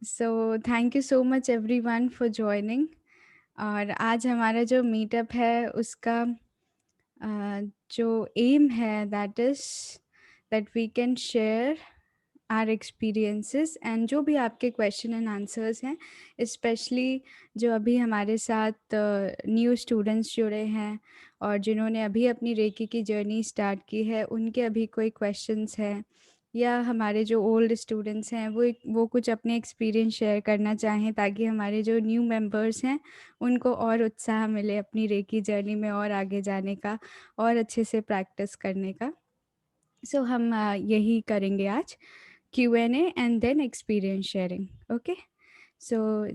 So thank you so much everyone for joining. और आज हमारा जो मीटअप है उसका जो एम है that is that we can share our experiences and जो भी आपके क्वेश्चन एंड आंसर्स हैं, स्पेशली जो अभी हमारे साथ न्यू स्टूडेंट्स जुड़े हैं और जिन्होंने अभी अपनी रेकी की जर्नी स्टार्ट की है, उनके अभी कोई क्वेश्चंस हैं या हमारे जो ओल्ड स्टूडेंट्स हैं वो कुछ अपने एक्सपीरियंस शेयर करना चाहें ताकि हमारे जो न्यू मेंबर्स हैं उनको और उत्साह मिले अपनी रेकी जर्नी में और आगे जाने का और अच्छे से प्रैक्टिस करने का। सो हम यही करेंगे आज, Q&A and then experience sharing. Okay, so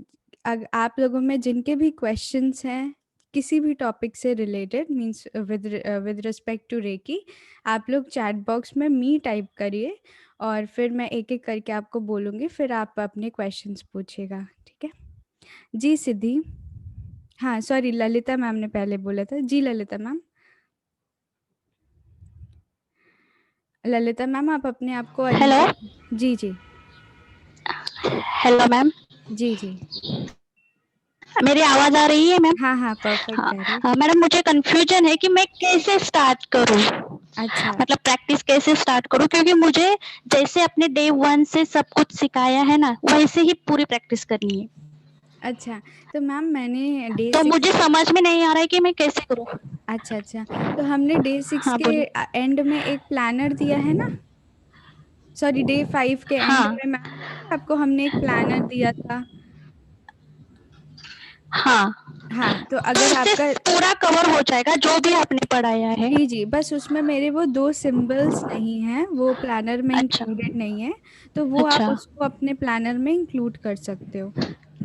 आप लोगों में जिनके भी क्वेश्चंस हैं किसी भी टॉपिक से related means with respect to reiki, आप लोग चैट बॉक्स में मी टाइप करिए और फिर मैं एक एक करके आपको बोलूँगी, फिर आप अपने क्वेश्चंस पूछिएगा, ठीक है? जी सिद्धि, हाँ सॉरी ललिता मैम ने पहले बोला था। जी ललिता मैम, ललिता मैम आप अपने आप को हेलो। अनम्यूट। जी जी। हेलो मैम, जी जी। मेरी आवाज आ रही है मैम? हाँ हाँ परफेक्ट हाँ। आ रही है। मैडम, मुझे कंफ्यूजन है कि मैं कैसे स्टार्ट करूं, अच्छा मतलब प्रैक्टिस कैसे स्टार्ट करूं, क्योंकि मुझे जैसे अपने डे वन से सब कुछ सिखाया है ना, वैसे ही पूरी प्रैक्टिस करनी है। अच्छा, तो मैम मैंने डे तो 6। मुझे समझ में नहीं आ रहा है कि मैं कैसे करूं। अच्छा अच्छा, तो हमने डे 6 हाँ के बोलिए। एंड में एक प्लानर दिया है ना, सॉरी डे 5 के एंड हाँ में मैम आपको हमने एक प्लानर दिया था। हाँ, हाँ, तो तो अगर उससे आपका, पूरा कवर हो जाएगा जो भी आपने पढ़ाया है। जी जी, बस उसमें मेरे वो 2 सिंबल्स नहीं हैं, वो प्लानर में अच्छा इंक्लूडेड नहीं है, तो वो आप अच्छा, उसको अपने प्लानर में इंक्लूड कर सकते हो।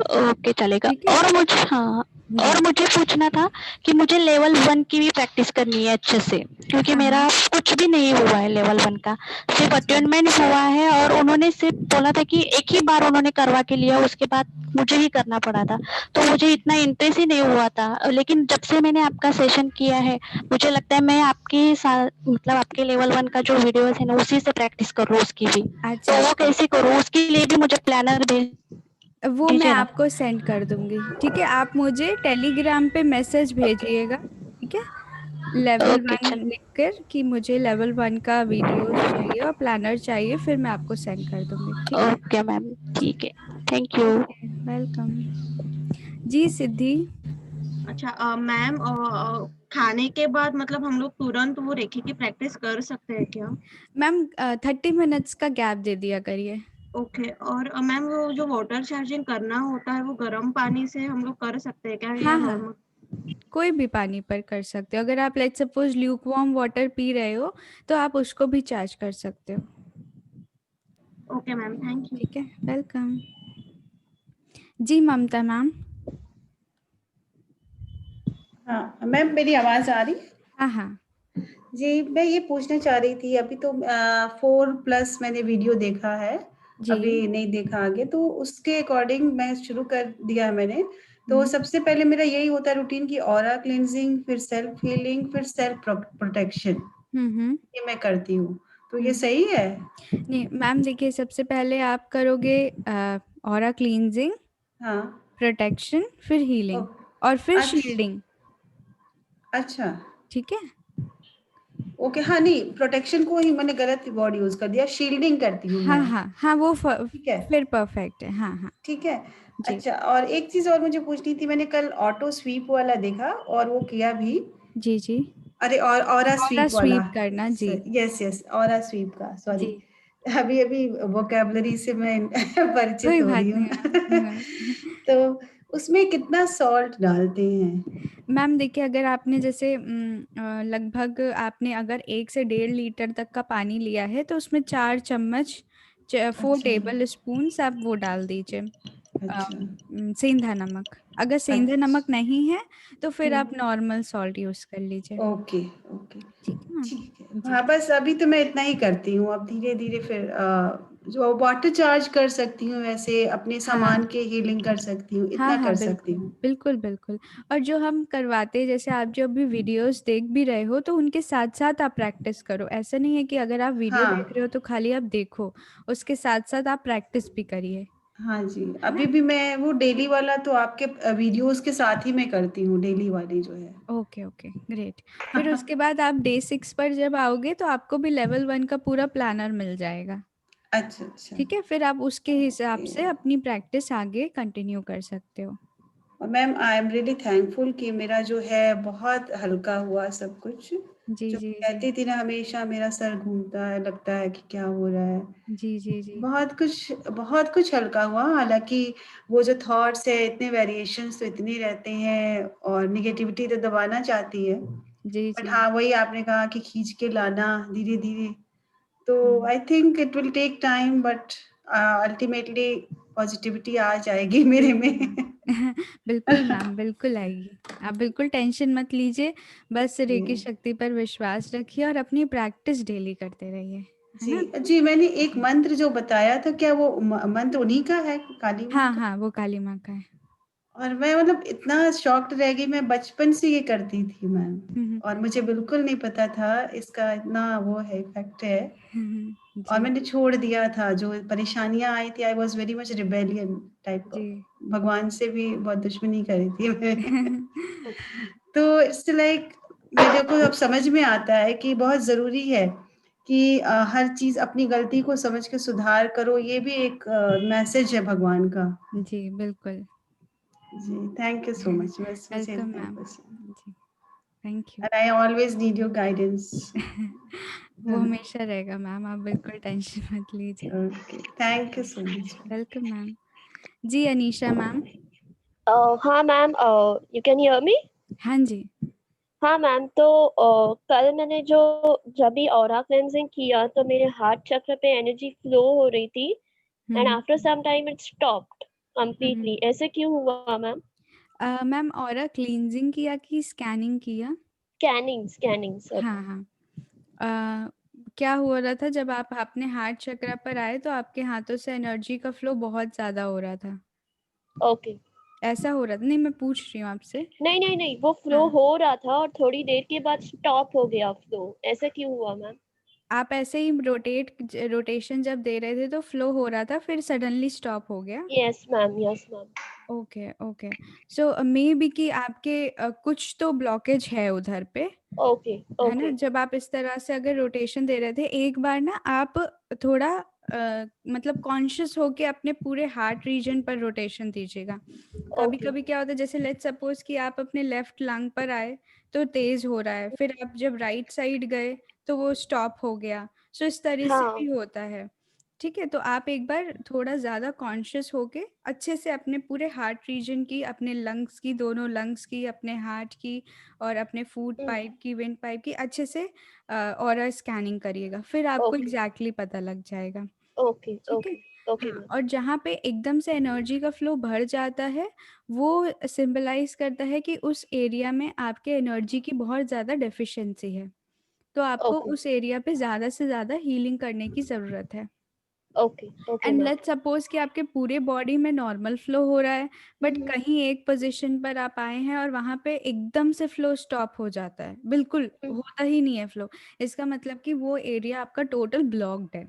ओके चलेगा। ठीक है। और मुझे, हाँ, जी। और मुझे पूछना था कि मुझे लेवल वन की भी प्रैक्टिस करनी है अच्छे से, क्योंकि हाँ मेरा हाँ। कुछ भी नहीं हुआ है लेवल वन का। सिर्फ अच्छा अटेंडमेंट हुआ है और उन्होंने सिर्फ बोला था कि एक ही बार उन्होंने करवा के लिया, उसके बाद मुझे ही करना पड़ा था। तो मुझे इतना इंटरेस्ट ही नहीं हुआ था, लेकिन जब से मैंने आपका सेशन किया है, मुझे लगता है मैं आपके साथ, मतलब आपके लेवल वन का जो वीडियोस है ना, उसी से प्रैक्टिस करूँ उसकी भी। अच्छा तो वो अच्छा, कैसे करूँ, उसके लिए भी मुझे प्लानर भेज वो मैं दीजिए ना। आपको सेंड कर दूंगी, ठीक है? आप मुझे टेलीग्राम पे मैसेज ओके भेजिएगा, ठीक है? लेवल ओके वन चल, लिखकर कि मुझे लेवल वन का वीडियोस चाहिए और प्लानर चाहिए, फिर मैं आपको सेंड कर दूंगी, ठीक है? ओके मैम, ठीक है, थैंक यू। Okay, welcome. जी सिद्धि। अच्छा मैम, खाने के बाद मतलब हम लोग तुरंत वो रेखी की प्रैक्टिस कर सकते हैं क्या? मैम 30 मिनट्स का गैप दे दिया करिए। ओके। और मैम वो जो वाटर चार्जिंग करना होता है वो गर्म पानी से हम लोग कर सकते हैं क्या, हाँ या हाँ, नॉर्मल? कोई भी पानी पर कर सकते हो। अगर आप let's suppose Luke warm water P रहे हो तो आप उसको भी चार्ज कर सकते हो। Okay ma'am, thank you. ठीक है, वेलकम। जी ममता मैम। हाँ मैम, मेरी आवाज़ आ रही? हाँ हाँ। जी, मैं ये पूछना चाह रही थी, अभी तो 4+ मैंने वीडियो देखा है, जी। अभी नहीं देखा आगे, तो उसके अकॉर्डिंग मैं शुरू कर दिया है मैंने। तो हम्म सबसे पहले मेरा यही होता है रूटीन कि ऑरा क्लींजिंग, फिर सेल्फ हीलिंग, फिर सेल्फ प्रोटेक्शन, हम्म। ये मैं करती हूँ। तो ये हम्म। सही है? नहीं मैम, देखिए सबसे पहले आप करोगे ऑरा क्लींजिंग, हाँ। प्रोटेक्शन, फिर ओ, हीलिंग और फिर अच्छा। शील्डिंग। अच्छा। ठीक है। ओके, हाँ, नहीं, प्रोटेक्शन को ही मैंने गलत वर्ड यूज़ कर दिया, शील्डिंग करती हूँ हाँ मैं। हाँ हाँ, वो ठीक है। फिर परफेक्ट है। हाँ हाँ। ठीक है। जी अच्छा, और एक चीज़ और मुझे पूछनी थी, मैंने कल ऑटो स्वीप वाला देखा और वो किया भी। जी जी। अरे, और ऑरा ऑरा स्वीप वाला। स्वीप करना जी। यस यस, ऑरा स्वीप का, सॉरी। जी, अभी अभी वोकेबलरी से मैं परिचित कोई हो बात रही हूँ। नहीं मैम। हाँ। तो उसमें कितना सॉल्ट डालते हैं? मैम देखिए, अगर आपने जैसे लगभग आपने अगर 1 से 1.5 लीटर तक का पानी लिया है तो उसमें 4 चम्मच, 4 अच्छा। टेबल स्पून आप वो डाल दीजिए, अच्छा। सेंधा नमक। अगर सेंधा अच्छा। नमक नहीं है तो फिर आप हम्म। नॉर्मल सॉल्ट यूज़ कर लीजिए। ओके। ओके। ठीक है मैम। ठीक है। जी। हाँ, बस अभी तो मैं इतना ही करती हूँ, अब धीरे धीरे फिर जो वाटर चार्ज कर सकती हूँ, वैसे अपने हाँ सामान के हीलिंग कर सकती हूँ, हाँ इतना हाँ, कर सकती बिल्कुल हूँ। बिल्कुल बिल्कुल। और जो हम करवाते हैं, जैसे आप जो अभी वीडियोस देख भी रहे हो तो उनके साथ साथ आप प्रैक्टिस करो। ऐसा नहीं है कि अगर आप वीडियो देख रहे हाँ। हो तो खाली आप देखो, उसके साथ साथ आप प्रैक्टिस भी करिए। हाँ जी, है अभी ना? भी मैं वो डेली वाला तो आपके वीडियोज़ के साथ ही मैं करती हूँ, डेली वाली जो है। Okay, okay, great. फिर उसके बाद आप डे 6 पर जब आओगे तो आपको भी लेवल 1 का पूरा प्लानर मिल जाएगा, अच्छा, अच्छा। ठीक है? फिर आप उसके हिसाब से ओके। अपनी प्रैक्टिस आगे कंटिन्यू कर सकते हो। और ma'am I am really thankful कि मेरा जो है बहुत हल्का हुआ सब कुछ। जी, जो जी, जी। कहती थी ना हमेशा मेरा सर घूमता है, लगता है कि क्या हो रहा है। जी, जी, जी। बहुत कुछ हल्का हुआ। हालाँकि वो जो थॉट्स है इतने वेरिएशंस तो इतने रहते हैं और नेगेटिविटी तो दबाना चाहती है। जी, बट जी। हाँ, वही आपने कहा कि खींच के लाना धीरे-धीरे, तो हुँ। I think it will take time but ultimately positivity आ जाएगी मेरे में। बिल्कुल मैम, बिल्कुल आएगी। आप बिल्कुल टेंशन मत लीजिए, बस रेकी जी, शक्ति पर विश्वास रखिए और अपनी प्रैक्टिस डेली करते रहिए, है जी, ना? जी, मैंने एक जी। मंत्र जो बताया था क्या वो मंत्र उन्हीं का है, काली माँ हाँ, का? हाँ, वो काली माँ का है। और मैं मतलब इतना शॉक्ड रह गई, मैं बचपन से ये करती थी मैम हुँ, हुँ। और मुझे बिल्कुल नहीं पता था इसका इतना वो है इफ़ेक्ट है। हुँ, हुँ। और जी, मैंने छोड़ दिया था, जो परेशानियाँ आई थी I was very much rebellion type जी। ऑफ, भगवान से भी बहुत दुश्मनी करी थी मैं। तो इट्स लाइक मेरे को अब समझ में आता है कि बहुत ज़रूरी है कि हर चीज़ अपनी गलती को समझ के सुधार करो, ये भी एक मैसेज है भगवान का। जी, बिल्कुल। जी, थैंक यू सो मच। मैं वेलकम सिंसियरली मैम। थैंकफुल जी, thank you. And I always need your guidance. वो हमेशा रहेगा मैम, आप बिल्कुल टेंशन मत लीजिए। Okay, thank you so much. Welcome ma'am. जी, अनीशा मैम। हाँ ma'am, you can hear me? हाँ जी। हाँ मैम, तो कल मैंने जब भी ऑरा क्लेंजिंग किया तो मेरे हार्ट चक्र पे एनर्जी फ्लो हो रही थी hmm, and hmm. After some time it stopped hmm, hmm. Completely. ऐसे क्यों हुआ मैम? मैम ऑरा क्लींजिंग किया कि स्कैनिंग किया? Scanning sir. हाँ, हाँ। अ, क्या हो रहा था जब आप अपने हार्ट चक्र पर आए तो आपके हाथों से एनर्जी का फ्लो बहुत ज़्यादा हो रहा था। ओके। ऐसा हो रहा था? नहीं, मैं पूछ रही हूँ आपसे। नहीं नहीं नहीं, वो फ्लो हाँ। हो रहा था और थोड़ी देर के बाद स्टॉप हो गया फ्लो। ऐसा क्यों हुआ मैम? आप ऐसे ही रोटेशन जब दे रहे थे तो फ्लो हो रहा था, फिर सडनली स्टॉप हो गया? Yes ma'am, yes ma'am. Okay, okay. So may be कि आपके कुछ तो ब्लॉकेज है उधर पे, ओके है ना? ओके जब आप इस तरह से अगर रोटेशन दे रहे थे, एक बार ना आप थोड़ा मतलब कॉन्शियस होके अपने पूरे हार्ट रीजन पर रोटेशन दीजिएगा। ओके कभी-कभी क्या होता है, जैसे लेट्स सपोज़ कि आप अपने लेफ्ट लंग पर आए, तो तेज़ हो रहा है, फिर आप जब राइट साइड गए, तो वो स्टॉप हो गया। सो इस तरह से भी हाँ। होता है। ठीक है? तो आप एक बार थोड़ा ज़्यादा कॉन्शियस होके अच्छे से अपने पूरे हार्ट रीजन की, अपने लंग्स की, दोनों लंग्स की, अपने हार्ट की और अपने फूड पाइप की, विंड पाइप की अच्छे से ऑरा स्कैनिंग करिएगा। फिर आपको ओके एग्ज़ैक्टली पता लग जाएगा। ओके ठीक है? ओके ओके हाँ, मैम। और जहाँ पे एकदम से एनर्जी का फ्लो बढ़ जाता है, वो सिम्बलाइज़ करता है कि उस एरिया में आपके एनर्जी की बहुत ज़्यादा डेफ़िशिएंसी है। तो आपको ओके उस एरिया पे ज़्यादा से ज़्यादा हीलिंग करने की ज़रूरत है। Okay okay and ma'am. Let's suppose कि आपके पूरे बॉडी में नॉर्मल फ्लो हो रहा है, बट हम्म, कहीं एक पोज़ीशन पर आप आए हैं और वहाँ पे एकदम से फ्लो स्टॉप हो जाता है। बिल्कुल, हम्म, होता ही नहीं है फ्लो। इसका मतलब कि वो एरिया आपका टोटल ब्लॉक्ड है,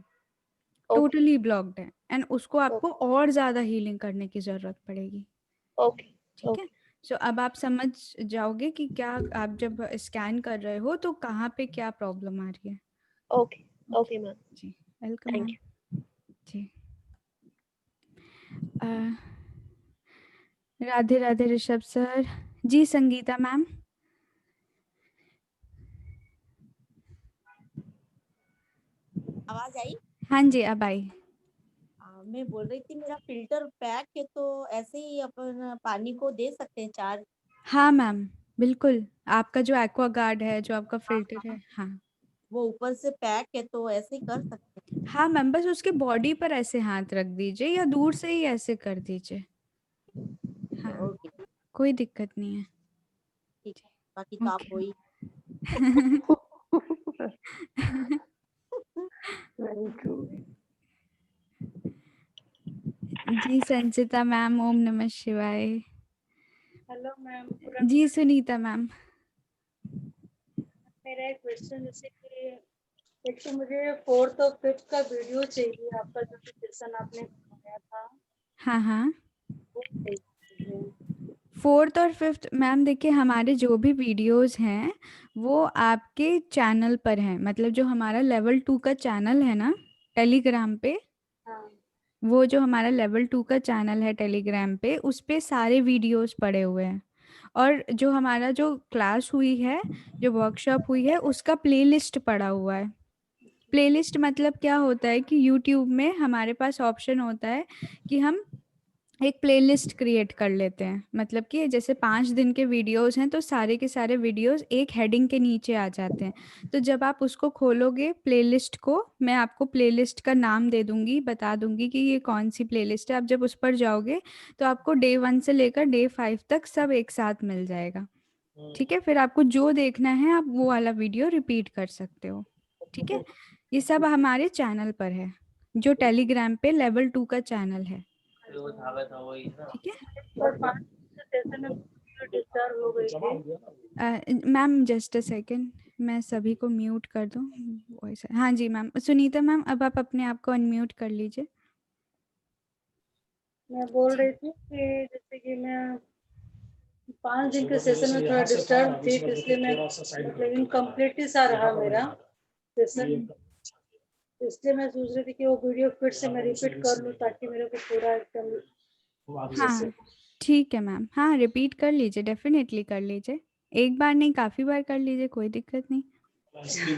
ओके टोटली ब्लॉक्ड है एंड उसको आपको ओके और ज़्यादा हीलिंग करने की ज़रूरत पड़ेगी। ओके ठीक है? ओके सो अब आप समझ जाओगे कि क्या आप जब स्कैन कर रहे हो तो कहाँ पे क्या प्रॉब्लम आ रही है। Okay okay, okay ma'am. जी, वेलकम थैंक मैम। यू। जी। Uh, Radhe Radhe Rishabh sir. जी, संगीता मैम। आवाज आई? हाँ जी, अब आई। मैं बोल रही थी मेरा फिल्टर पैक है, तो ऐसे ही अपन पानी को दे सकते हैं चार्ज? हाँ मैम, बिल्कुल। आपका जो एक्वागार्ड है, जो आपका हाँ फ़िल्टर हाँ, है, हाँ। वो ऊपर से पैक है तो ऐसे ही कर सकते हाँ मैम, बस उसके बॉडी पर ऐसे हाथ रख दीजिए या दूर से ही ऐसे कर दीजिए। हैं। हाँ, ओके, कोई दिक्कत नहीं है। ठीक। बाकी तो आप ओके। हो ही। Very true. जी, संचिता मैम, ओम नमः शिवाय। हेलो मैम, जी, सुनीता मैम। मेरा एक क्वेश्चन, जैसे कि एक तो मुझे 4th और 5th का वीडियो चाहिए, आपका जो सेशन आपने कराया था। हाँ, हाँ। वो कैसे है? 4th और 5th मैम देखिए हमारे जो भी वीडियोज़ हैं, वो आपके चैनल पर हैं। मतलब जो हमारा लेवल 2 का चैनल है ना टेलीग्राम पे, हाँ, वो जो हमारा लेवल 2 का चैनल है टेलीग्राम पे, उस पे सारे वीडियोज़ पड़े हुए हैं। और जो हमारा जो क्लास हुई है, जो वर्कशॉप हुई है, उसका प्लेलिस्ट पड़ा हुआ है। प्लेलिस्ट मतलब क्या होता है कि यूट्यूब में हमारे पास ऑप्शन होता है कि हम एक प्लेलिस्ट क्रिएट कर लेते हैं। मतलब कि जैसे 5 दिन के वीडियोज़ हैं तो सारे के सारे वीडियोज़ एक हेडिंग के नीचे आ जाते हैं। तो जब आप उसको खोलोगे प्लेलिस्ट को, मैं आपको प्लेलिस्ट का नाम दे दूँगी, बता दूँगी कि ये कौन-सी प्लेलिस्ट है। आप जब उस पर जाओगे तो आपको डे 1 से लेकर डे 5 तक सब एक साथ मिल जाएगा। ठीक है? फिर आपको जो देखना है आप वो वाला वीडियो रिपीट कर सकते हो। ठीक है? ये सब हमारे चैनल पर है, जो टेलीग्राम पे लेवल 2 का चैनल है। ठीक है? पर 5 सेशन में डिस्टर्ब हो गई थी। मैम जस्ट अ सेकंड, मैं सभी को म्यूट कर दूँ वॉइस। हाँ जी मैम। सुनीता मैम अब आप अपने आप को अनम्यूट कर लीजिए। मैं बोल जी। रही थी कि जैसे कि मैं 5 दिन के सेशन में थोड़ा डिस्टर्ब थी, तो इसलिए मैं मतलब इनकम्प्लीट ही सा रहा मेरा सेशन। इसलिए मैं सोच रही थी कि वो वीडियो फिर से मैं रिपीट कर लूँ ताकि मेरे को पूरा एकदम अच्छे से। हाँ, ठीक है मैम। हाँ, रिपीट कर लीजिए, डेफ़िनेटली कर लीजिए। एक बार नहीं, काफ़ी बार कर लीजिए, कोई दिक्कत नहीं। दूसरी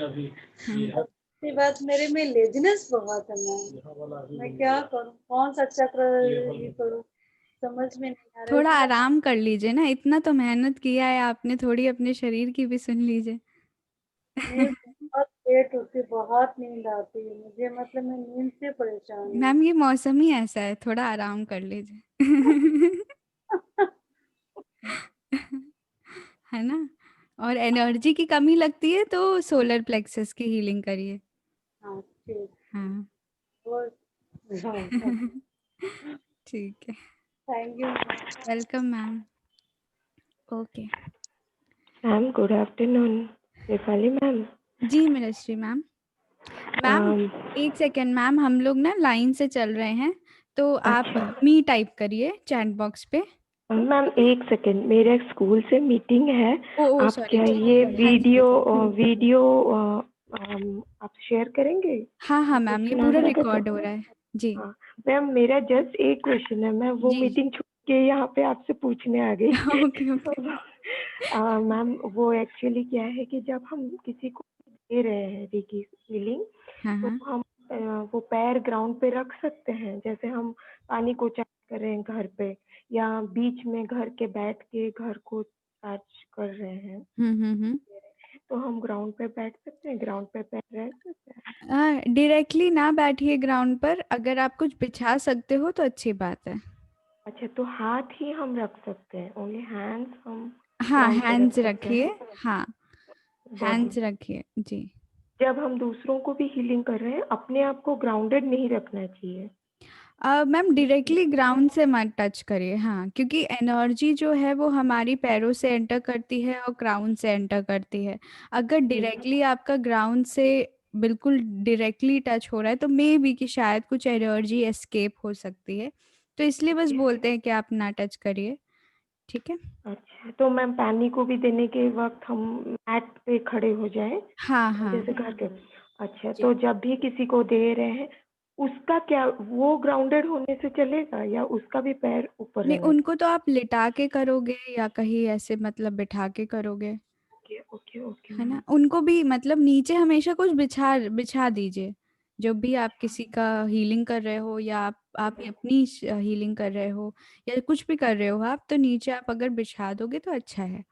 बात, मेरे में लेजीनेस बहुत है मैम। मैं क्या करूँ, कौन सा चक्र ये करूँ, समझ में नहीं आ रहा है। थोड़ा इतना आराम कर लीजिए ना, इतना तो मेहनत किया है आपने, थोड़ी अपने शरीर की भी सुन लीजिए। नहीं, बहुत लेट होती है, बहुत नींद आती है मुझे, मतलब मैं नींद से परेशान हूँ। मैम ये मौसम ही ऐसा है, थोड़ा आराम कर लीजिए। है ना? और एनर्जी की कमी लगती है तो सोलर प्लेक्सस की हीलिंग करिए। हाँ ठीक। हाँ। और हाँ, ठीक है। Thank you. Welcome ma'am. Okay. Ma'am good afternoon, Shefali ma'am. जी मिनश्री मैम। मैम एक सेकेंड मैम, हम लोग ना लाइन से चल रहे हैं, तो आप अच्छा मी टाइप करिए चैट बॉक्स पे। मैम, एक सेकेंड, मेरे स्कूल से मीटिंग है। ओ आप सॉरी, क्या ठीक ये है। हाँ जी। वीडियो आप शेयर करेंगे? हाँ हाँ मैम, ये क्वेश्चन पूरा आंसर के रिकॉर्ड हो साथ। रहा है जी। हाँ मैम, मेरा जस्ट एक क्वेश्चन है, मैं वो जी। मीटिंग छोड़ के यहाँ पे आपसे पूछने आ गई। Okay okay. मैम वो एक्चुअली क्या है कि जब हम किसी को दे रहे हैं रेकी हीलिंग, हाँ तो हाँ। हम वो पैर ग्राउंड पे रख सकते हैं, जैसे हम पानी को चार्ज कर रहे हैं घर पे, या बीच में घर के बैठ के घर को चार्ज कर रहे हैं, हम्म। तो हम ग्राउंड पे बैठ सकते हैं, ग्राउंड पे पैर रख सकते हैं। डायरेक्टली ना बैठिए ग्राउंड पर, अगर आप कुछ बिछा सकते हो तो अच्छी बात है। अच्छा, तो हाथ ही हम रख सकते हैं, ओनली हैंड्स हम हाँ, ग्राउंड पे रख हैंड्स सकते रखिए। हैं हाँ, बॉडी। हैंड्स रखिए जी। जब हम दूसरों को भी हीलिंग कर रहे हैं, अपने आप को ग्राउंडेड नहीं रखना चाहिए। मैम डायरेक्टली ग्राउंड से मत टच करिए, हाँ, क्योंकि एनर्जी जो है वो हमारी पैरों से एंटर करती है और क्राउन से एंटर करती है। अगर डायरेक्टली आपका ग्राउंड से बिल्कुल डायरेक्टली टच हो रहा है तो मे बी कि शायद कुछ एनर्जी एस्केप हो सकती है, तो इसलिए बस बोलते हैं कि आप ना टच करिए। ठीक है। अच्छा, तो मैम पानी को भी देने के वक्त हम मैट पे खड़े हो जाएं, हाँ हाँ जैसे घर के। अच्छा, जी। तो जब भी किसी को दे रहे हैं, उसका क्या वो ग्राउंडेड होने से चलेगा, या उसका भी पैर ऊपर नहीं, रहना उनको तो आप लिटा के करोगे या कहीं ऐसे मतलब बिठा के करोगे, चाहिए? ओके ओके है मैम। ना? उनको भी मतलब नीचे हमेशा कुछ बिछा बिछा दीजिए। जब भी आप किसी का हीलिंग कर रहे हो या आप अपनी हीलिंग कर रहे हो या कुछ भी कर रहे हो आप, तो नीचे आप अगर बिछा दोगे तो अच्छा है।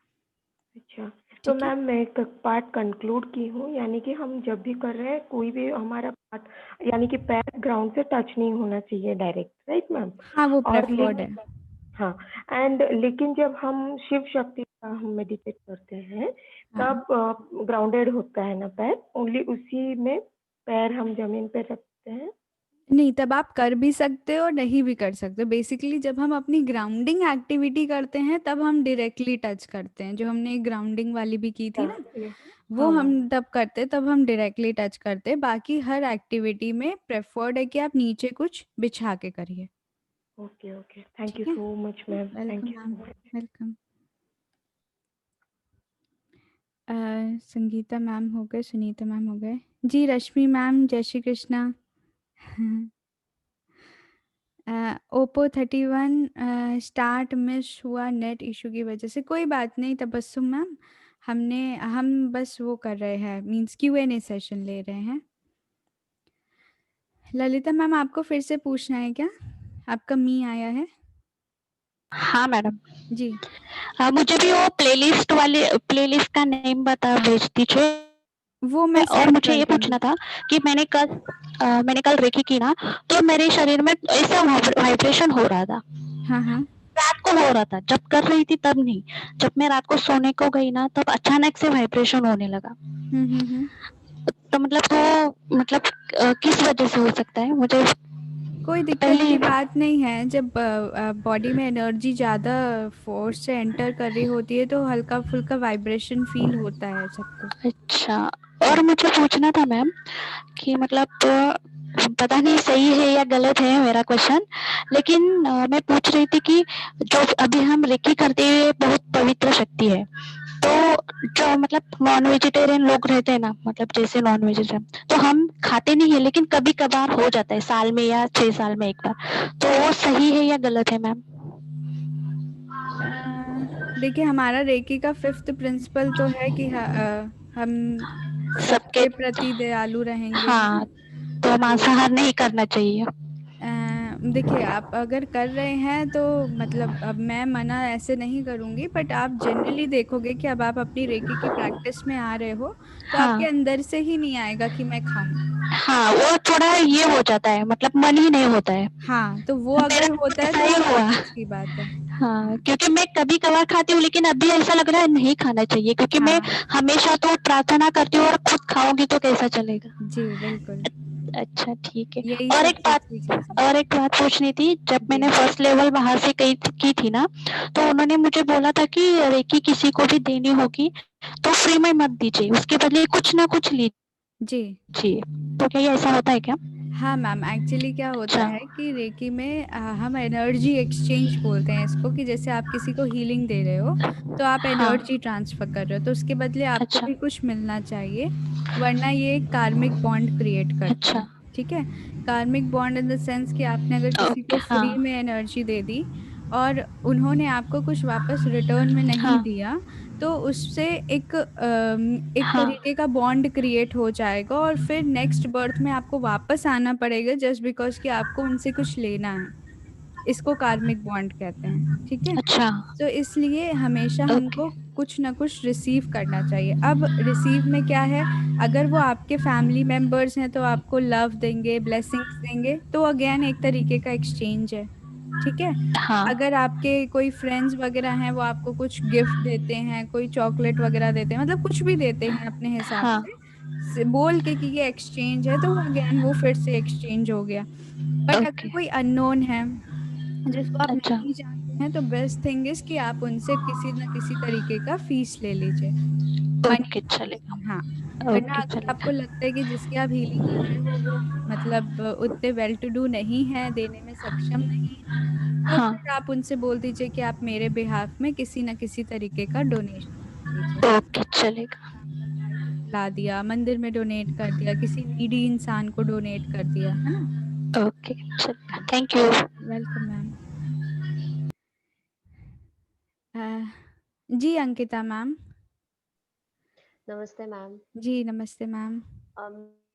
अच्छा, तो ठीक है। मैम मैं एक पार्ट कंक्लूड की हूँ, यानी कि हम जब भी कर रहे हैं कोई भी हमारा पार्ट, यानी कि पैर ग्राउंड से टच नहीं होना चाहिए डायरेक्ट, राइट मैम? हाँ, वो और प्रेफर्ड है। हाँ, लेकिन जब हम शिव शक्ति का हम मेडिटेट करते हैं, हाँ, तब ग्राउंडेड होता है ना पैर, ओनली उसी में पैर हम जमीन पे रखते हैं। नहीं तब आप कर भी सकते हो और नहीं भी कर सकते। बेसिकली जब हम अपनी ग्राउंडिंग एक्टिविटी करते हैं तब हम डायरेक्टली टच करते हैं, जो हमने ग्राउंडिंग वाली भी की थी ना, वो हाँ मैम। हम तब करते तब हम डायरेक्टली टच करते। बाकी हर एक्टिविटी में प्रेफर्ड है कि आप नीचे कुछ बिछा के करिए। ओके ओके, थैंक यू ठीक है? सो much ma'am, thank welcome you ma'am, so much. Welcome. Sangeeta ma'am हो गए, सुनीता मैम हो गए। जी, रश्मि मैम, जय Shri Krishna. Oppo 31 start miss हुआ नेट इशू की वजह से। कोई बात नहीं तबस्सुम मैम, हम बस वो कर रहे हैं, मीन्स Q&A सेशन ले रहे हैं। ललिता मैम, आपको फिर से पूछना है क्या? आपका मी आया है? हाँ मैडम। जी। मुझे भी वो प्लेलिस्ट का नेम भेज दीजिए। वो मैं और सेंड मुझे कर ये दूंगी। पूछना था कि मैंने कल रेकी की ना, तो मेरे शरीर में ऐसा वाइब्रेशन हो रहा था। हाँ हाँ। रात को हो रहा था, जब कर रही थी तब नहीं। जब मैं रात को सोने को गई ना, तब अचानक से वाइब्रेशन होने लगा। हम्म। तो मतलब किस वजह से हो सकता है? मुझे कोई दिक्कत पहले की बात नहीं है। जब बॉडी में एनर्जी ज़्यादा फोर्स से एंटर कर रही होती है तो हल्का फुल्का वाइब्रेशन फील होता है सबको। अच्छा, और मुझे पूछना था मैम कि मतलब पता नहीं सही है या गलत है मेरा क्वेश्चन, लेकिन मैं पूछ रही थी कि जो अभी हम रेकी करते हैं बहुत पवित्र शक्ति है, तो जो मतलब नॉन वेजिटेरियन लोग रहते हैं ना, मतलब जैसे नॉन वेजिटेरियन तो हम खाते नहीं है, लेकिन कभी कभार हो जाता है, साल में या 6 साल में एक बार, तो वो सही है या गलत है मैम? देखिए, हमारा रेकी का 5th प्रिंसिपल तो है कि हम सबके सबके प्रति दयालु रहेंगे, है ना? हाँ, तो तो मांसाहार नहीं करना चाहिए। देखिए, आप अगर कर रहे हैं तो मतलब अब मैं मना ऐसे नहीं करूँगी, बट आप जनरली देखोगे कि अब आप अपनी रेकी की प्रैक्टिस में आ रहे हो तो आपके हाँ अंदर से ही नहीं आएगा कि मैं खाऊं। हाँ, वो थोड़ा ये हो जाता है, मतलब मन ही नहीं होता है। हाँ, तो वो मेरा अगर भी होता है ऐसा तो ही बहुत हुआ। अच्छी बात है। हाँ, क्योंकि मैं कभी कभार खाती हूँ, लेकिन अभी ऐसा लग रहा है नहीं खाना चाहिए, क्योंकि मैं हाँ हमेशा तो प्रार्थना करती हूँ और खुद खाऊंगी तो कैसा चलेगा। जी, बिल्कुल, अच्छा ठीक है। यही और एक सबसे बात अच्छी चीज़ है। और एक बात पूछनी थी, जब जी। मैंने फर्स्ट लेवल बाहर से की थी ना, तो उन्होंने मुझे बोला था कि रेकी किसी को भी देनी होगी तो फ्री में मत दीजिए, उसके बदले कुछ ना कुछ जी। लीजिए। तो क्या ये ऐसा होता है क्या? हाँ मैम, एक्चुअली क्या होता अच्छा। है कि रेकी में हम एनर्जी एक्सचेंज बोलते हैं इसको, कि जैसे आप किसी को हीलिंग दे रहे हो तो आप हाँ। एनर्जी ट्रांसफर कर रहे हो, तो उसके बदले आपको अच्छा। भी कुछ मिलना चाहिए, वरना ये कार्मिक बॉन्ड क्रिएट करता अच्छा। है। ठीक है? कार्मिक बॉन्ड इन द सेंस कि आपने अगर किसी ओके। को हाँ। फ्री में एनर्जी दे दी और उन्होंने आपको कुछ वापस रिटर्न में नहीं हाँ। दिया, तो उससे एक हाँ। तरीके का बॉन्ड क्रिएट हो जाएगा और फिर नेक्स्ट बर्थ में आपको वापस आना पड़ेगा जस्ट बिकॉज कि आपको उनसे कुछ लेना है। इसको कार्मिक बॉन्ड कहते हैं। ठीक है? अच्छा। तो इसलिए हमेशा ओके। हमको कुछ ना कुछ रिसीव करना चाहिए। अब रिसीव में क्या है, अगर वो आपके फैमिली मेंबर्स हैं तो आपको लव देंगे, ब्लेसिंग्स देंगे, तो अगेन एक तरीके का एक्सचेंज है। ठीक है? हाँ। अगर आपके कोई फ्रेंड्स वगैरह हैं, वो आपको कुछ गिफ्ट देते हैं, कोई चॉकलेट वगैरह देते हैं, मतलब कुछ भी देते हैं अपने हिसाब हाँ। से बोल के कि ये एक्सचेंज है, तो वो अगेन वो फिर से एक्सचेंज हो गया। बट अगर ओके। कोई अननोन है जिसको आप अच्छा। नहीं जानते हैं, तो बेस्ट थिंग इज कि आप उनसे किसी ना किसी तरीके का फीस ले लीजिए, मनी ओके, ले चलेगा। लीजिए। हाँ, वरना ओके, अगर आपको चलेगा। लगता है कि जिसकी आप हीलिंग कर रहे हो वो मतलब उतने वेल टू डू नहीं है, देने में सक्षम नहीं है, तो हाँ। फिर आप उनसे बोल दीजिए कि आप मेरे बिहाफ में किसी ना किसी तरीके का डोनेशन कर दीजिए। ओके, चलेगा। आपका भाई ला दिया, मंदिर में डोनेट कर दिया, किसी नीडी इंसान को डोनेट कर दिया, है ना? ओके, चलेगा। Thank you. Welcome ma'am. जी अंकिता मैम। नमस्ते मैम। जी नमस्ते मैम। मैम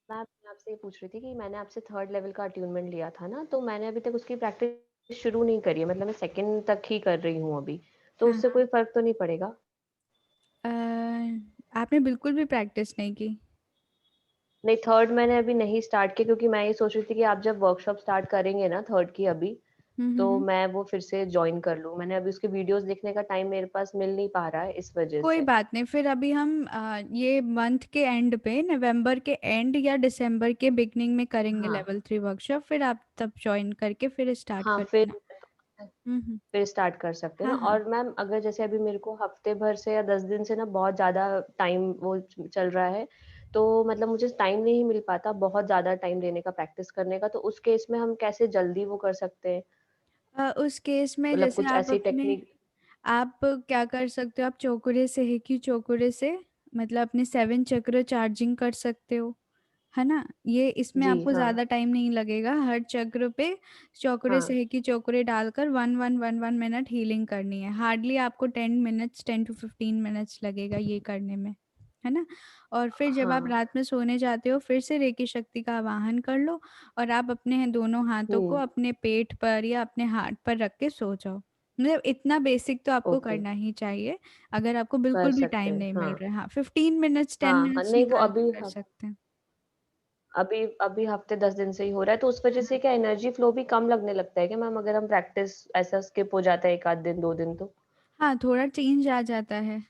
मैं आपसे ये पूछ रही थी कि मैंने आपसे 3rd लेवल का अट्यूनमेंट लिया था ना, तो मैंने अभी तक उसकी प्रैक्टिस शुरू नहीं करी है, मतलब मैं 2nd तक ही कर रही हूँ अभी, तो हाँ उससे हाँ। कोई फ़र्क तो नहीं पड़ेगा? आपने बिल्कुल भी प्रैक्टिस नहीं की? नहीं, 3rd मैंने अभी नहीं स्टार्ट किया, क्योंकि मैं ये सोच रही थी कि आप जब वर्कशॉप स्टार्ट करेंगे ना 3rd की अभी, तो हम्म। मैं वो फिर से जॉइन कर लूँ। मैंने अभी उसके वीडियोस देखने का टाइम मेरे पास मिल नहीं पा रहा है, इस वजह कोई से। बात नहीं, फिर अभी हम ये मंथ के एंड पे, नवंबर के एंड या दिसंबर के बिगनिंग में करेंगे हाँ। लेवल 3 वर्कशॉप, फिर आप तब ज्वाइन करके फिर स्टार्ट हाँ, कर लेना। हम्म। फिर स्टार्ट कर सकते हैं ना। हाँ हाँ। और मैम अगर जैसे अभी मेरे को हफ्ते भर से या 10 दिन से ना बहुत ज़्यादा टाइम वो चल रहा है, तो मतलब मुझे टाइम नहीं मिल पाता बहुत ज़्यादा टाइम देने का प्रैक्टिस करने का, तो उस केस में हम कैसे जल्दी वो कर सकते हैं? उस केस में मतलब जैसे कुछ आप ऐसी अपने टेक्निक? आप क्या कर सकते हो, आप चौकुरे से, हेकी चौकुरे से मतलब अपने 7 चक्र चार्जिंग कर सकते हो, है ना? ये इसमें जी आपको हाँ। ज़्यादा टाइम नहीं लगेगा। हर चक्र पे चौकुरे से हाँ। हेकी चौकुरे डालकर 1 मिनट हीलिंग करनी है। हार्डली आपको 10 टू 15 मिनट्स लगेगा ये करने में, है ना? और फिर जब आप हाँ। रात में सोने जाते हो फिर से रेकी शक्ति का आवाहन कर लो और आप अपने दोनों हाथों को अपने पेट पर या अपने हार्ट पर रख के सो जाओ। मतलब इतना बेसिक तो आपको ओके, करना ही चाहिए, अगर आपको कर बिल्कुल भी सकते टाइम हैं, नहीं मिल हाँ। रहा है। हाँ, 15 मिनट्स 10 हाँ, हाँ, मिनट्स नहीं वो निकाल के कर सकते हैं। अभी अभी हफ्ते 10 दिन से ही हो रहा है, तो उस वजह से क्या एनर्जी फ्लो भी कम लगने लगता है क्या मैम, अगर हम प्रैक्टिस ऐसा स्किप हो जाता है 1 आध दिन 2 दिन तो? हाँ, थोड़ा चेंज आ जाता है।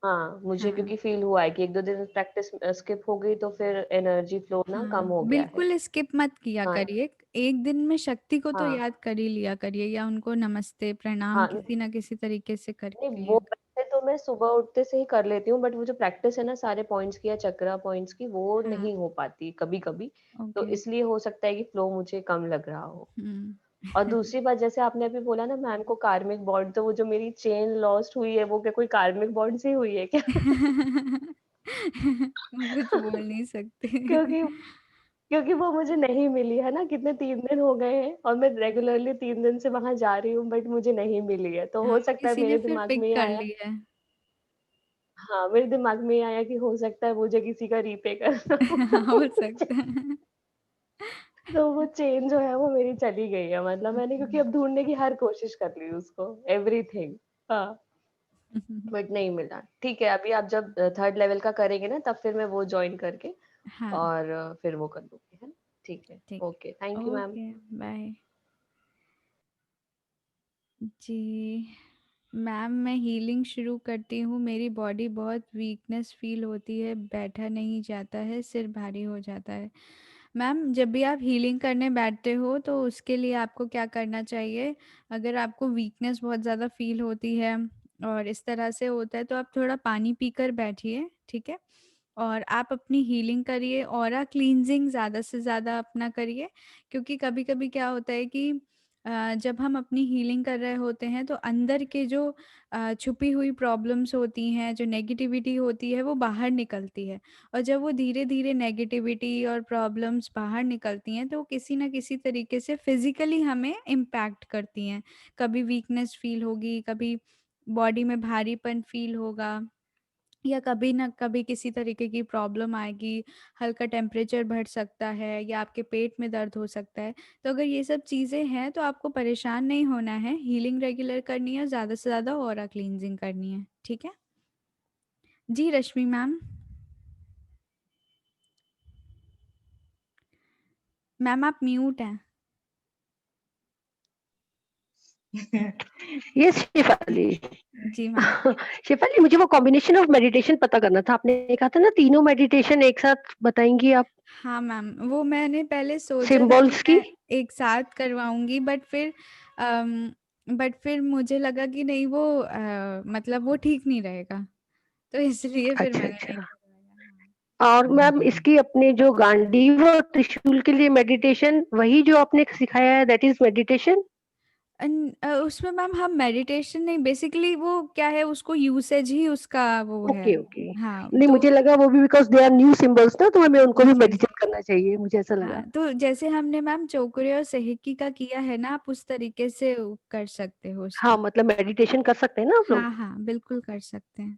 हाँ, मुझे हाँ, क्योंकि फ़ील हुआ है कि 1-2 दिन प्रैक्टिस स्किप हो गई तो फिर एनर्जी फ्लो ना कम हाँ, हो गया है। बिल्कुल स्किप मत किया हाँ, करिए। एक दिन में शक्ति को तो हाँ, याद कर ही लिया करिए या उनको नमस्ते, प्रणाम हाँ। किसी ना किसी तरीके से करके नहीं वो लिया वैसे तो मैं सुबह उठते से ही कर लेती हूँ, बट वो जो प्रैक्टिस है ना सारे पॉइंट्स की या चक्रा पॉइंट्स की, वो हाँ, नहीं हो पाती कभी-कभी। तो ओके। इसलिए हो सकता है कि फ्लो मुझे कम लग रहा हो। हुँ। और दूसरी बात जैसे आपने अभी बोला ना मैम को कार्मिक बॉन्ड, तो वो जो मेरी चेन लॉस्ट हुई है वो क्या कोई कार्मिक बॉन्ड से हुई है क्या? कुछ बोल नहीं सकते। क्योंकि क्योंकि वो मुझे नहीं मिली है ना, कितने 3 दिन हो गए हैं और मैं रेगुलरली 3 दिन से वहाँ जा रही हूँ बट मुझे नहीं मिली है। तो हाँ, हो सकता है किसी ने मेरे फिर दिमाग पिक में ये कर आया, ली है। हाँ, मेरे दिमाग में ये आया कि हो सकता है मुझे किसी का रीपे करना हो हो। सकता है। तो वो चेन जो है वो मेरी चली गई है, मतलब मैंने क्योंकि अब ढूँढने की हर कोशिश कर ली उसको, एवरीथिंग। हाँ, बट नहीं मिला। ठीक है, अभी आप जब 3rd लेवल का करेंगे ना तब फिर मैं वो जॉइन करके हाँ, और फिर वो कर लूँगी, है ना? ठीक है, ठीक ओके, है। Thank you ma'am. Okay, bye. जी, मैम मैं हीलिंग शुरू करती हूँ। मेरी बॉडी बहुत वीकनेस फ़ील होती है, बैठा नहीं जाता है, सिर भारी हो जाता है। मैम जब भी आप हीलिंग करने बैठते हो तो उसके लिए आपको क्या करना चाहिए, अगर आपको वीकनेस बहुत ज़्यादा फ़ील होती है और इस तरह से होता है तो आप थोड़ा पानी पीकर बैठिए, ठीक है? और आप अपनी हीलिंग करिए, ऑरा क्लींजिंग ज़्यादा से ज़्यादा अपना करिए, क्योंकि कभी-कभी क्या होता है कि जब हम अपनी हीलिंग कर रहे होते हैं तो अंदर के जो छुपी हुई प्रॉब्लम्स होती हैं, जो नेगेटिविटी होती है वो बाहर निकलती है और जब वो धीरे-धीरे नेगेटिविटी और प्रॉब्लम्स बाहर निकलती हैं तो वो किसी न किसी तरीके से फिज़िकली हमें इम्पैक्ट करती हैं। कभी वीकनेस फ़ील होगी, कभी बॉडी में भारीपन फ़ील होगा या कभी न कभी किसी तरीके की प्रॉब्लम आएगी, हल्का टेम्परेचर बढ़ सकता है या आपके पेट में दर्द हो सकता है। तो अगर ये सब चीज़ें हैं तो आपको परेशान नहीं होना है, हीलिंग रेगुलर करनी है और ज़्यादा से ज़्यादा ऑरा क्लींजिंग करनी है, ठीक है? जी, रश्मि मैम। मैम आप म्यूट हैं। यस शेफाली। जी मैम। शेफाली मुझे वो कॉम्बिनेशन ऑफ मेडिटेशन पता करना था, आपने कहा था ना तीनों मेडिटेशन एक साथ बताएंगी आप, हाँ मैम, वो मैंने पहले सोचा था कि सिंबल्स की। मैं एक साथ करवाऊँगी बट फिर मुझे लगा कि नहीं वो मतलब वो ठीक नहीं रहेगा, तो इसलिए फिर अच्छा मैंने नहीं अच्छा। करवाया। और मैम इसकी अपने जो गांडीव और त्रिशूल के लिए मेडिटेशन वही जो आपने सिखाया है, दैट इज मेडिटेशन। उसमें मैम हम मेडिटेशन नहीं, बेसिकली वो क्या है, उसको यूसेज ही उसका वो है। Okay okay. हाँ, नहीं तो मुझे लगा वो भी because they are new symbols ना, तो हमें उनको जी, भी जी। मेडिटेट करना चाहिए, मुझे ऐसा लगा। हाँ, तो जैसे हमने मैम चौकुरे और सेहकी का किया है ना, आप उस तरीके से कर सकते हो हाँ उसको। मतलब मेडिटेशन कर सकते हैं ना आप लोग। हाँ, हाँ, बिल्कुल कर सकते हैं।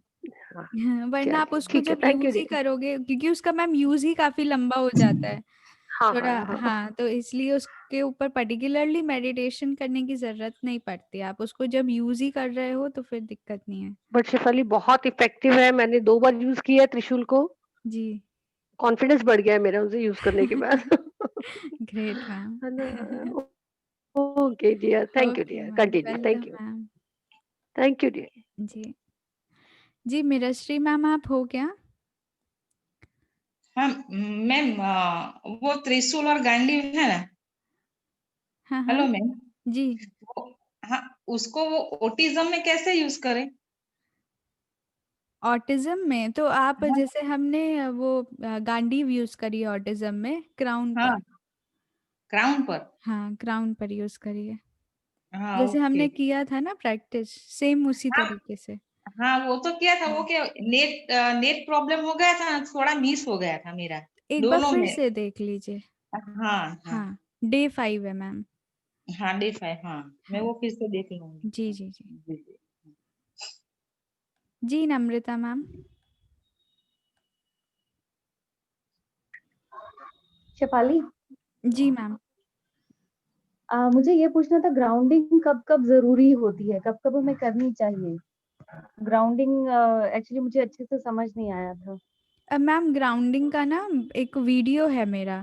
हाँ हाँ, वरना आप चलिए उसको ठीक है, जब थैंक यू यूज़ ही डियर। करोगे क्योंकि उसका मैम यूज़ ही काफ़ी लंबा हो जाता है। हाँ हाँ थोड़ा हाँ। हाँ, तो इसलिए उसके ऊपर पर्टिकुलरली मेडिटेशन करने की ज़रूरत नहीं पड़ती। आप उसको जब यूज़ ही कर रहे हो तो फिर दिक्कत नहीं है। बट शेफाली बहुत इफेक्टिव है, मैंने 2 बार यूज किया है त्रिशूल को, जी। कॉन्फिडेंस बढ़ गया है मेरा उसे यूज करने के बाद। Great ma'am. है ना। Okay dear, thank you okay dear, ma'am, continue, welcome thank you. Ma'am. Thank you dear. जी। जी, मिरश्री मैम आप हो क्या? हाँ मैम, वो त्रिशूल और गांडी है ना। हाँ, हाँ। Hello ma'am. जी। वो, हाँ, उसको वो ओटिज्म में कैसे यूज करें? ऑटिज़्म में तो आप हाँ जैसे हमने वो गांडीव यूज़ करी है ऑटिज़्म में, क्राउन पर। हाँ, क्राउन पर। हाँ, क्राउन पर यूज़ करिए। हाँ जैसे ओके। हमने किया था ना प्रैक्टिस, सेम उसी हाँ तरीके से। हाँ वो तो किया था, वो क्या नेट नेट प्रॉब्लम हो गया था, थोड़ा मिस हो गया था मेरा एक बार दोनों फिर में। से देख लीजिए। हाँ हाँ। हाँ, डे 5 है मैम। हाँ D5, हाँ मैं हाँ वो फिर से देख लूंगी। जी जी जी जी जी। जी। नम्रता मैम। शेफाली, जी मैम। मुझे ये पूछना था, ग्राउंडिंग कब कब जरूरी होती है, कब कब हमें करनी चाहिए ग्राउंडिंग? एक्चुअली मुझे अच्छे से समझ नहीं आया था। मैम ग्राउंडिंग का ना एक वीडियो है मेरा,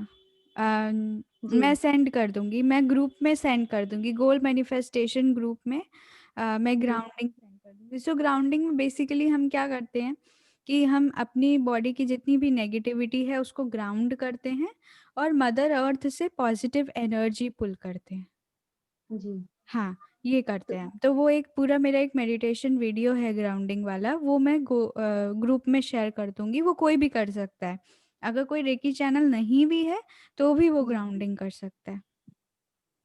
जी मैं सेंड कर दूंगी, मैं ग्रुप में सेंड कर दूंगी, गोल मैनिफेस्टेशन ग्रुप में। मैं जी ग्राउंडिंग सेंड कर दूंगी। सो ग्राउंडिंग में बेसिकली हम क्या करते हैं कि हम अपनी बॉडी की जितनी भी नेगेटिविटी है उसको ग्राउंड करते हैं और मदर अर्थ से पॉजिटिव एनर्जी पुल करते हैं। जी। हाँ, ये करते हैं। तो वो एक पूरा मेरा एक मेडिटेशन वीडियो है ग्राउंडिंग वाला, वो मैं ग्रुप में शेयर कर दूंगी, वो कोई भी कर सकता है। अगर कोई रेकी चैनल नहीं भी है तो भी वो जी ग्राउंडिंग कर सकता है।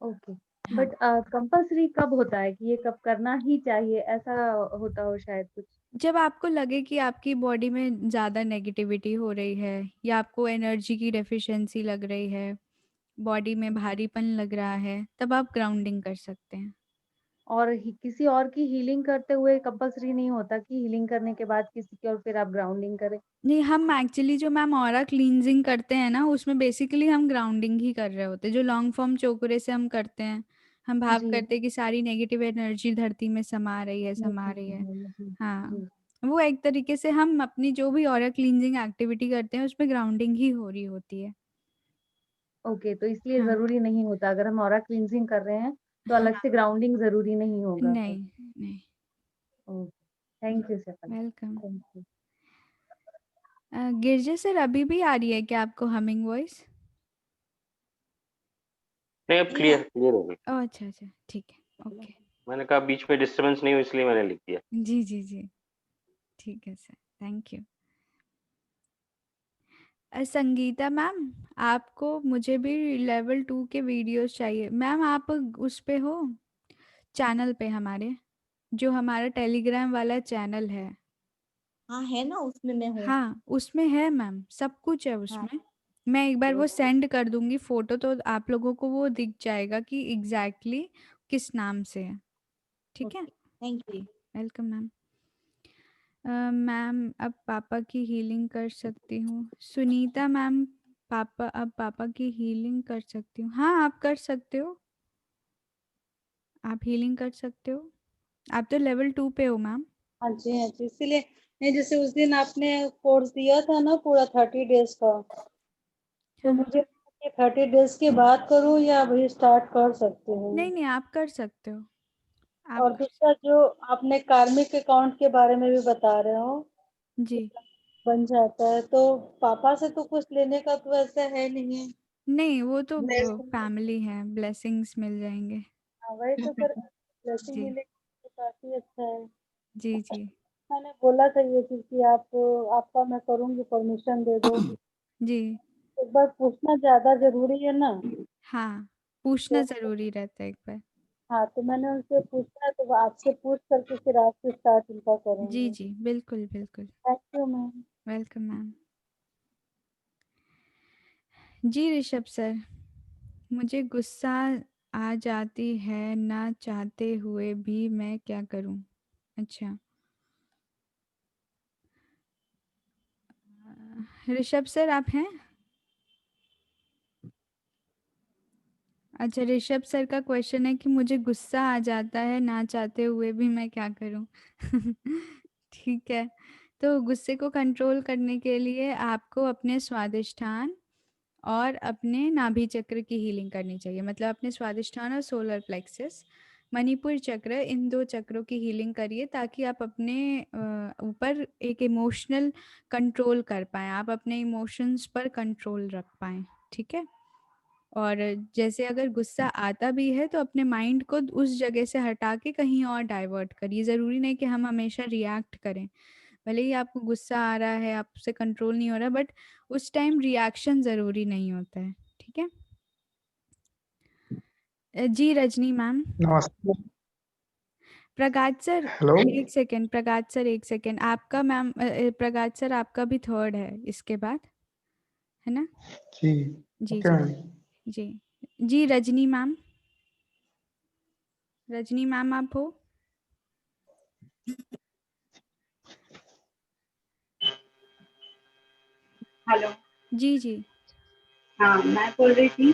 ओके। हाँ, बट कंपल्सरी कब होता है कि ये कब करना ही चाहिए, ऐसा होता हो शायद कुछ? जब आपको लगे कि आपकी बॉडी में ज़्यादा नेगेटिविटी हो रही है या आपको एनर्जी की डेफिशिएंसी लग रही है, बॉडी में भारीपन लग रहा है, तब आप ग्राउंडिंग कर सकते हैं। और किसी और की हीलिंग करते हुए कंपल्सरी नहीं होता कि हीलिंग करने के बाद किसी की और फिर आप ग्राउंडिंग करें? नहीं, हम एक्चुअली जो मैम ऑरा क्लींजिंग करते हैं ना, उसमें बेसिकली हम ग्राउंडिंग ही कर रहे होते हैं। जो लॉन्ग फॉर्म चोकरे से हम करते हैं, हम भाव जी करते हैं कि सारी नेगेटिव एनर्जी धरती में समा रही है, जी समा रही है। जी हाँ, जी। वो एक तरीके से हम अपनी जो भी ऑरा क्लींजिंग एक्टिविटी करते हैं उसमें ग्राउंडिंग ही हो रही होती है। ओके, तो इसलिए हाँ जरूरी नहीं होता अगर हम ऑरा क्लींजिंग कर रहे हैं तो अलग हाँ। से ग्राउंडिंग जरूरी नहीं होगा फिर? नहीं नहीं। Okay, thank you Shefali, welcome. Thank you. Girija sir, अभी भी आ रही है क्या आपको हमिंग वॉइस? नहीं, अब क्लियर क्लियर हो गई। ओह अच्छा अच्छा, ठीक है, ओके। मैंने कहा बीच में डिस्टरबेंस नहीं हो, इसलिए मैंने लिख दिया। जी जी जी, ठीक है sir, thank you. Sangeeta ma'am, आपको मुझे भी लेवल 2 के वीडियोस चाहिए। मैम आप उस पे हो, चैनल पे हमारे, जो हमारा टेलीग्राम वाला चैनल है। हाँ है ना, उसमें मैं हूँ। हाँ, उसमें है मैम, सब कुछ है हाँ उसमें। मैं एक बार वो ओके सेंड कर दूंगी फोटो, तो आप लोगों को वो दिख जाएगा कि एग्जैक्टली किस नाम से है। ठीक है, okay, thank you. Welcome ma'am. Ma'am अब पापा की हीलिंग कर सकती हूँ? सुनीता मैम, पापा अब पापा की हीलिंग कर सकती हूँ? हाँ, आप कर सकते हो, आप हीलिंग कर सकते हो। आप तो लेवल 2 पे हो मैम। हाँ जी हाँ जी, इसीलिए नहीं, जैसे उस दिन आपने कोर्स दिया था ना पूरा 30 डेज का, तो हाँ हाँ। मुझे 30 डेज के बाद करूँ या अभी स्टार्ट कर सकती नहीं हूँ? नहीं, आप कर सकते हो, आप और कर दूसरा जो आपने कार्मिक अकाउंट के बारे में भी बता रहे हो, जी। बन जाता है, तो पापा से तो कुछ लेने का तो ऐसा है नहीं है। नहीं, वो तो ब्लेसिंग, फैमिली है, ब्लेसिंग्स मिल जाएंगे। हाँ वही तो, पर ब्लेसिंग जी मिलेगी तो काफी अच्छा है। जी जी मैंने बोला था ये चीज कि आप, आपका मैं करूंगी, परमिशन दे दो। जी। एक बार पूछना ज्यादा जरूरी है ना। हाँ, पूछना तो ज़रूरी रहता है एक बार। हाँ, तो मैंने उनसे पूछा है, तो वो आपसे पूछ करके फिर आपसे स्टार्ट उनका जी करेंगे। जी, बिल्कुल बिल्कुल। Thank you ma'am. Welcome ma'am. जी ऋषभ सर, मुझे गुस्सा आ जाती है ना चाहते हुए भी, मैं क्या करूं? अच्छा, ऋषभ सर आप हैं? अच्छा, ऋषभ सर का क्वेश्चन है कि मुझे गुस्सा आ जाता है ना चाहते हुए भी, मैं क्या करूं? ठीक है, तो गुस्से को कंट्रोल करने के लिए आपको अपने स्वादिष्ठान और अपने नाभि चक्र की हीलिंग करनी चाहिए। मतलब अपने स्वादिष्ठान और सोलर प्लेक्सस, मणिपुर चक्र, इन 2 चक्रों की हीलिंग करिए ताकि आप अपने ऊपर एक इमोशनल कंट्रोल कर पाएँ, आप अपने इमोशंस पर कंट्रोल रख पाएँ। ठीक है, और जैसे अगर गुस्सा आता भी है तो अपने माइंड को उस जगह से हटा के कहीं और डाइवर्ट करिए। ज़रूरी नहीं कि हम हमेशा रिएक्ट करें। भले ही आपको गुस्सा आ रहा है, आपसे कंट्रोल नहीं हो रहा, बट उस टाइम रिएक्शन ज़रूरी नहीं होता है। ठीक है, जी रजनी मैम। नमस्ते। प्रगाज सर हेलो। एक सेकेंड, प्रगाज सर एक सेकेंड, आपका मैम प्रगाज सर आपका भी थर्ड है इसके बाद, है ना? जी जी ओके जी मैम। जी जी रजनी मैम, रजनी मैम आप हो? हेलो। जी जी हाँ, मैं बोल रही थी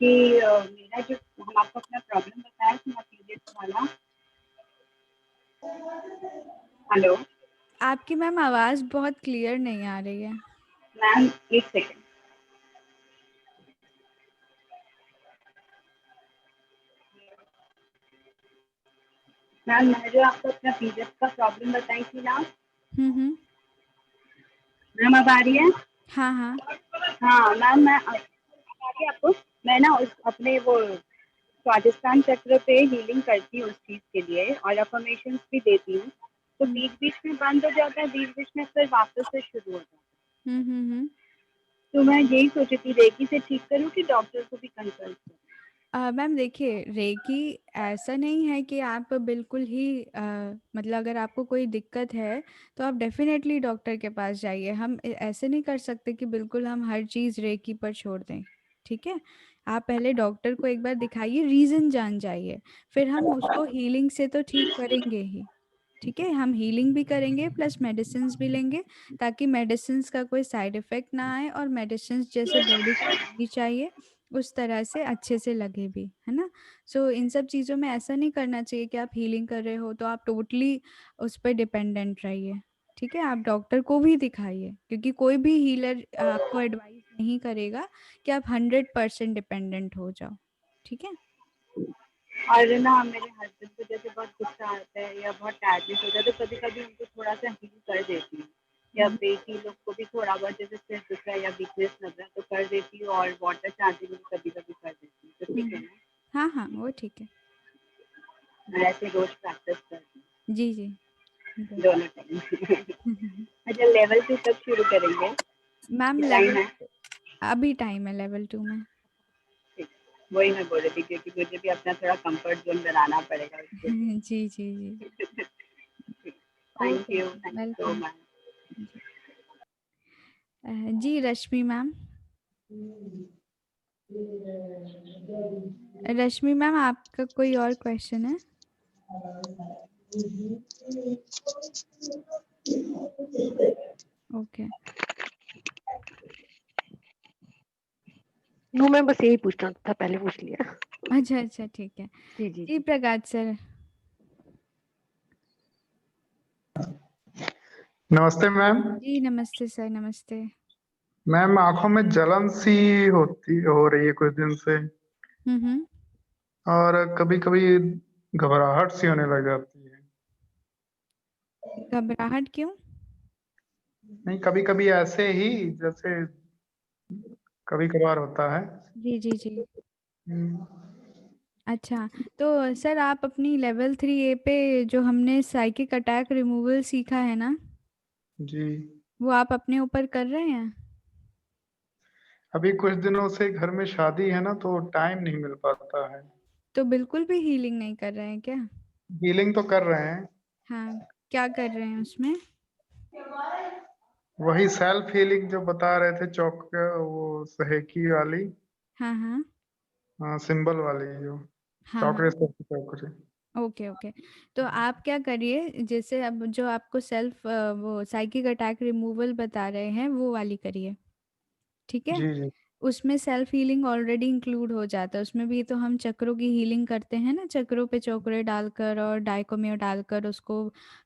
कि मेरा जो हम आपको अपना प्रॉब्लम बताया था ना पीरियड्स वाला। हेलो आपकी मैम आवाज़ बहुत क्लियर नहीं आ रही है। मैम, एक सेकेंड। मैम, मैं जो आपको अपना पीरियड्स का प्रॉब्लम बताई थी ना, हम्म। मैम अब आ रही है? हाँ हाँ हाँ मैम, मैं अब आ रही है आपको? मैं ना अपने वो स्वादिष्टान चक्र पे हीलिंग करती हूँ उस चीज के लिए, और अफर्मेशंस भी देती हूँ। तो बीच बीच में बंद हो जाता है, बीच बीच में फिर वापस से शुरू हो जाता है। हम्म। तो मैं यही सोची थी, रेकी से ठीक करूँ कि डॉक्टर को भी कंसल्ट करूँ? मैम देखिए, रेकी ऐसा नहीं है कि आप बिल्कुल ही मतलब अगर आपको कोई दिक्कत है तो आप डेफिनेटली डॉक्टर के पास जाइए। हम ऐसे नहीं कर सकते कि बिल्कुल हम हर चीज़ रेकी पर छोड़ दें, ठीक है? आप पहले डॉक्टर को एक बार दिखाइए, रीज़न जान जाइए, फिर हम उसको हीलिंग से तो ठीक करेंगे ही, ठीक है? हम हीलिंग भी करेंगे प्लस मेडिसिन्स भी लेंगे, ताकि मेडिसिन्स का कोई साइड इफ़ेक्ट ना आए और मेडिसिन्स जैसे बॉडी को लगनी चाहिए उस तरह से अच्छे से लगे भी, है ना? सो इन सब चीज़ों में ऐसा नहीं करना चाहिए कि आप हीलिंग कर रहे हो तो आप टोटली उस पर डिपेंडेंट रहिए, ठीक है? आप डॉक्टर को भी दिखाइए, क्योंकि कोई भी हीलर आपको एडवाइस नहीं करेगा कि आप 100% डिपेंडेंट हो जाओ, ठीक है? और ना मेरे हस्बैंड को जैसे बहुत गुस्सा आता है या बहुत टायर्डनेस होता है, तो कभी कभी उनको थोड़ा सा हील कर देती हूँ, या बेटी लोग को भी थोड़ा बहुत जैसे सिर दुख रहा है या वीकनेस लग रहा है तो कर देती हूँ, और वाटर चार्जिंग भी कभी कभी कर देती हूँ। तो ठीक है ना? हाँ हाँ वो ठीक है। मैं ऐसे रोज प्रैक्टिस करती हूँ जी जी दोनों टाइम। अच्छा, लेवल 2 कब शुरू करेंगे? मैम टाइम लेवल है? अभी टाइम है लेवल 2 में। ठीक, वही मैं बोल रही थी, क्योंकि मुझे भी अपना थोड़ा कंफर्ट जोन बनाना पड़ेगा उसके लिए। जी जी जी thank okay you so welcome. Much. जी रश्मि मैम, रश्मि मैम आपका कोई और क्वेश्चन है? ओके नो मैं बस यही पूछना था, पहले पूछ लिया। अच्छा अच्छा ठीक है। जी जी जी प्रकाश सर। नमस्ते मैम। जी नमस्ते सर, नमस्ते। मैम आंखों में जलन सी हो रही है कुछ दिन से, हम्म। और कभी कभी घबराहट सी होने लग जाती है। घबराहट क्यों? नहीं, कभी कभी ऐसे ही, जैसे कभी कभार होता है। जी जी जी हम्म, अच्छा, तो सर आप अपनी लेवल 3A पे जो हमने साइकिक अटैक रिमूवल सीखा है ना, जी वो आप अपने ऊपर कर रहे हैं? अभी कुछ दिनों से घर में शादी है ना, तो टाइम नहीं मिल पाता है। तो बिल्कुल भी हीलिंग नहीं कर रहे हैं क्या? हीलिंग तो कर रहे हैं, हाँ, क्या कर रहे हैं उसमें? वही सेल्फ हीलिंग जो बता रहे थे, चौक वो सहेकी वाली, हाँ हाँ हाँ सिंबल वाली जो हाँ हाँ चौकड़े से चौकड़े। Okay okay. तो आप क्या करिए, जैसे अब जो आपको सेल्फ वो साइकिक अटैक रिमूवल बता रहे हैं वो वाली करिए, ठीक है? जी जी उसमें सेल्फ हीलिंग ऑलरेडी इंक्लूड हो जाता है, उसमें भी तो हम चक्रों की हीलिंग करते हैं ना, चक्रों पे चोकरे डालकर और डाइकोमियो डालकर उसको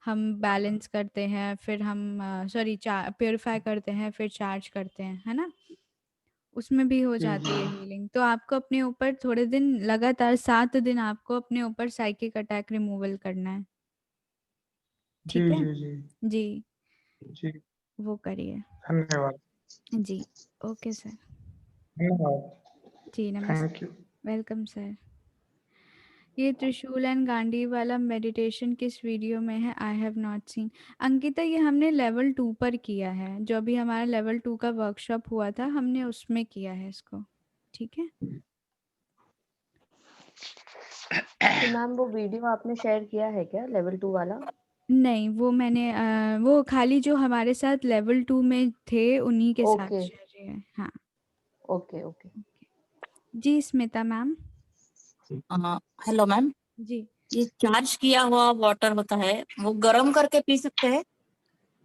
हम बैलेंस करते हैं, फिर हम सॉरी प्योरीफाई करते हैं, फिर चार्ज करते हैं, है ना? उसमें भी हो जी जाती जी है हीलिंग। तो आपको अपने ऊपर थोड़े दिन लगातार 7 दिन आपको अपने ऊपर साइकिक अटैक रिमूवल करना है, जी ठीक है? जी जी जी जी। वो करिए। धन्यवाद। जी ओके सर। धन्यवाद। जी थैंक नमस्ते। यू। Welcome sir. ये त्रिशूल एंड गांडी वाला मेडिटेशन किस वीडियो में है? I have not seen. Ankita ये हमने लेवल 2 पर किया है, जो अभी हमारा लेवल 2 का वर्कशॉप हुआ था हमने उसमें किया है इसको, ठीक है? तो मैम वो वीडियो आपने शेयर किया है क्या लेवल 2 वाला? नहीं, वो मैंने वो खाली जो हमारे साथ लेवल 2 में थे उन्हीं के साथ ओके शेयर किया है। हाँ। Okay okay. जी स्मिता मैम। हेलो मैम, जी। ये चार्ज किया हुआ वाटर होता है वो गर्म करके पी सकते हैं?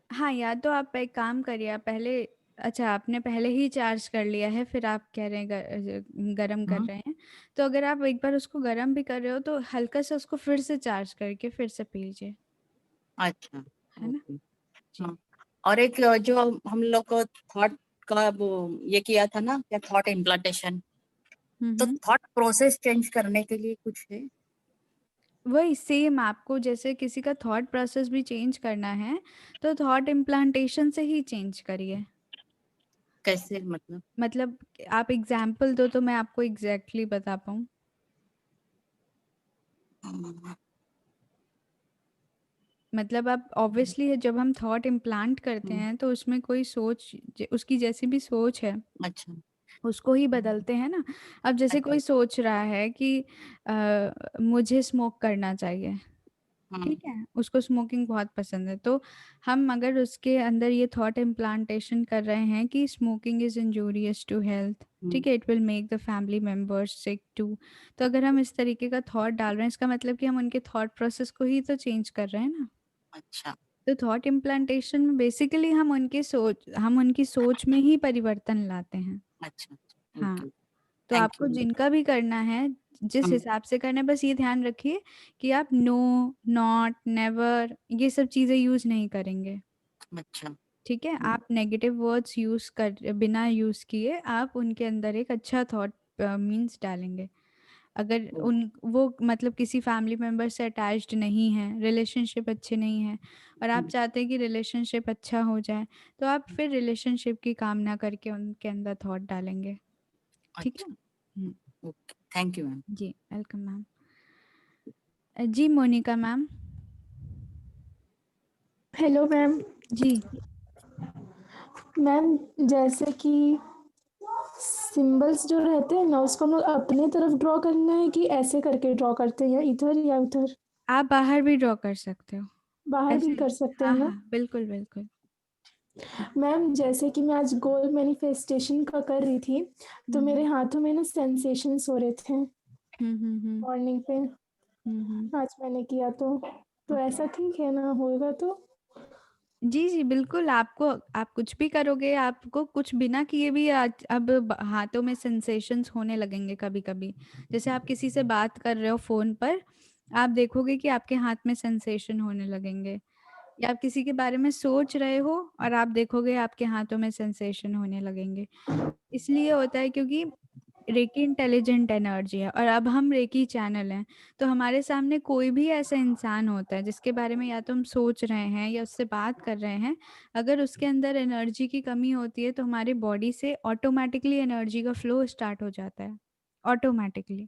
हाँ, या तो आप एक काम करिए, आप पहले, अच्छा आपने पहले ही चार्ज कर लिया है, फिर आप कह रहे हैं गरम कर रहे हैं, तो अगर आप एक बार उसको गरम भी कर रहे हो तो हल्का सा उसको फिर से चार्ज करके फिर से पी लीजिए, अच्छा, है ना? ओके। जी। हाँ, और एक जो हम लोग को थॉट का वो ये किया था ना, क्या थॉट इम्प्लांटेशन, तो थॉट प्रोसेस चेंज करने के लिए कुछ है? वही सेम, आपको जैसे किसी का थॉट प्रोसेस भी चेंज करना है तो थॉट इम्प्लांटेशन से ही चेंज करिए। कैसे मतलब? मतलब आप एग्जाम्पल दो तो मैं आपको एग्जैक्टली बता पाऊँ। मतलब आप ऑब्वियसली जब हम थॉट इम्प्लांट करते हैं तो उसमें कोई सोच, उसकी जैसी भी सोच है अच्छा उसको ही बदलते हैं ना। अब जैसे कोई सोच रहा है कि मुझे स्मोक करना चाहिए, ठीक है, उसको स्मोकिंग बहुत पसंद है, तो हम अगर उसके अंदर ये थॉट इम्प्लांटेशन कर रहे हैं कि smoking is injurious to health, ठीक है, it will make the family members sick too, तो अगर हम इस तरीके का थॉट डाल रहे हैं इसका मतलब कि हम उनके थॉट प्रोसेस को ही तो चेंज कर रहे हैं ना। अच्छा तो थॉट इम्प्लांटेशन में बेसिकली हम उनकी सोच में ही परिवर्तन लाते हैं। अच्छा हाँ, ओके, तो थैंक आपको यू। जिनका भी करना है जिस हिसाब से करना है, बस ये ध्यान रखिए कि आप नो, नॉट, नेवर ये सब चीज़ें यूज़ नहीं करेंगे, अच्छा ठीक है। आप नेगेटिव वर्ड्स यूज़ कर बिना यूज़ किए आप उनके अंदर एक अच्छा थॉट मीन्स डालेंगे। अगर उन वो मतलब किसी फैमिली मेम्बर से अटैच्ड नहीं है, रिलेशनशिप अच्छे नहीं है और आप चाहते हैं कि रिलेशनशिप अच्छा हो जाए, तो आप फिर रिलेशनशिप की कामना करके उनके अंदर थॉट डालेंगे, ठीक है। Okay, thank you ma'am. जी वेलकम मैम। जी मोनिका मैम। Hello ma'am. जी मैम जैसे कि सिंबल्स जो रहते हैं ना उसको हम अपने तरफ ड्रॉ करना है कि ऐसे करके ड्रॉ करते हैं, या इधर या उधर? आप बाहर भी ड्रॉ कर सकते हो बाहर भी ऐसे। कर सकते हैं हाँ ना? हाँ बिल्कुल बिल्कुल। मैम जैसे कि मैं आज गोल मैनिफेस्टेशन का कर रही थी तो मेरे हाथों में ना सेंसेशंस हो रहे थे मॉर्निंग पे, आज मैंने किया तो ऐसा ठीक है ना, होगा तो? जी जी बिल्कुल, आपको आप कुछ भी करोगे आपको कुछ बिना किए भी आज अब हाथों में सेंसेशंस होने लगेंगे कभी कभी। जैसे आप किसी से बात कर रहे हो फोन पर, आप देखोगे कि आपके हाथ में सेंसेशन होने लगेंगे, या आप किसी के बारे में सोच रहे हो और आप देखोगे आपके हाथों में सेंसेशन होने लगेंगे। इसलिए होता है क्योंकि रेकी इंटेलिजेंट एनर्जी है और अब हम रेकी चैनल हैं, तो हमारे सामने कोई भी ऐसा इंसान होता है जिसके बारे में या तो हम सोच रहे हैं या उससे बात कर रहे हैं, अगर उसके अंदर एनर्जी की कमी होती है तो हमारी बॉडी से ऑटोमेटिकली एनर्जी का फ्लो स्टार्ट हो जाता है, ऑटोमेटिकली,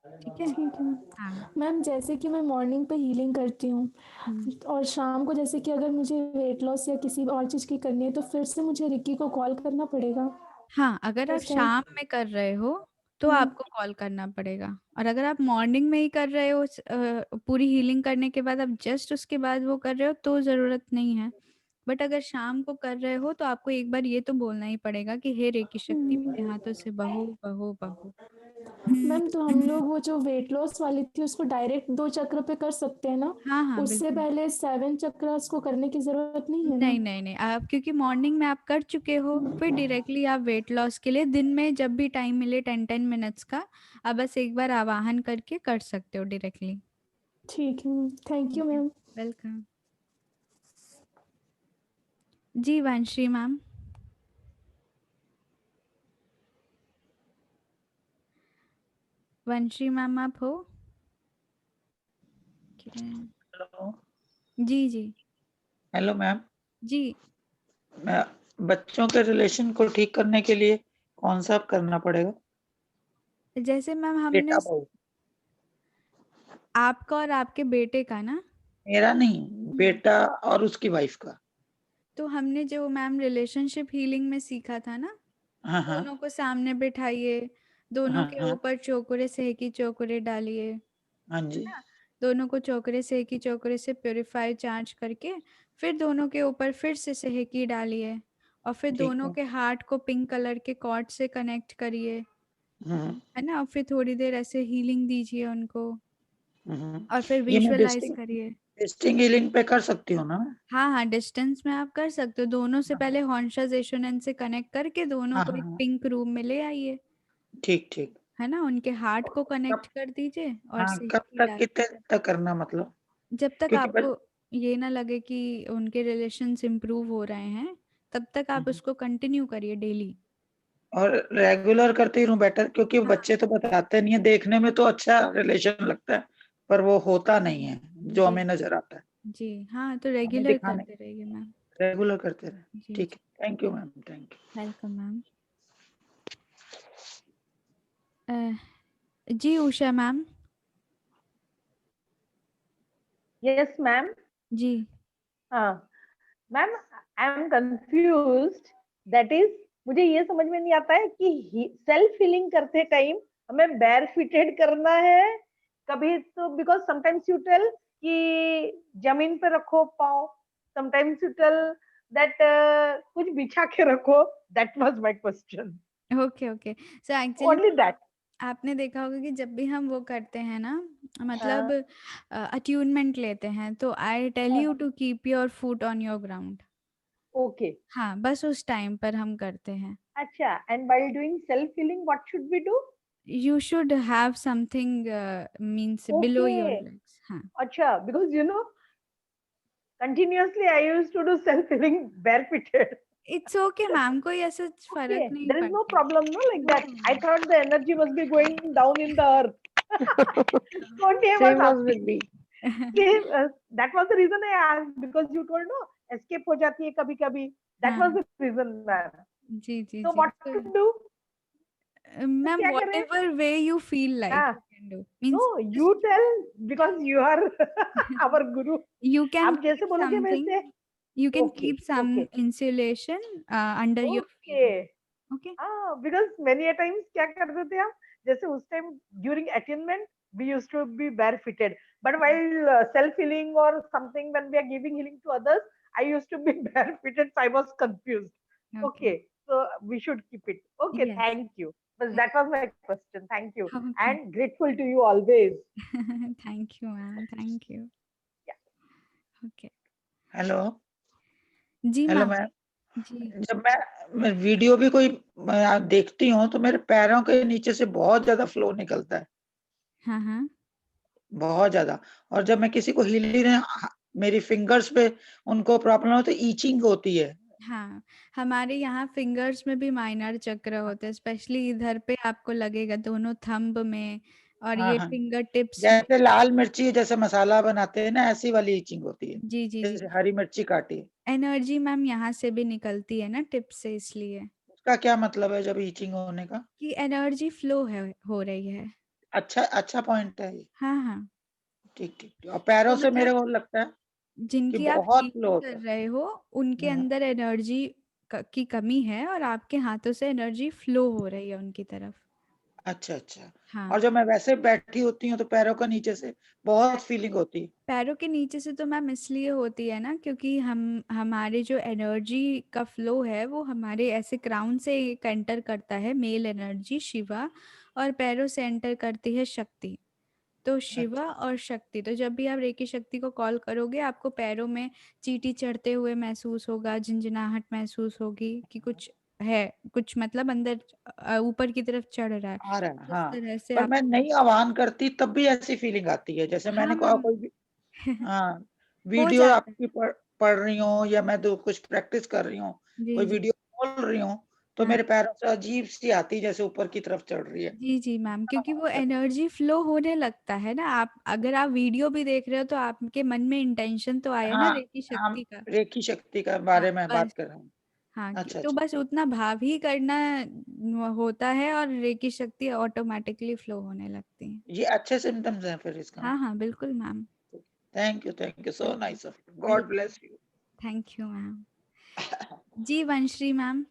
ठीक है। ठीक है हाँ मैम। जैसे कि मैं मॉर्निंग पे हीलिंग करती हूँ और शाम को जैसे कि अगर मुझे वेट लॉस या किसी और चीज़ की करनी है तो फिर से मुझे रिक्की को कॉल करना पड़ेगा? हाँ, अगर आप उस टाइम शाम में कर रहे हो तो आपको कॉल करना पड़ेगा, और अगर आप मॉर्निंग में ही कर रहे हो पूरी हीलिंग करने के बाद आप जस्ट उसके बाद वो कर रहे हो तो ज़रूरत नहीं है। बट अगर शाम को कर रहे हो तो आपको एक बार ये तो बोलना ही पड़ेगा कि हे रेकी शक्ति मेरे हाथों से बहो बहो बहो। मैम तो हम लोग वो जो वेट लॉस वाली थी उसको डायरेक्ट 2 चक्र पे कर सकते हैं ना? हाँ हाँ उससे बिल्कुल। पहले 7 चक्रास को करने की जरूरत नहीं है ना? नहीं नहीं नहीं, आप क्योंकि मॉर्निंग में आप कर चुके हो, फिर डायरेक्टली आप वेट लॉस के लिए दिन में जब भी टाइम मिले 10-10 मिनट्स का, आप बस एक बार आवाहन करके कर सकते हो डायरेक्टली। ठीक है ma'am, thank you ma'am. Welcome. जी वंशी मैम। वंशी मैम आप हो? हेलो जी जी हेलो मैम, जी। बच्चों के रिलेशन को ठीक करने के लिए कौन सा करना पड़ेगा? जैसे मैम हमने बेटा बहू, आपका और आपके बेटे का ना, मेरा नहीं, बेटा और उसकी वाइफ का। तो हमने जो मैम रिलेशनशिप हीलिंग में सीखा था ना, हाँ हाँ दोनों को सामने बिठाइए, दोनों हाँ के हाँ ऊपर चोकुरे सेकी चोकुरे डालिए, हाँ जी। दोनों को चोकरे से, एक ही चोकरे से प्योरीफाई चार्ज करके फिर दोनों के ऊपर फिर से सेहकी डालिए और फिर ठीक दोनों है। के हार्ट को पिंक कलर के कॉर्ड से कनेक्ट करिए, हम्म है ना। और फिर थोड़ी देर ऐसे हीलिंग दीजिए उनको हम्म। और फिर ये मैं विजुअलाइज करिए। डिस्टिंग हीलिंग पे कर सकती हूँ ना? हाँ हाँ, डिस्टेंस में आप कर सकते हो। दोनों से पहले हॉन्शस एशोनेंस से कनेक्ट करके दोनों हाँ को हाँ एक हाँ, पिंक रूम में ले आइए, ठीक ठीक। है ना। उनके हार्ट को कब कनेक्ट कर दीजिए और हाँ, कब सेहकी तक डाल, कितने दिन तक करना मतलब? जब तक क्योंकि आपको ये ना लगे कि उनके रिलेशंस इम्प्रूव हो रहे हैं तब तक आप उसको कंटिन्यू करिए डेली। और रेगुलर करते ही रहूं बेटर, क्योंकि बच्चे तो बताते नहीं है। देखने में तो अच्छा रिलेशन लगता है पर वो होता नहीं है जो जी हमें नजर आता है। जी हाँ, तो हमें रेगुलर दिखाने करते रहिए मैम। रेगुलर करते रहे। जी ठीक जी, है, thank you ma'am, thank welcome ma'am. जी उषा मैम। Yes ma'am. जी हाँ ma'am, I am confused, that is मुझे ये समझ में नहीं आता है कि सेल्फ हीलिंग करते टाइम हमें बेयर फिटेड करना है कभी तो, बिकॉज समटाइम्स यू टेल कि जमीन पे रखो पाँव, समटाइम्स यू टेल दैट कुछ बिछा के रखो, that was my question, okay okay. So actually only that. आपने देखा होगा कि जब भी हम वो करते हैं ना, मतलब अट्यूनमेंट लेते हैं, तो I tell you to keep your foot on your ground. Okay, हाँ, बस उस टाइम पर हम करते हैं। अच्छा, and while doing self healing what should we do? You should have something means below your okay, legs. हाँ, अच्छा, because you know continuously I used to do self healing barefooted. it's okay ma'am, कोई ऐसा फर्क Okay, नहीं there is no पड़ता। problem, no, like that. नहीं I नहीं। thought the energy must be going down in the earth. Only I was Same was with asking. me. कि, that was the reason I asked, because you told no escape हो जाती है कभी कभी. That हाँ was the reason, ma'am. जी जी So जी। what to do? तो मैम क्या करें? whatever way you feel like हाँ, you can do, no, means you tell, because you are our guru. you can आप जैसे keep बोलोगे something, वैसे. you can Okay, keep some okay, insulation under your feet. okay. Okay. Because many a times क्या करते थे हम, जैसे उस time during attunement we used to be barefooted, but while self healing or something when we are giving healing to others, I used to be barefooted, so I was confused. Okay. Okay, so we should keep it. Okay, Yes. thank you. But that was my question. Thank you, Okay. and grateful to you always. Thank you ma'am, thank you. Yeah. Okay. Hello. जी hello ma'am. Ma'am. जी जब मैं video भी कोई देखती हूँ तो मेरे पैरों के नीचे से बहुत ज्यादा फ्लो निकलता है, हाँ हाँ। बहुत ज्यादा। और जब मैं किसी को हिली मेरी फिंगर्स पे उनको प्रॉब्लम हो तो ईचिंग होती है। हाँ, हमारे यहाँ फिंगर्स में भी माइनर चक्र होते हैं, स्पेशली इधर पे आपको लगेगा दोनों थंब में और हाँ ये हाँ, फिंगर टिप्स में। जैसे लाल मिर्ची जैसे मसाला बनाते हैं ना, ऐसी वाली ईचिंग होती है, जी जी जी। जैसे हरी मिर्ची काटी है। एनर्जी मैम यहाँ से भी निकलती है ना टिप से, इसलिए उसका क्या मतलब है जब ईचिंग होने का? कि एनर्जी फ्लो है, हो रही है। अच्छा अच्छा पॉइंट है ये। हाँ हाँ। ठीक ठीक। और पैरों तो से मेरे मतलब को लगता है कि जिनकी आप बहुत फ्लो हीलिंग होता कर है। रहे हो उनके हाँ, अंदर एनर्जी की कमी है और आपके हाथों से एनर्जी फ्लो हो रही है उनकी तरफ। अच्छा अच्छा। हाँ। और जब मैं वैसे बैठी होती हूँ तो पैरों का नीचे से बहुत फीलिंग होती है। पैरों के नीचे से तो मैम इसलिए होती है ना, क्योंकि हमारे जो एनर्जी का फ्लो है वो हमारे ऐसे क्राउन से एंटर करता है मेल एनर्जी शिवा, और पैरों से एंटर करती है शक्ति। तो शिवा अच्छा और शक्ति, तो जब भी आप रेकी शक्ति को कॉल करोगे आपको पैरों में चींटी चढ़ते हुए महसूस होगा, झंझनाहट महसूस होगी कि कुछ है, कुछ मतलब अंदर ऊपर की तरफ चढ़ रहा है। आ रहा है, इस हाँ। तरह से पर आप। मैं नहीं आह्वान करती तब भी ऐसी फीलिंग आती है, जैसे हाँ मैंने कहा मैम। कोई भी हाँ हो वीडियो जाता है। आपकी पढ़ रही हूँ या मैं तो कुछ प्रैक्टिस कर रही हूँ, जी कोई जी। वीडियो खोल रही हूँ तो हाँ मेरे पैरों से अजीब सी आती है, जैसे ऊपर की तरफ चढ़ रही है। जी जी मैम, क्योंकि वो हाँ, एनर्जी फ्लो होने लगता है ना। आप अगर आप वीडियो भी देख रहे हो तो आपके मन में इंटेंशन तो आया ना हाँ, रेकी हम शक्ति का। रेखी शक्ति का हाँ बारे में बस। बात कर रहे हैं। हाँ अच्छा तो अच्छा। बस उतना भाव ही करना होता है और रेकी शक्ति ऑटोमेटिकली फ्लो होने लगती है। ये अच्छे सिम्टम्स हैं फिर इसका। हाँ हाँ बिल्कुल ma'am. Thank you so nice of you, God bless you. Thank you ma'am. जी वंश्री मैम।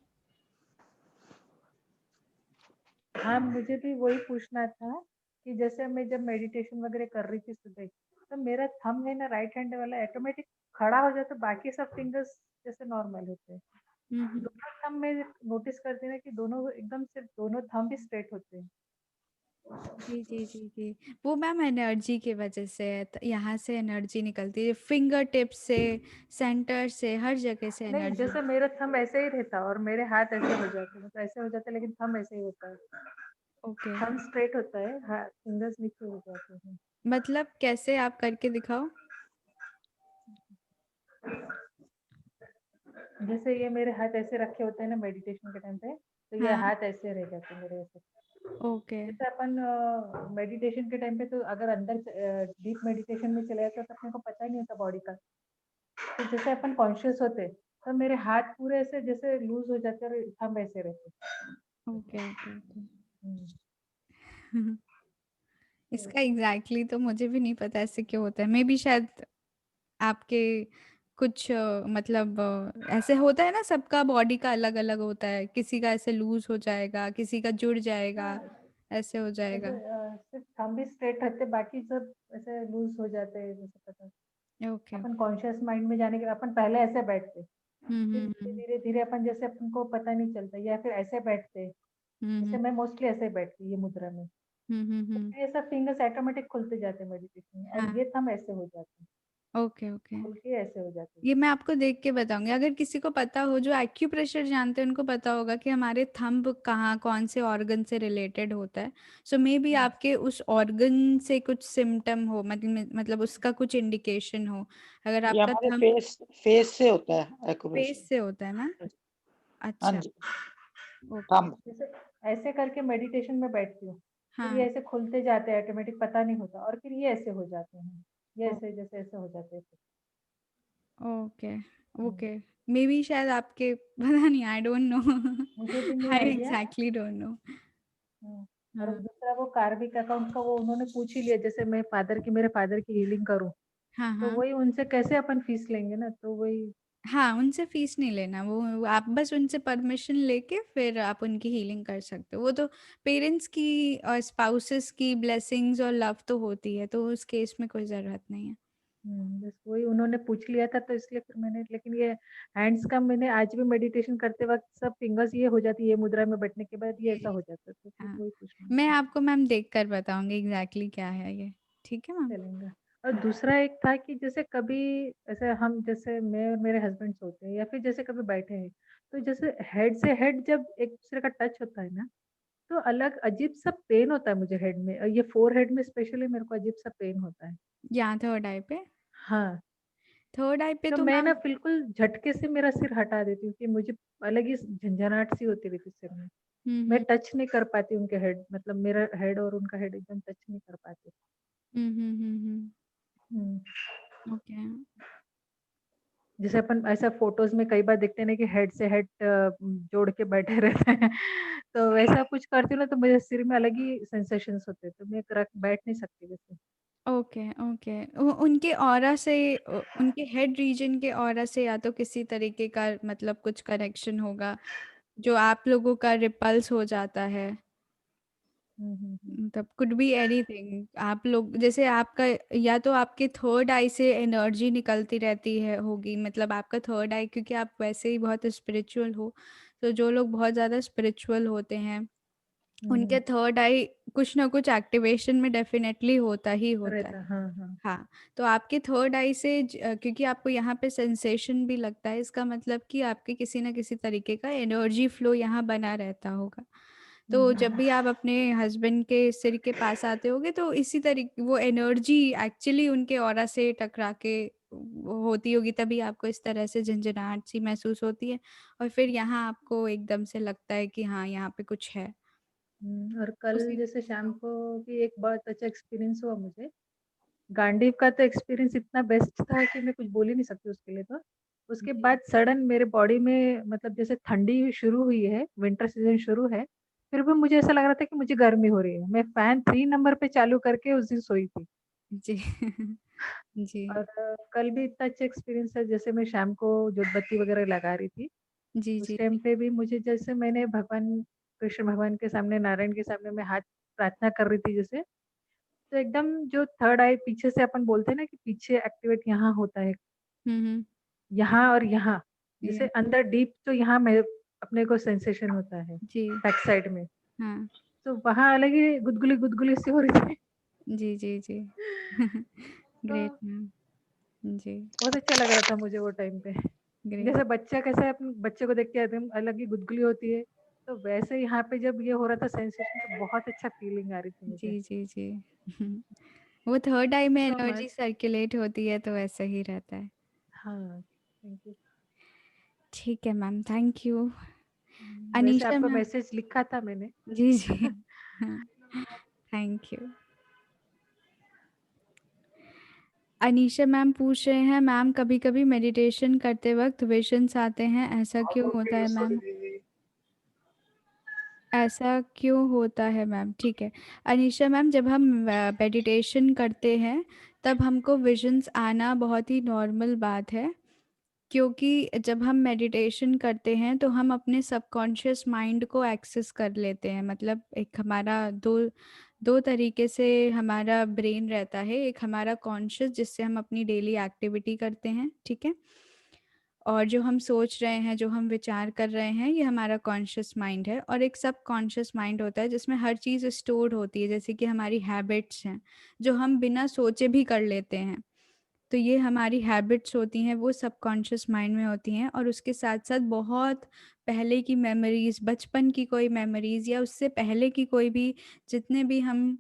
हाँ, मुझे भी वही पूछना था कि जैसे मैं जब मेडिटेशन वगैरह कर रही थी सुबह, तो मेरा थंब है ना राइट हैंड वाला ऑटोमेटिक खड़ा हो जाता, बाकी सब फिंगर्स जैसे नॉर्मल होते हैं। दोनों थंब में नोटिस करती हूँ ना कि दोनों एकदम से दोनों थंब भी स्ट्रेट होते हैं। जी, जी, जी, जी। वो मैम एनर्जी की वजह से है, यहाँ से एनर्जी निकलती है, फिंगर टिप से, सेंटर से, हर जगह से नहीं, एनर्जी। जैसे मेरा थंब ऐसे ही रहता और मेरे हाथ ऐसे हो जाते, मतलब ऐसे हो जाते लेकिन थंब ऐसे ही होता है। ओके। थंब स्ट्रेट होता है, हाँ, फिंगर्स नीचे हो जाते हैं। मतलब कैसे, आप करके दिखाओ। जैसे ये मेरे हाथ ऐसे रखे होते हैं ना मेडिटेशन के टाइम पे, तो ये हाँ। हाथ ऐसे रह जाते हैं मेरे ऐसे। ओके। जैसे अपन मेडिटेशन के टाइम पे तो अगर अंदर डीप मेडिटेशन में चले जाते तो अपने को पता ही नहीं होता बॉडी का। तो जैसे अपन कॉन्शियस होते तो मेरे हाथ पूरे ऐसे जैसे लूज हो जाते और थंब ऐसे रहते। Okay, okay, okay. हम्म। इसका एग्जैक्टली तो मुझे भी नहीं पता ऐसे क्यों होता है। मे बी शायद आपके कुछ मतलब ऐसे होता है ना, सबका बॉडी का अलग अलग होता है, किसी का ऐसे लूज हो जाएगा, किसी का जुड़ जाएगा, ऐसे हो ऐसे जाएगा। सिर्फ थंब भी स्ट्रेट रहते, बाकी सब ऐसे लूज हो जाते हैं, जैसे पता। ओके। अपन कॉन्शियस माइंड में जाने के अपन पहले ऐसे बैठते, फिर हम्म। धीरे धीरे अपन जैसे अपन को पता नहीं चलता, या फिर ऐसे बैठते। जैसे मैं मोस्टली ऐसे बैठती ये मुद्रा में, ये सब फिंगर्स ऑटोमेटिक खुलते जाते हैं मेडिटेशन में, और हाँ। ये थंब ऐसे हो जाते हैं, ओके, ओके। खुल के ऐसे हो जाते हैं। ये मैं आपको देख के बताऊंगी। अगर किसी को पता हो, जो एक्यूप्रेशर जानते हैं, उनको पता होगा कि हमारे थंब कहाँ, कौन से ऑर्गन से रिलेटेड होता है। सो मे बी आपके उस ऑर्गन से कुछ सिम्टम हो, मतलब उसका कुछ इंडिकेशन हो। अगर ये आपका हमारे थंब फेस से होता है एक्यूप्रेशर। फेस से होता है मैम। हाँ अच्छा। जी, ओके। थंब। जैसे ऐसे करके मेडिटेशन में बैठती हूँ, फिर ये हाँ। ऐसे खुलते जाते हैं ऑटोमेटिक, पता नहीं होता, और फिर ये ऐसे हो जाते हैं, ये ऐसे जैसे ऐसे हो जाते हैं। Okay, okay. मे बी शायद आपके पता नहीं, आई डोंट नो। मुझे भी नहीं आई आइडिया। Exactly don't know. और हाँ। दूसरा वो कार्मिक अकाउंट का वो उन्होंने पूछ ही लिया, जैसे मैं मेरे फादर की हीलिंग करूं, हाँ, तो हाँ। वही उनसे कैसे अपन फीस लेंगे ना, तो वही। हाँ, उनसे फीस नहीं लेना। वो आप बस उनसे परमिशन लेके फिर आप उनकी हीलिंग कर सकते हो। वो तो पेरेंट्स की और स्पाउसेस की ब्लेसिंग्स और लव तो होती है, तो उस केस में कोई ज़रूरत नहीं है। बस वही उन्होंने पूछ लिया था, तो इसलिए फिर मैंने, लेकिन ये हैंड्स का मैंने आज भी मेडिटेशन करते वक्त सब फिंगर्स ये हो जाती है, मुद्रा में बैठने के बाद ये ऐसा हो जाता है, तो फिर हाँ, वही पूछना मैं था। आपको मैम देख कर बताऊंगी एग्जैक्टली क्या है ये। ठीक है मैम। चलेगा। और दूसरा एक था कि जैसे कभी ऐसे हम, जैसे मैं और मेरे हस्बैंड सोते हैं या फिर जैसे कभी बैठे हैं, तो जैसे हेड से हेड जब एक दूसरे का टच होता है ना, तो अलग अजीब सा पेन होता है मुझे हेड में, और ये फोर हेड में स्पेशली मेरे को अजीब सा पेन होता है। यहाँ थर्ड आई पे। हाँ, थर्ड आई पे तो तो मैं ना मैम बिल्कुल झटके से मेरा सिर हटा देती हूँ कि मुझे अलग ही झंझनाहट सी होती रहती सिर में। मैं टच नहीं कर पाती उनके हेड, मतलब मेरा हेड और उनका हेड एकदम टच नहीं कर पाते। ओके। जैसे अपन ऐसा फोटोज में कई बार देखते हैं ना कि हेड से हेड जोड़ के बैठे रहते हैं, तो वैसा कुछ करती हूँ ना, तो मेरे सिर में अलग ही सेंसेशंस होते हैं, तो मैं बैठ नहीं सकती वैसे। Okay, okay. उनके ऑरा से, उनके हेड रीजन के ऑरा से या तो किसी तरीके का मतलब कुछ कनेक्शन होगा, जो आप लोगों का रिपल्स हो जाता है। मतलब कुड बी एनीथिंग। आप लोग जैसे आपका, या तो आपके थर्ड आई से एनर्जी निकलती रहती है होगी, मतलब आपका थर्ड आई, क्योंकि आप वैसे ही बहुत स्पिरिचुअल हो, तो जो लोग बहुत ज़्यादा स्पिरिचुअल होते हैं उनके थर्ड आई कुछ ना कुछ एक्टिवेशन में डेफिनेटली होता ही होता है। रहता, हाँ हाँ। हाँ, तो आपके थर्ड आई से क्योंकि आपको यहाँ पे सेंसेशन भी लगता है, इसका मतलब कि आपके किसी ना किसी तरीके का एनर्जी फ्लो यहाँ बना रहता होगा। तो जब भी आप अपने हस्बैंड के सिर के पास आते होगे, तो इसी तरीके वो एनर्जी एक्चुअली उनके ऑरा से टकरा के होती होगी, तभी आपको इस तरह से झंझनाहट सी महसूस होती है, और फिर यहाँ आपको एकदम से लगता है कि हाँ, यहाँ पे कुछ है। और कल उसी जैसे शाम को भी एक बहुत अच्छा एक्सपीरियंस हुआ मुझे। गांडीव का तो एक्सपीरियंस इतना बेस्ट था कि मैं कुछ बोल ही नहीं सकती उसके लिए। तो उसके बाद सडन मेरे बॉडी में, मतलब जैसे ठंडी शुरू हुई है, विंटर सीजन शुरू है, फिर भी मुझे ऐसा लग रहा था कि मुझे गर्मी हो रही है। मैं फैन 3 नंबर पे चालू करके उस दिन सोई थी। जी। जी। और कल भी इतना अच्छा एक्सपीरियंस है, जैसे मैं शाम को जो बत्ती वगैरह लगा रही थी, जी, उस जी, टाइम जी। पे भी मुझे, जैसे मैंने भगवान कृष्ण भगवान के सामने, नारायण के सामने मैं हाथ प्रार्थना कर रही थी, जैसे तो एकदम जो थर्ड आई पीछे से अपन बोलते हैं ना कि पीछे एक्टिवेट यहाँ होता है, यहाँ और यहाँ, जैसे अंदर डीप तो यहाँ में अपने को सेंसेशन होता है जी बैक साइड में, हाँ तो वहाँ अलग ही गुदगुली गुदगुली सी हो रही थी। जी जी जी ग्रेट मैम जी बहुत अच्छा लग रहा था मुझे वो टाइम पे। ग्रेट जैसे बच्चा कैसे अपने बच्चे को देख के एकदम अलग ही गुदगुली होती है, तो वैसे यहाँ पे जब ये हो रहा था सेंसेशन, तो बहुत अच्छा फीलिंग आ रही थी मुझे। जी जी जी वो थर्ड आई में सो एनर्जी मच। सर्कुलेट होती है तो ऐसा ही रहता है। हाँ, थैंक यू। ठीक है मैम, थैंक यू। वैसे अनीशा आपका मैम, मैसेज लिखा था मैंने। जी जी थैंक यू। अनीशा मैम पूछ रहे हैं, मैम कभी कभी मेडिटेशन करते वक्त विजन्स आते हैं, ऐसा क्यों होता है मैम? ऐसा क्यों होता है मैम? ठीक है अनीशा मैम, जब हम मेडिटेशन करते हैं तब हमको विजन्स आना बहुत ही नॉर्मल बात है, क्योंकि जब हम मेडिटेशन करते हैं तो हम अपने सबकॉन्शियस माइंड को एक्सेस कर लेते हैं। मतलब एक हमारा दो दो तरीके से हमारा ब्रेन रहता है, एक हमारा कॉन्शियस जिससे हम अपनी डेली एक्टिविटी करते हैं, ठीक है, और जो हम सोच रहे हैं, जो हम विचार कर रहे हैं, ये हमारा कॉन्शियस माइंड है। और एक सब कॉन्शियस माइंड होता है जिसमें हर चीज़ स्टोर्ड होती है, जैसे कि हमारी हैबिट्स हैं जो हम बिना सोचे भी कर लेते हैं, तो ये हमारी हैबिट्स होती हैं, वो सबकॉन्शियस माइंड में होती हैं। और उसके साथ साथ बहुत पहले की मेमोरीज़, बचपन की कोई मेमोरीज़ या उससे पहले की कोई भी, जितने भी हम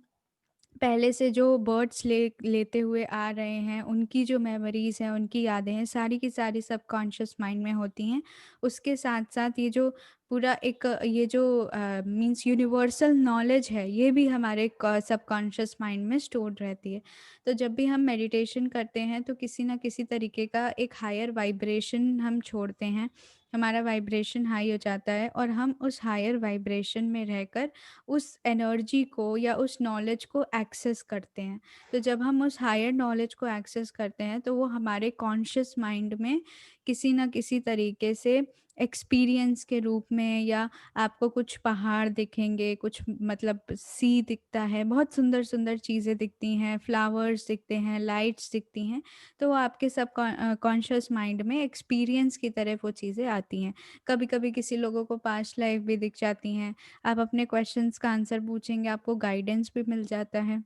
पहले से जो बर्ड्स लेते हुए आ रहे हैं, उनकी जो मेमोरीज़ हैं, उनकी यादें हैं, सारी की सारी सबकॉन्शियस माइंड में होती हैं। उसके साथ साथ ये जो पूरा एक ये जो मीन्स यूनिवर्सल नॉलेज है, ये भी हमारे सबकॉन्शियस माइंड में स्टोर्ड रहती है। तो जब भी हम मेडिटेशन करते हैं तो किसी ना किसी तरीके का एक हायर वाइब्रेशन हम छोड़ते हैं, हमारा वाइब्रेशन हाई हो जाता है और हम उस हायर वाइब्रेशन में रहकर उस एनर्जी को या उस नॉलेज को एक्सेस करते हैं। तो जब हम उस हायर नॉलेज को एक्सेस करते हैं तो वो हमारे कॉन्शियस माइंड में किसी न किसी तरीके से एक्सपीरियंस के रूप में, या आपको कुछ पहाड़ दिखेंगे, कुछ मतलब सी दिखता है, बहुत सुंदर सुंदर चीज़ें दिखती हैं, फ्लावर्स दिखते हैं, लाइट्स दिखती हैं, तो वो आपके सब कॉन्शियस माइंड में एक्सपीरियंस की तरह वो चीज़ें आती हैं। कभी कभी किसी लोगों को पास्ट लाइफ भी दिख जाती हैं, आप अपने क्वेश्चंस का आंसर पूछेंगे, आपको गाइडेंस भी मिल जाता है।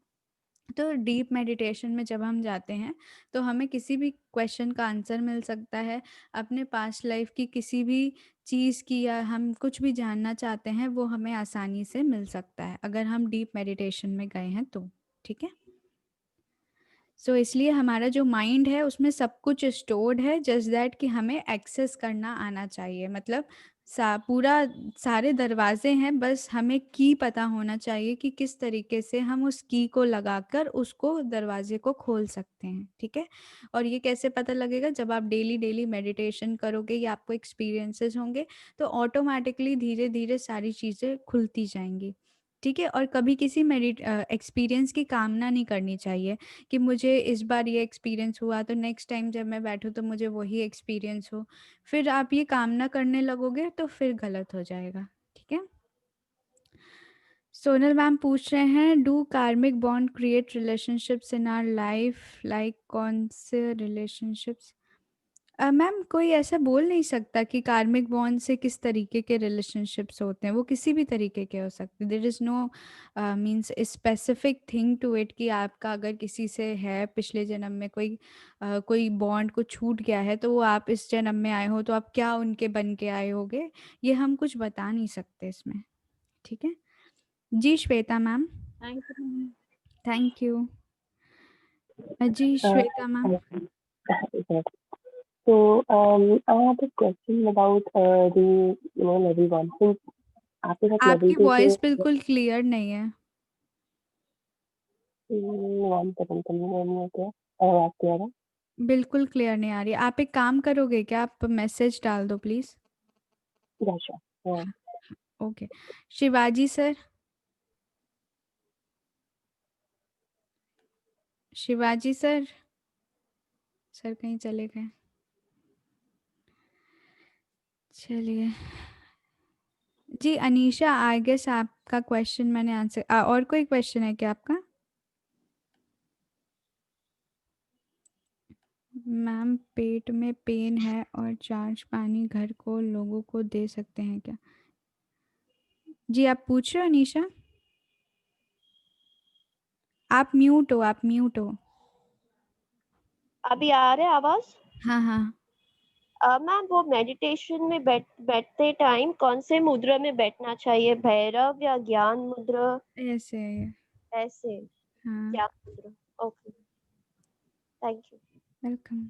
तो डीप मेडिटेशन में जब हम जाते हैं तो हमें किसी भी क्वेश्चन का आंसर मिल सकता है, अपने पास्ट लाइफ की किसी भी चीज़ की, या हम कुछ भी जानना चाहते हैं वो हमें आसानी से मिल सकता है अगर हम डीप मेडिटेशन में गए हैं तो, ठीक है। सो इसलिए हमारा जो माइंड है उसमें सब कुछ स्टोर्ड है, जस्ट दैट कि हमें एक्सेस करना आना चाहिए। मतलब पूरा सारे दरवाजे हैं, बस हमें की पता होना चाहिए कि किस तरीके से हम उस की को लगाकर उसको दरवाजे को खोल सकते हैं, ठीक है। और ये कैसे पता लगेगा? जब आप डेली डेली मेडिटेशन करोगे या आपको एक्सपीरियंसेस होंगे तो ऑटोमेटिकली धीरे धीरे सारी चीज़ें खुलती जाएंगी, ठीक है। और कभी किसी एक्सपीरियंस की कामना नहीं करनी चाहिए कि मुझे इस बार ये एक्सपीरियंस हुआ तो नेक्स्ट टाइम जब मैं बैठूं तो मुझे वही एक्सपीरियंस हो। फिर आप ये कामना करने लगोगे तो फिर गलत हो जाएगा, ठीक है। सोनल मैम पूछ रहे हैं, do karmic bond create relationships in our life, like कौन से रिलेशनशिप्स? मैम कोई ऐसा बोल नहीं सकता कि कार्मिक बॉन्ड से किस तरीके के रिलेशनशिप्स होते हैं, वो किसी भी तरीके के हो सकते। There is no means specific thing to it कि आपका अगर किसी से है पिछले जन्म में कोई बॉन्ड को छूट गया है तो वो आप इस जन्म में आए हो तो आप क्या उनके बन के आए होगे, ये हम कुछ बता नहीं सकते इसमें, ठीक है जी। Shweta ma'am, thank you. Thank you जी। Shweta ma'am, So, I have a question about the level one. Since आपके साथ आपकी level two वॉइस के बिल्कुल क्लियर नहीं है। 1 सेकंड के लिए नहीं होते आवाज क्लियर है? बिल्कुल क्लियर नहीं आ रही। आप एक काम करोगे क्या, आप मैसेज डाल दो please. Yeah, sure. Okay Shivaji sir, Shivaji sir, sir कहीं चले गए? चलिए जी। अनीशा, आई गेस आपका क्वेश्चन मैंने आंसर, और कोई क्वेश्चन है क्या आपका? मैम पेट में पेन है और चार्ज पानी घर को लोगों को दे सकते हैं क्या? जी आप पूछ रहे हो निशा? आप म्यूट हो, आप म्यूट हो। अभी आ रहा है आवाज? हाँ हाँ। मैम वो मेडिटेशन में बैठते टाइम कौन से मुद्रा में बैठना चाहिए, भैरव या ज्ञान मुद्रा? ऐसे। ऐसे हाँ। ज्ञान मुद्रा। Okay, thank you. वेलकम।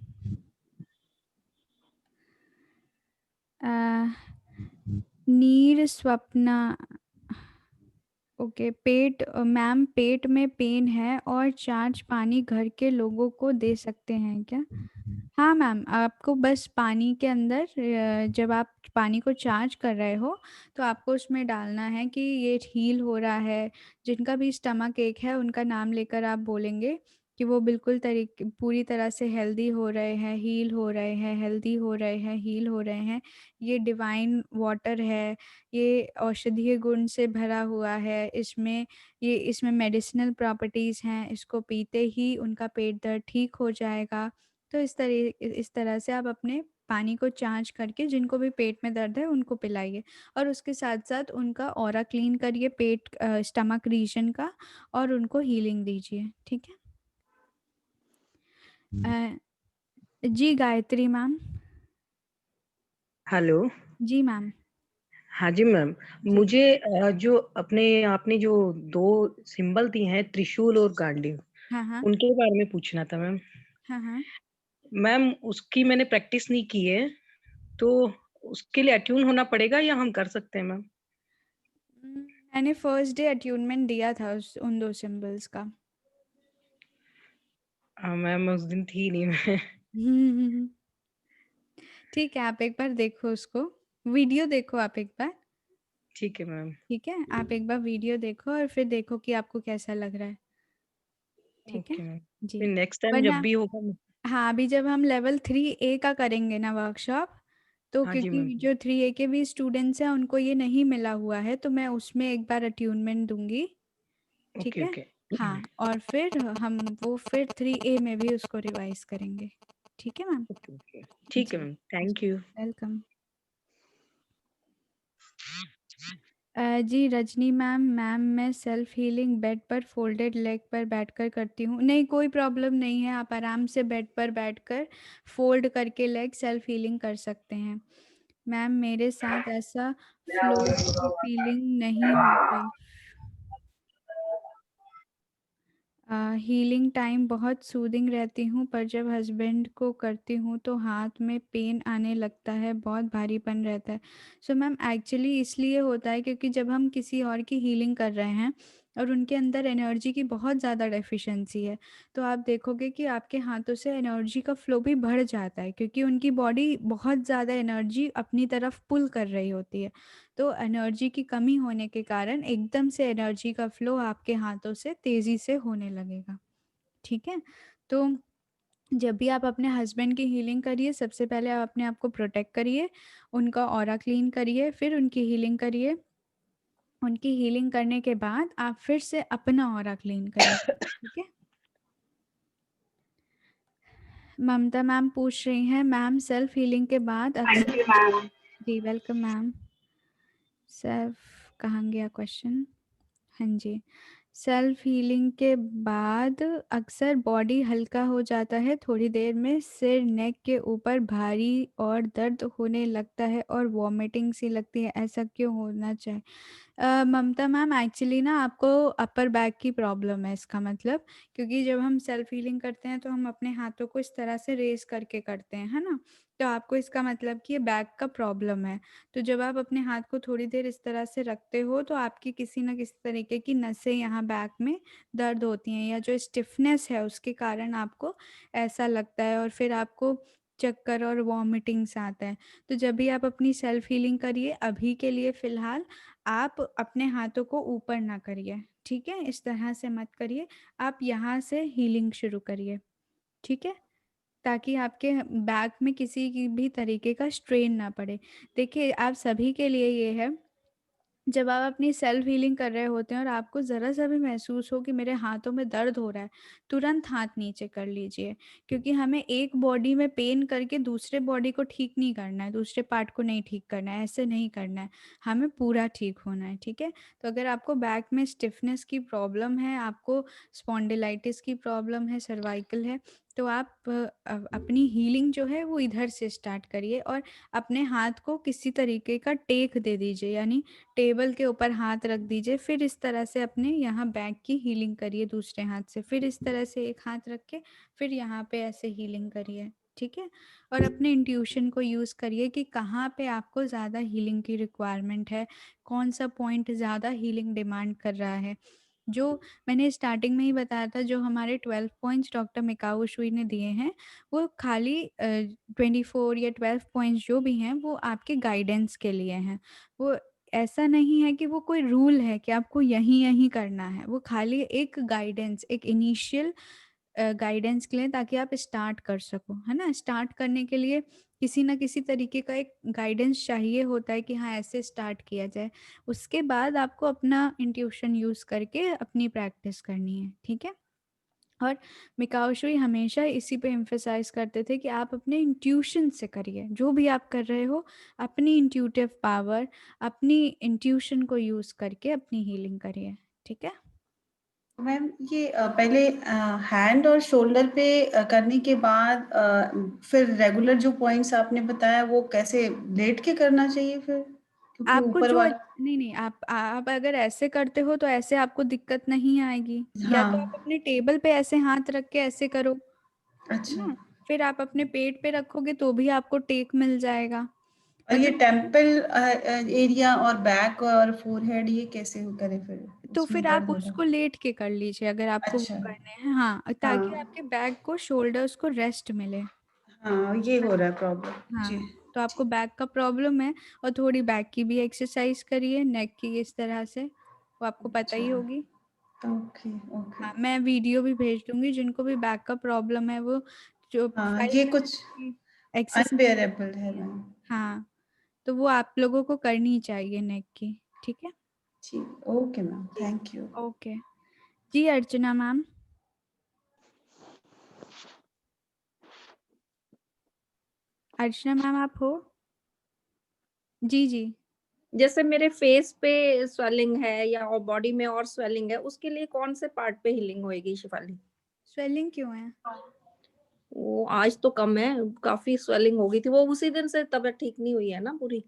नीर स्वप्ना। ओके पेट मैम पेट में पेन है और चार्ज पानी घर के लोगों को दे सकते हैं क्या? हाँ मैम, आपको बस पानी के अंदर जब आप पानी को चार्ज कर रहे हो तो आपको उसमें डालना है कि ये हील हो रहा है। जिनका भी स्टमक एक है उनका नाम लेकर आप बोलेंगे कि वो बिल्कुल पूरी तरह से हेल्दी हो रहे हैं, हील हो रहे हैं, हेल्दी हो रहे हैं, हील हो रहे हैं। ये डिवाइन वाटर है, ये औषधीय गुण से भरा हुआ है। इसमें मेडिसिनल प्रॉपर्टीज़ हैं, इसको पीते ही उनका पेट दर्द ठीक हो जाएगा। तो इस तरह से आप अपने पानी को चार्ज करके जिनको भी पेट में दर्द है उनको पिलाइए और उसके साथ-साथ उनका ऑरा क्लीन करिए स्टमक रीजन का और उनको हीलिंग दीजिए, ठीक है? जी गायत्री मैम। हेलो। जी मैम। हाँ जी मैम, जी। मुझे जो आपने जो 2 सिंबल दिए हैं त्रिशूल और गांडीव, हाँ, हाँ। उनके बारे में पूछना था मैम। हाँ, हाँ। मैम उसकी मैंने प्रैक्टिस नहीं की है, तो उसके लिए अट्यून होना पड़ेगा या हम कर सकते हैं मैम? मैंने फर्स्ट डे अट्यूनमेंट दिया था उन 2 सिंबल्स का। मैम उस दिन थी नहीं मैं। ठीक है, आप एक बार देखो उसको, वीडियो देखो आप एक बार। ठीक है मैम। ठीक है, आप एक बार वीडियो देखो और फिर देखो कि आपको कैसा लग रहा है। ठीक है? Okay ma'am. जी। फिर नेक्स्ट टाइम जब वरना भी होगा हाँ, अभी जब हम लेवल 3A का करेंगे ना वर्कशॉप, तो हाँ जी मैम। क्योंकि जो 3A के भी स्टूडेंट्स हैं उनको ये नहीं मिला हुआ है, तो मैं उसमें एक बार अट्यूनमेंट दूँगी। ठीक ओके, है? ओके। हाँ, और फिर 3A में भी उसको रिवाइज़ करेंगे। ठीक है मैम? Okay, okay. ठीक है जी, मैम, जी, थैंक यू। वेलकम। जी रजनी मैम मैं सेल्फ हीलिंग बेड पर फोल्डेड लेग पर बैठकर करती हूँ। नहीं कोई प्रॉब्लम नहीं है, आप आराम से बेड पर बैठकर फोल्ड करके लेग सेल्फ हीलिंग कर सकते हैं। मैम मेरे साथ ऐसा फ्लो की फीलिंग नहीं होता। हीलिंग टाइम बहुत सूदिंग रहती हूँ पर जब हस्बैंड को करती हूँ तो हाथ में पेन आने लगता है, बहुत भारीपन रहता है। सो मैम एक्चुअली इसलिए होता है क्योंकि जब हम किसी और की हीलिंग कर रहे हैं और उनके अंदर एनर्जी की बहुत ज़्यादा डेफिशिएंसी है, तो आप देखोगे कि आपके हाथों से एनर्जी का फ्लो भी बढ़ जाता है क्योंकि उनकी बॉडी बहुत ज़्यादा एनर्जी अपनी तरफ पुल कर रही होती है। तो एनर्जी की कमी होने के कारण एकदम से एनर्जी का फ्लो आपके हाथों से तेज़ी से होने लगेगा। ठीक है? तो जब भी आप अपने हस्बैंड की हीलिंग करिए, सबसे पहले आप अपने आप को प्रोटेक्ट करिए, उनका ऑरा क्लीन करिए, फिर उनकी हीलिंग करिए। उनकी हीलिंग करने के बाद आप फिर से अपना ऑरा क्लीन करिए। ठीक है? ममता मैम पूछ रही हैं, मैम सेल्फ हीलिंग के बाद थैंक अक्सर यू मैम। जी, वेलकम मैम। सेल्फ कहाँ गया क्वेश्चन? हाँ जी। सेल्फ हीलिंग के बाद अक्सर बॉडी हल्का हो जाता है, थोड़ी देर में सिर नेक के ऊपर भारी और दर्द होने लगता है और वॉमिटिंग सी लगती है, ऐसा क्यों होना चाहिए? ममता मैम एक्चुअली ना आपको अपर बैक की प्रॉब्लम है इसका मतलब, क्योंकि जब हम सेल्फ हीलिंग करते हैं तो हम अपने हाथों को इस तरह से रेज़ करके करते हैं, है ना? तो आपको इसका मतलब कि ये बैक का प्रॉब्लम है। तो जब आप अपने हाथ को थोड़ी देर इस तरह से रखते हो तो आपकी किसी न किसी तरीके की नसें यहाँ बैक में दर्द होती हैं या जो स्टिफनेस है उसके कारण आपको ऐसा लगता है और फिर आपको चक्कर और वॉमिटिंग्स आता है। तो जब भी आप अपनी सेल्फ हीलिंग करिए, अभी के लिए फ़िलहाल आप अपने हाथों को ऊपर ना करिए, ठीक है? इस तरह से मत करिए, आप यहाँ से हीलिंग शुरू करिए, ठीक है? ताकि आपके बैक में किसी की भी तरीके का स्ट्रेन ना पड़े। देखिए, आप सभी के लिए ये है जब आप अपनी सेल्फ हीलिंग कर रहे होते हैं और आपको ज़रा-सा भी महसूस हो कि मेरे हाथों में दर्द हो रहा है, तुरंत हाथ नीचे कर लीजिए। क्योंकि हमें एक बॉडी में पेन करके दूसरे बॉडी को ठीक नहीं करना है, दूसरे पार्ट को नहीं ठीक करना है, ऐसे नहीं करना है। हमें पूरा ठीक होना है, ठीक है? तो अगर आपको बैक में स्टिफनेस की प्रॉब्लम है, आपको स्पॉन्डिलाइटिस की प्रॉब्लम है, सर्वाइकल है, तो आप अपनी हीलिंग जो है वो इधर से स्टार्ट करिए और अपने हाथ को किसी तरीके का टेक दे दीजिए, यानी टेबल के ऊपर हाथ रख दीजिए। फिर इस तरह से अपने यहाँ बैक की हीलिंग करिए दूसरे हाथ से। फिर इस तरह से एक हाथ रख के फिर यहाँ पे ऐसे हीलिंग करिए, ठीक है? और अपने इंट्यूशन को यूज़ करिए कि कहाँ पे आपको ज़्यादा हीलिंग की रिक्वायरमेंट है, कौन सा पॉइंट ज़्यादा हीलिंग डिमांड कर रहा है। जो मैंने स्टार्टिंग में ही बताया था, जो हमारे 12 पॉइंट्स डॉक्टर मिकाओ उशुई ने दिए हैं, वो खाली 24 या 12 पॉइंट्स जो भी हैं, वो आपके गाइडेंस के लिए हैं। वो ऐसा नहीं है कि वो कोई रूल है कि आपको यहीं-यहीं करना है। वो खाली एक गाइडेंस, एक इनिशियल गाइडेंस के लिए, ताकि आप स्टार्ट कर सको, है ना? स्टार्ट करने के लिए किसी न किसी तरीके का एक गाइडेंस चाहिए होता है कि हाँ, ऐसे स्टार्ट किया जाए। उसके बाद आपको अपना इंट्यूशन यूज़ करके अपनी प्रैक्टिस करनी है, ठीक है? और मिकाओ शुई हमेशा इसी पे एम्फसाइज़ करते थे कि आप अपने इंट्यूशन से करिए। जो भी आप कर रहे हो, अपनी इंट्यूटिव पावर, अपनी इंट्यूशन को यूज़ करके अपनी हीलिंग करिए, ठीक है? मैम ये पहले हैंड और शोल्डर पे करने के बाद फिर रेगुलर जो पॉइंट्स आपने बताया वो कैसे लेट के करना चाहिए फिर? क्योंकि आपको ऊपर जो वाला नहीं, आप अगर ऐसे करते हो तो ऐसे आपको दिक्कत नहीं आएगी। या तो आप हाँ। अपने टेबल पे ऐसे हाथ रख के ऐसे करो, है अच्छा। ना? फिर आप अपने पेट पे रखोगे तो भी आपको टेक मिल जाएगा। और ये मतलब टेम्पल एरिया और बैक और फोरहेड ये कैसे करें फिर? तो उसमें फिर आप दर्द हो रहा है। उसको लेट के कर लीजिए अगर आपको वो अच्छा। करने हैं। हाँ, ताकि हाँ। आपके बैक को, शोल्डर्स को रेस्ट मिले। हाँ, ये हो रहा है प्रॉब्लम। हाँ, जी। तो आपको बैक का प्रॉब्लम है और थोड़ी बैक की भी एक्सरसाइज करिए, नेक की इस तरह से, वो आपको पता ही अच्छा। होगी। Okay, okay. हाँ, मैं वीडियो भी भेज दूँगी, जिनको भी बैक का प्रॉब्लम है वो जो हाँ, 5 ये मिनट कुछ की एक्सरसाइज अनबेयरेबल है होती है। मैम। हाँ, तो वो आप लोगों को करनी चाहिए नेक की, ठीक है? ठीक, ओके मैम, जी, थैंक यू। ओके। जी, अर्चना मैम। अर्चना मैम आप हो? जी, जी। जैसे मेरे फेस पे स्वेलिंग है या और बॉडी में और स्वेलिंग है, उसके लिए कौन से पार्ट पे हीलिंग होएगी शिफाली? स्वेलिंग क्यों है? वो आज तो कम है, काफ़ी स्वेलिंग हो गई थी। वो उसी दिन से तबीयत ठीक नहीं हुई है ना पूरी,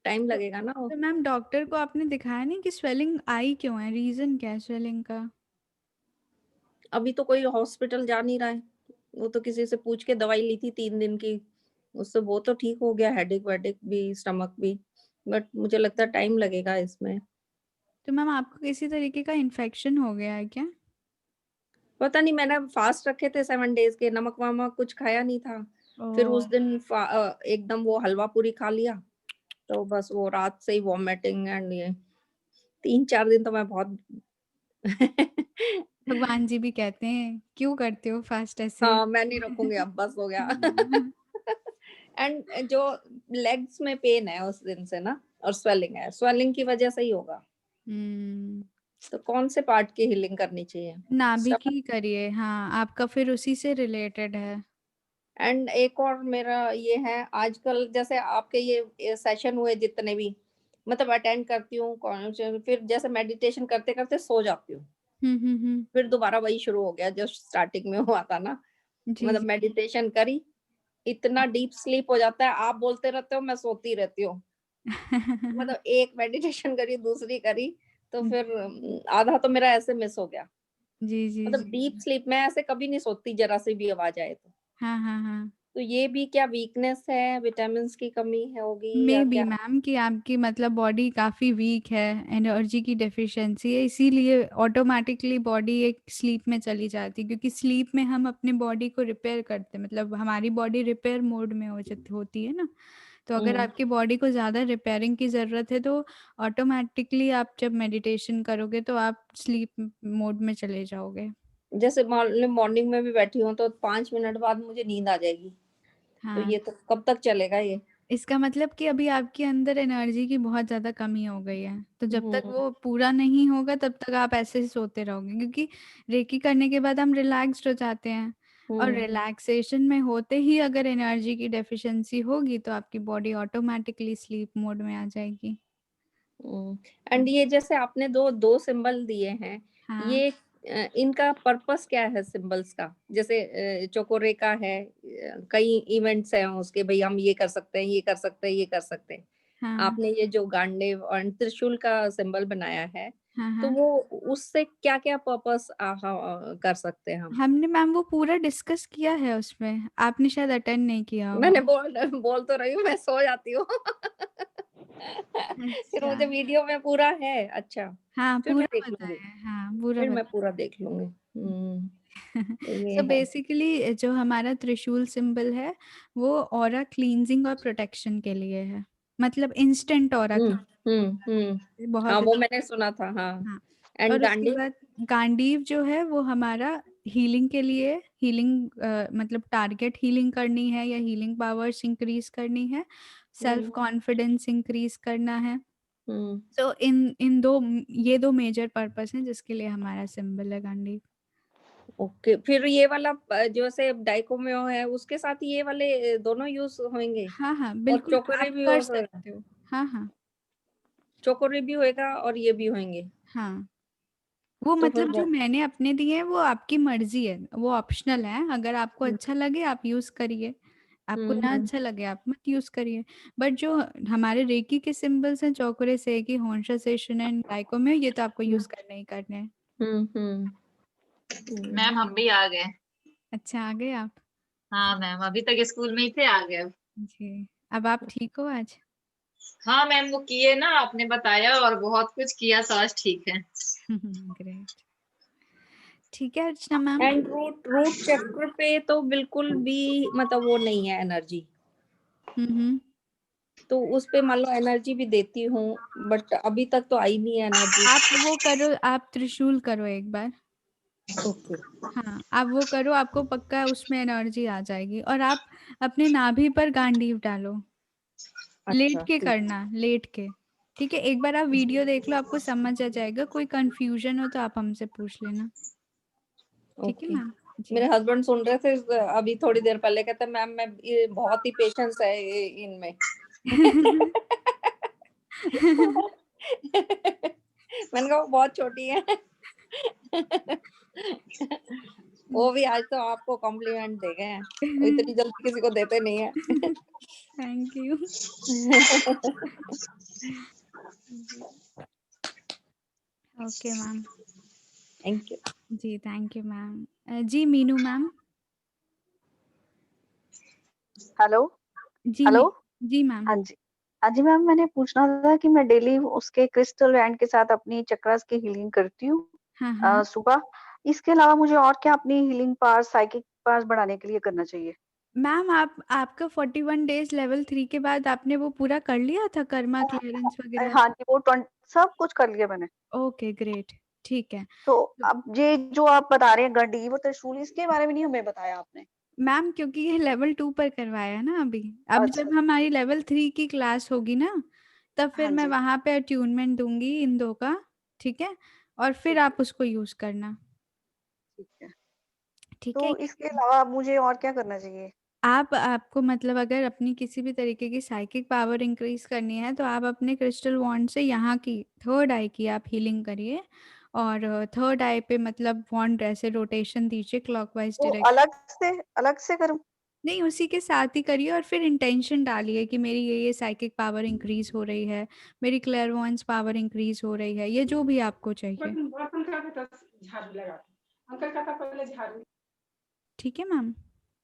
टाइम तो लगेगा ना वो। तो मैम डॉक्टर को आपने दिखाया नहीं कि स्वेलिंग आई क्यों है? रीज़न क्या है स्वेलिंग का? अभी तो कोई हॉस्पिटल जा नहीं रहा है। वो तो किसी से पूछ के दवाई ली थी 3 दिन की, उससे वो तो ठीक हो गया, हेडेक-वेडेक भी, स्टमक भी, बट मुझे लगता है टाइम लगेगा इसमें। तो मैम आपको किसी तरीके का इन्फेक्शन हो गया है क्या? पता नहीं, मैंने फास्ट रखे थे 7 डेज़ के, नमक-वमक कुछ खाया नहीं था। फिर उस ओह! दिन एकदम वो हलवा पूरी खा लिया, तो बस वो रात से ही वॉमिटिंग एंड ये 3-4 दिन तो मैं बहुत भगवान जी भी कहते हैं, क्यों करते हो फास्ट ऐसे? हाँ, मैं नहीं रखूँगी अब, बस हो गया। एंड जो लेग्स में पेन है उस दिन से ना, और स्वेलिंग है, स्वेलिंग की वजह से ही होगा। हुँ। तो कौन से पार्ट की हीलिंग करनी चाहिए? नाभि स्टमक। की करिए, हाँ, आपका फिर उसी से रिलेटेड है। एंड एक और मेरा ये है, आजकल जैसे आपके ये सेशन हुए जितने भी, मतलब अटेंड करती हूँ, फिर जैसे मेडिटेशन करते-करते सो जाती हूँ। हुँ। फिर दोबारा वही शुरू हो गया जो स्टार्टिंग में हुआ था ना, जी, मतलब जी। मेडिटेशन करी, इतना डीप स्लीप हो जाता है, आप बोलते रहते हो, मैं सोती रहती हूँ। मतलब एक मेडिटेशन करी, दूसरी करी, तो हुँ। फिर आधा तो मेरा ऐसे मिस हो गया। जी, जी, मतलब जी। डीप स्लीप में ऐसे कभी नहीं सोती, ज़रा सी भी आवाज़ आए तो। हाँ। तो ये भी क्या वीकनेस है, विटामिन्स की कमी है होगी या मेबी क्या? मैम कि आपकी मतलब बॉडी काफ़ी वीक है, एनर्जी की डेफिशिएंसी है, इसीलिए ऑटोमैटिकली बॉडी एक स्लीप में चली जाती है, क्योंकि स्लीप में हम अपने बॉडी को रिपेयर करते हैं, मतलब हमारी बॉडी रिपेयर मोड में होती है ना। तो अगर हुँ। आपकी बॉडी को ज़्यादा रिपेयरिंग की ज़रूरत है तो ऑटोमैटिकली आप जब मेडिटेशन करोगे तो आप स्लीप मोड में चले जाओगे। जैसे मान लो मॉर्निंग में भी बैठी हूँ तो 5 मिनट बाद मुझे नींद आ जाएगी। तो हाँ। ये तो कब तक चलेगा ये? इसका मतलब कि अभी आपके अंदर एनर्जी की बहुत ज़्यादा कमी हो गई है, तो जब तक हम्म वो पूरा नहीं होगा तब तक आप ऐसे ही सोते रहोगे, क्योंकि रेकी करने के बाद हम रिलैक्स्ड हो जाते हैं, और हम्म रिलैक्सेशन में होते ही अगर एनर्जी की डेफिशिएंसी होगी तो आपकी बॉडी ऑटोमेटिकली स्लीप मोड में आ जाएगी। एंड ये जैसे आपने दो सिंबल दिए हैं, हाँ। ये इनका पर्पस क्या है सिंबल्स का? जैसे चोकोरे का है, कई इवेंट्स हैं उसके, भाई हम ये कर सकते हैं, ये कर सकते हैं, ये कर सकते हैं। हाँ। आपने ये जो गांडीव और त्रिशूल का सिंबल बनाया है, हाँ। तो हाँ। वो उससे क्या क्या पर्पस कर सकते हैं हम? हमने मैम वो पूरा डिस्कस किया है उसमें, आपने शायद अटेंड नहीं किया होगा। मैंने बोल तो रही हूँ, मैं सो जाती हूँ। फिर अच्छा। मुझे वीडियो में पूरा है। अच्छा, हाँ, फिर मैं पूरा देख लूंगी, बताया है। हाँ, पूरा फिर मैं बताया। पूरा देख लूंगी। तो ये सो है। बेसिकली जो हमारा त्रिशूल सिंबल है वो ऑरा क्लींजिंग और प्रोटेक्शन के लिए है, मतलब इंस्टेंट ऑरा बहुत हाँ, वो अच्छा। मैंने सुना था। हाँ, हाँ, एंड और उसके गांडीव? बाद गांडीव जो है वो हमारा हीलिंग के लिए, हीलिंग मतलब टारगेट हीलिंग करनी है या हीलिंग पावर्स इंक्रीज करनी है, सेल्फ कॉन्फिडेंस इंक्रीज करना है। तो इन दो, ये दो मेजर पर्पस हैं जिसके लिए हमारा सिंबल है गांडीव। ओके, फिर ये वाला जो से डाइकोम्यो है उसके साथ ये वाले दोनों यूज होंगे? हाँ हाँ और बिल्कुल, चोकोरे आप भी कर होगा? सकते हो। हाँ हाँ। चोकोरे भी होएगा और ये भी होंगे? हाँ, वो तो फिर मतलब जो मैंने अपने दिए हैं वो आपकी मर्जी है, वो ऑप्शनल है, अगर आपको अच्छा लगे आप यूज करिए, आपको ना अच्छा लगे आप मत यूज करिए। बट जो हमारे रेकी के सिंबल्स हैं, चौकरे सेकी, होंशा सेशन एंड डाइकोम्यो, ये तो आपको यूज करने ही करने हैं। मैम हम भी आ गए। अच्छा, आ गए आप? हाँ मैम, अभी तक स्कूल में ही थे, आ गए अब। जी, अब आप ठीक हो आज? हाँ मैम, वो किए ना, आपने बताया और बहुत कुछ किया तो आज ठीक है। ग्रेट। ठीक है अर्चना मैम। एंड रूट चक्र पे तो बिल्कुल भी मतलब वो नहीं है एनर्जी, तो उस पे मान लो एनर्जी भी देती हूँ, बट अभी तक तो आई नहीं है एनर्जी। आप वो करो, आप त्रिशूल करो एक बार। ओके। हाँ, आप वो करो, आपको पक्का उसमें एनर्जी आ जाएगी। और आप अपने नाभि पर गांडीव डालो, लेट के करना, लेट के। ठीक है, एक बार आप वीडियो देख लो, आपको समझ आ जाएगा। कोई कंफ्यूजन हो तो आप हमसे पूछ लेना। ठीक है ओके। मैम। मेरे हस्बैंड सुन रहे थे अभी थोड़ी देर पहले, कहते मैम मैं ये बहुत ही पेशेंस है इनमें। मैंने कहा वो बहुत छोटी है। वो भी आज तो आपको कॉम्प्लीमेंट दे गए हैं, वो इतनी जल्दी किसी को देते नहीं है। Thank you. Okay ma'am, thank you जी। Thank you ma'am. जी मीनू मैम। हेलो। जी हेलो। जी मैम। हाँ जी। हाँ जी मैम, मैंने पूछना था कि मैं डेली उसके क्रिस्टल बैंड के साथ अपनी चक्रास की हीलिंग करती हूँ हाँ हाँ सुबह। इसके अलावा मुझे और क्या अपनी हीलिंग पावर्स, साइकिक पावर्स बढ़ाने के लिए करना चाहिए? मैम, आपका 41 डेज लेवल 3 के बाद आपने वो पूरा कर लिया था, कर्मा क्लियरेंस वगैरह? हाँ जी, वो 20 सब कुछ कर लिया मैंने। ओके ग्रेट, ठीक है। तो अब ये जो आप बता रहे हैं गंडीव और त्रिशूल, इसके बारे में नहीं हमें बताया आपने। मैम क्योंकि ये लेवल 2 पर करवाया ना अभी, अब जब हमारी लेवल 3 की क्लास होगी ना, तब फिर हाँ मैं जी। वहां पे अट्यूनमेंट दूंगी इन दो का। ठीक है, और फिर आप उसको यूज करना। ठीक है। ठीक है, तो इसके अलावा मुझे और क्या करना चाहिए? आपको मतलब अगर अपनी किसी भी तरीके की साइकिक पावर इंक्रीज करनी है तो आप अपने क्रिस्टल वॉन्ड से यहाँ की थर्ड आई की आप हीलिंग करिए, और थर्ड आई पे मतलब वॉन्ड ऐसे रोटेशन दीजिए क्लॉकवाइज वो डायरेक्शन। अलग से करूं? नहीं, उसी के साथ ही करिए, और फिर इंटेंशन डालिए कि मेरी ये साइकिक पावर इंक्रीज हो रही है, मेरी क्लेयरवॉयंस पावर इंक्रीज हो रही है, ये जो भी आपको चाहिए। ठीक है मैम।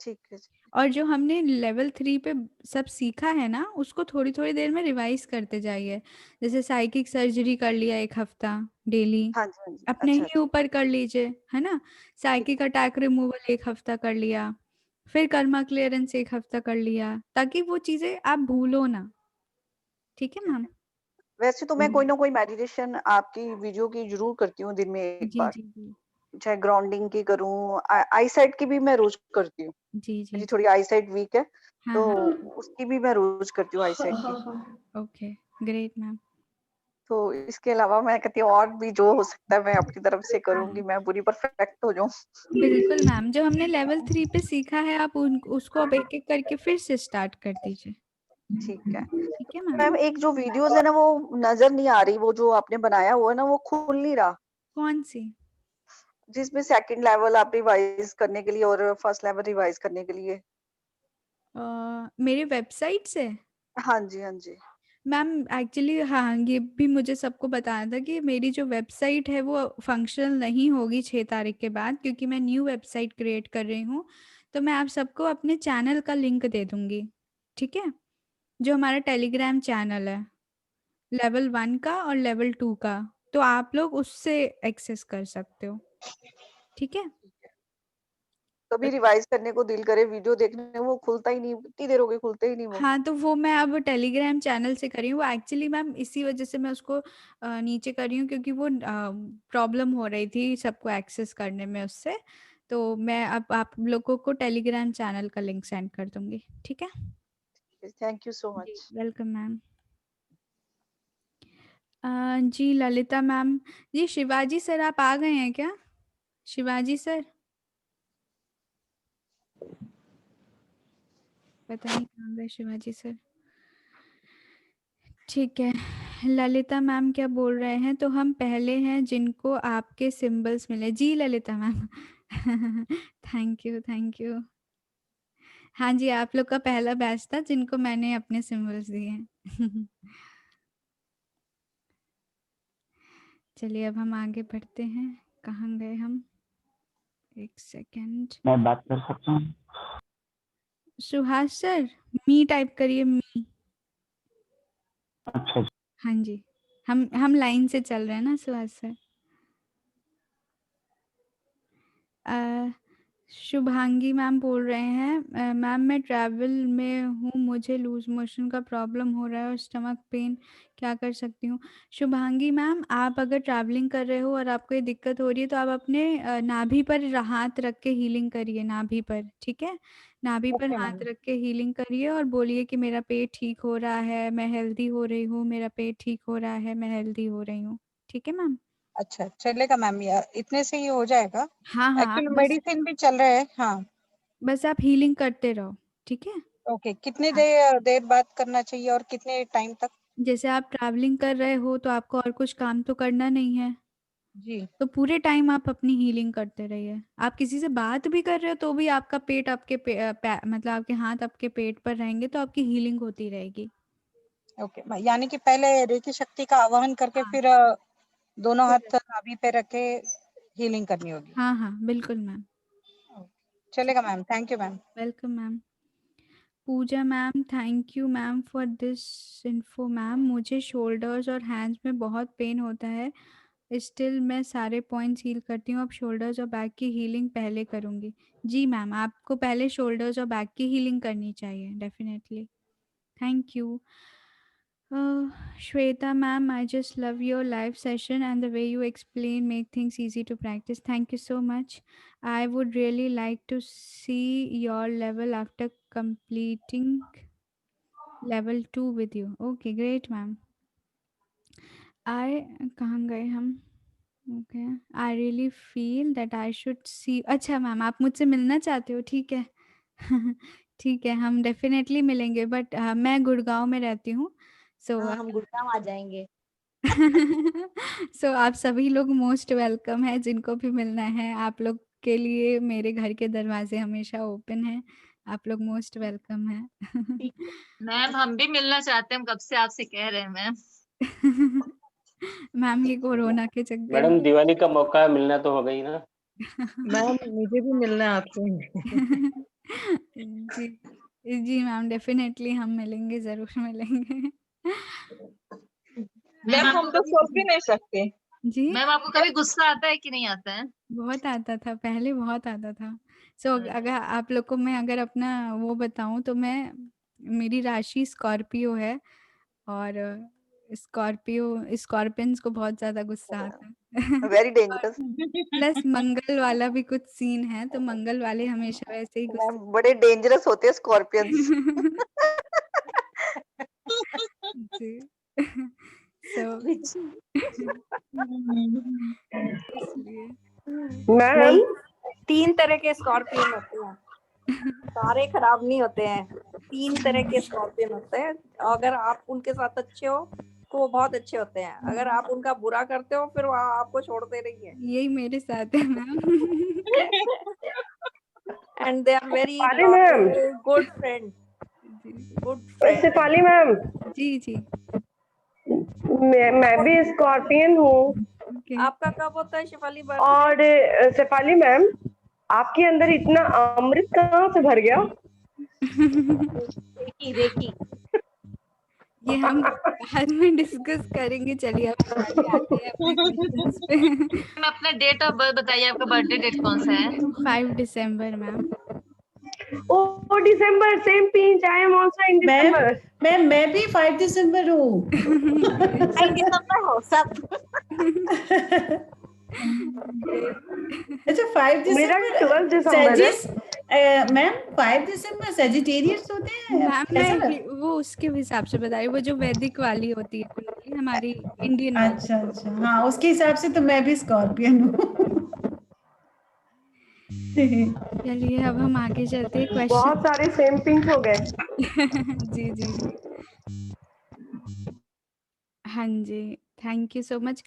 ठीक है। और जो हमने लेवल 3 पे सब सीखा है ना, उसको थोड़ी थोड़ी देर में रिवाइज करते जाइए। जैसे साइकिक सर्जरी कर लिया 1 हफ्ता डेली, हाँ जी, हाँ जी। अपने अच्छा, ही ऊपर कर लीजिए, है ना। साइकिक अटैक रिमूवल 1 हफ्ता कर लिया, फिर कर्मा क्लियरेंस 1 हफ्ता कर लिया, ताकि वो चीजें आप भूलो ना। ठीक है मैम। वैसे तो मैं कोई ना कोई मेडिटेशन आपकी वीडियो की जरूर करती हूँ दिन में एक जी बार। जी जी। चाहे ग्राउंडिंग की करूँ, आई साइट की भी मैं रोज करती हूँ। जी मेरी जी थोड़ी आई साइट वीक है, हाँ तो हाँ उसकी भी मैं रोज करती हूँ आई साइट की। ओके ग्रेट मैम तो इसके अलावा मैं कहती हूँ और भी जो हो सकता है मैं अपनी तरफ से करूंगी, मैं पूरी परफेक्ट हो जाऊँ। बिल्कुल मैम, जो हमने लेवल 3 पे सीखा है आप उसको अब एक एक करके फिर से स्टार्ट कर दीजिए। ठीक है। ठीक है मैम। मैम एक जो वीडियोस है ना वो नजर नहीं आ रही, वो जो आपने बनाया हुआ है ना वो खुल नहीं रहा, कौन सी? जिसमें सेकंड लेवल आप रिवाइज करने के लिए और फर्स्ट लेवल रिवाइज करने के लिए। मेरे वेबसाइट से? हाँ जी, हाँ जी। मैम एक्चुअली हाँ, ये भी मुझे सबको बताया था कि मेरी जो वेबसाइट है वो फंक्शनल नहीं होगी 6 तारीख के बाद, क्योंकि मैं न्यू वेबसाइट क्रिएट कर रही हूँ। तो मैं आप सबको अपने चैनल का लिंक दे दूँगी, ठीक है? जो हमारा टेलीग्राम चैनल है, लेवल 1 का और लेवल 2 का, तो आप लोग उससे एक्सेस कर सकते हो, ठीक है? कभी रिवाइज करने को दिल करे, वीडियो देखने वो खुलता ही नहीं, कितनी देर हो गई खुलते ही नहीं वो। हाँ, तो वो मैं अब टेलीग्राम चैनल से कर रही हूँ। वो एक्चुअली मैम इसी वजह से मैं उसको नीचे कर रही हूँ, क्योंकि वो प्रॉब्लम हो रही थी सबको एक्सेस करने में उससे। तो मैं अब आप लोगों को टेलीग्राम चैनल का लिंक सेंड कर दूँगी, ठीक है? थैंक यू सो जी, मच। Welcome ma'am. जी ललिता मैम, जी शिवाजी सर आप आ गए हैं क्या? शिवाजी सर? पता नहीं कहाँ गए शिवाजी सर। ठीक है, ललिता मैम क्या बोल रहे हैं, तो हम पहले हैं जिनको आपके सिंबल्स मिले। जी Lalita ma'am thank you thank you. हाँ जी, आप लोग का पहला बैच था जिनको मैंने अपने सिंबल्स दिए हैं चलिए अब हम आगे बढ़ते हैं। कहाँ गए हम? एक सेकेंड। मैं बात कर सकता हूँ? सुहास सर, मी टाइप करिए, मी। अच्छा हाँ जी, हम लाइन से चल रहे हैं ना सुहास सर। शुभांगी मैम बोल रहे हैं, मैम मैं ट्रैवल में हूँ, मुझे लूज मोशन का प्रॉब्लम हो रहा है और स्टमक पेन, क्या कर सकती हूँ? शुभांगी मैम, आप अगर ट्रैवलिंग कर रहे हो और आपको ये दिक्कत हो रही है तो आप अपने नाभि पर हाथ रख के हीलिंग करिए, नाभि पर, ठीक है? नाभि पर ओके हाथ मैम। रख के हीलिंग करिए और बोलिए कि मेरा पेट ठीक हो रहा है, मैं हेल्दी हो रही हूँ, मेरा पेट ठीक हो रहा है, मैं हेल्दी हो रही हूँ, ठीक है मैम? अच्छा चलेगा मैम, यार इतने से ही हो जाएगा। हाँ हाँ, आप एक्चुअली बस मेडिसिन भी चल रहे हैं। हाँ बस आप हीलिंग करते रहो, ठीक है? ओके, कितने हाँ। देर देर बाद करना चाहिए और कितने टाइम तक? जैसे आप ट्रैवलिंग कर रहे हो तो आपको और कुछ काम तो करना नहीं है, जी तो पूरे टाइम आप अपनी हीलिंग करते रहिए। आप किसी से बात भी कर रहे हो तो भी आपका पेट आपके मतलब आपके हाथ आपके पेट पर रहेंगे तो आपकी हीलिंग होती रहेगी। ओके, यानी कि पहले रेकी शक्ति का आवाहन करके हाँ फिर दोनों हाथ नाभि पे रखे हीलिंग करनी होगी। हाँ हाँ बिल्कुल मैम। चलेगा ma'am, thank you ma'am. Welcome ma'am. Pooja ma'am, thank you ma'am for this info ma'am. मुझे शोल्डर्स और हैंड्स में बहुत पेन होता है, स्टिल मैं सारे पॉइंट्स हील करती हूँ। अब शोल्डर्स और बैक की हीलिंग पहले करूँगी। जी मैम, आपको पहले शोल्डर्स और बैक की हीलिंग करनी चाहिए definitely. Thank you. Shweta ma'am, I just love your live session and the way you explain make things easy to practice. Thank you so much. I would really like to see your level after completing level 2 with you. Okay, great ma'am. I कहाँ गए हम? Okay, I really feel that I should see. अच्छा ma'am, आप मुझसे मिलना चाहते हो, ठीक है ठीक है, हम डेफिनेटली मिलेंगे, बट मैं गुड़गांव में रहती हूँ, सो हाँ, हम गुड़गांव आ जाएंगे। सो आप सभी लोग मोस्ट वेलकम है, जिनको भी मिलना है आप लोग के लिए मेरे घर के दरवाजे हमेशा ओपन हैं, आप लोग मोस्ट वेलकम है ठीक है। मैम हम भी मिलना चाहते हैं, हम कब से आपसे कह रहे हैं मैम। मैम ये कोरोना के चक्कर मैडम में दिवाली का मौका है, मिलना तो होगा ही ना। मैम मुझे भी मिलना है आपसे। जी जी मैम, डेफिनेटली हम मिलेंगे, जरूर मिलेंगे मैम मैम हम आपको तो कभी सोच भी नहीं सकते। जी मैम आपको कभी गुस्सा आता है कि नहीं आता है? बहुत आता था पहले, बहुत आता था। सो अच्छा। अगर आप लोग को मैं अगर अपना वो बताऊं तो मैं, मेरी राशि स्कॉर्पियो है और स्कॉर्पियंस को बहुत ज़्यादा गुस्सा आता है वेरी डेंजरस। प्लस मंगल वाला भी कुछ सीन है, तो मंगल वाले हमेशा वैसे ही मैम बड़े डेंजरस होते हैं स्कॉर्पियंस। जी। सो इसलिए मैम 3 तरह के स्कॉर्पियन होते हैं, सारे खराब नहीं होते हैं। 3 तरह के स्कॉर्पियन होते हैं, अगर आप उनके साथ अच्छे हो तो वो बहुत अच्छे होते हैं, अगर आप उनका बुरा करते हो फिर वो आपको छोड़ते नहीं है। यही मेरे साथ है ma'am. And they are very Shefali ma'am, good friend, good Shefali ma'am, जी जी, मैं भी स्कॉर्पियन हूँ। आपका कब होता है शेफाली बर्थडे? और शेफाली मैम, आपके अंदर इतना अमृत कहाँ से भर गया? रेकी ये हम बाद में डिस्कस करेंगे। चलिए अब आगे आते हैं अपने क्वेश्चंस पे। मैम अपना डेट ऑफ बर्थ बताइए, आपका बर्थडे डेट कौन सा है? 5 दिसंबर ma'am. Oh, December, same pinch. I am also in December. मैं भी 5 दिसंबर हूँ। 5 दिसंबर हो सब। अच्छा 5 मेरा दिसंबर 12 दिसंबर है। मैम 5 दिसंबर सेजिटेरियस होते हैं मैम ऐसा? मैं वो उसके हिसाब से बता रही हूँ, वो जो वैदिक वाली होती है कुंडली, हमारी इंडियन वाली। अच्छा अच्छा, हाँ उसके हिसाब से तो मैं भी स्कॉर्पियन हूँ। चलिए अब हम आगे चलते हैं क्वेश्चन। बहुत सारे सेम पिंच हो गए। जी जी जी, हाँ जी, थैंक यू सो मच।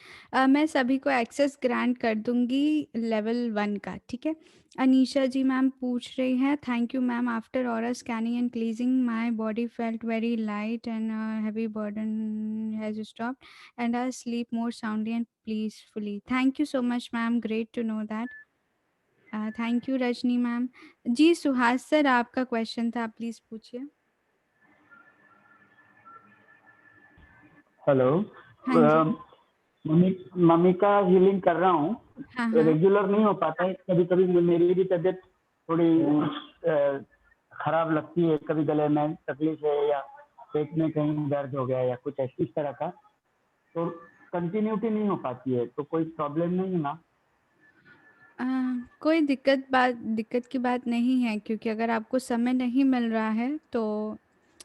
मैं सभी को एक्सेस ग्रांट कर दूंगी लेवल 1 का, ठीक है। अनीशा जी मैम पूछ रही हैं, thank you ma'am, after aura scanning and cleansing my body felt very light and heavy burden has stopped and I sleep more soundly and peacefully. Thank you so much ma'am, great to know that. Thank you Rajni ma'am. जी Suhas sir, आपका question था, please पूछिए। Hello. हाँ मम्मी का healing कर रहा हूँ, हाँ हाँ, रेगुलर नहीं हो पाता है, कभी कभी मेरी भी तबीयत थोड़ी खराब लगती है, कभी गले में तकलीफ है या पेट में कहीं दर्द हो गया या कुछ इस तरह का, तो कंटिन्यूटी नहीं हो पाती है, तो कोई प्रॉब्लम नहीं है ना? कोई दिक्कत की बात नहीं है, क्योंकि अगर आपको समय नहीं मिल रहा है तो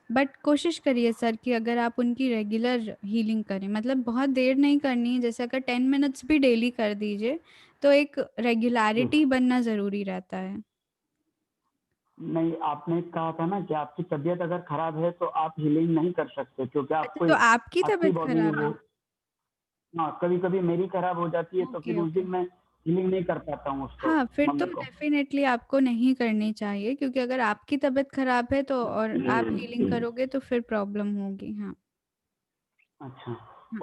बट कोशिश करिए सर कि अगर आप उनकी रेगुलर हीलिंग करें, मतलब बहुत देर नहीं करनी है, जैसे अगर 10 मिनट्स भी डेली कर दीजिए तो एक रेगुलरिटी बनना ज़रूरी रहता है। नहीं, आपने कहा था ना कि आपकी तबीयत अगर खराब है तो आप हीलिंग नहीं कर सकते, क्योंकि अच्छा, तो आपकी तबीयत बॉडी खराब है? हाँ, कभी कभी मेरी खराब हो जाती है, तो ओके फिर उस ओके, दिन मैं हीलिंग नहीं कर पाता हूँ उसको, हाँ फिर तो मम्मी को। डेफिनेटली आपको नहीं करनी चाहिए, क्योंकि अगर आपकी तबीयत खराब है तो और आप हीलिंग करोगे तो फिर प्रॉब्लम होगी। हाँ अच्छा,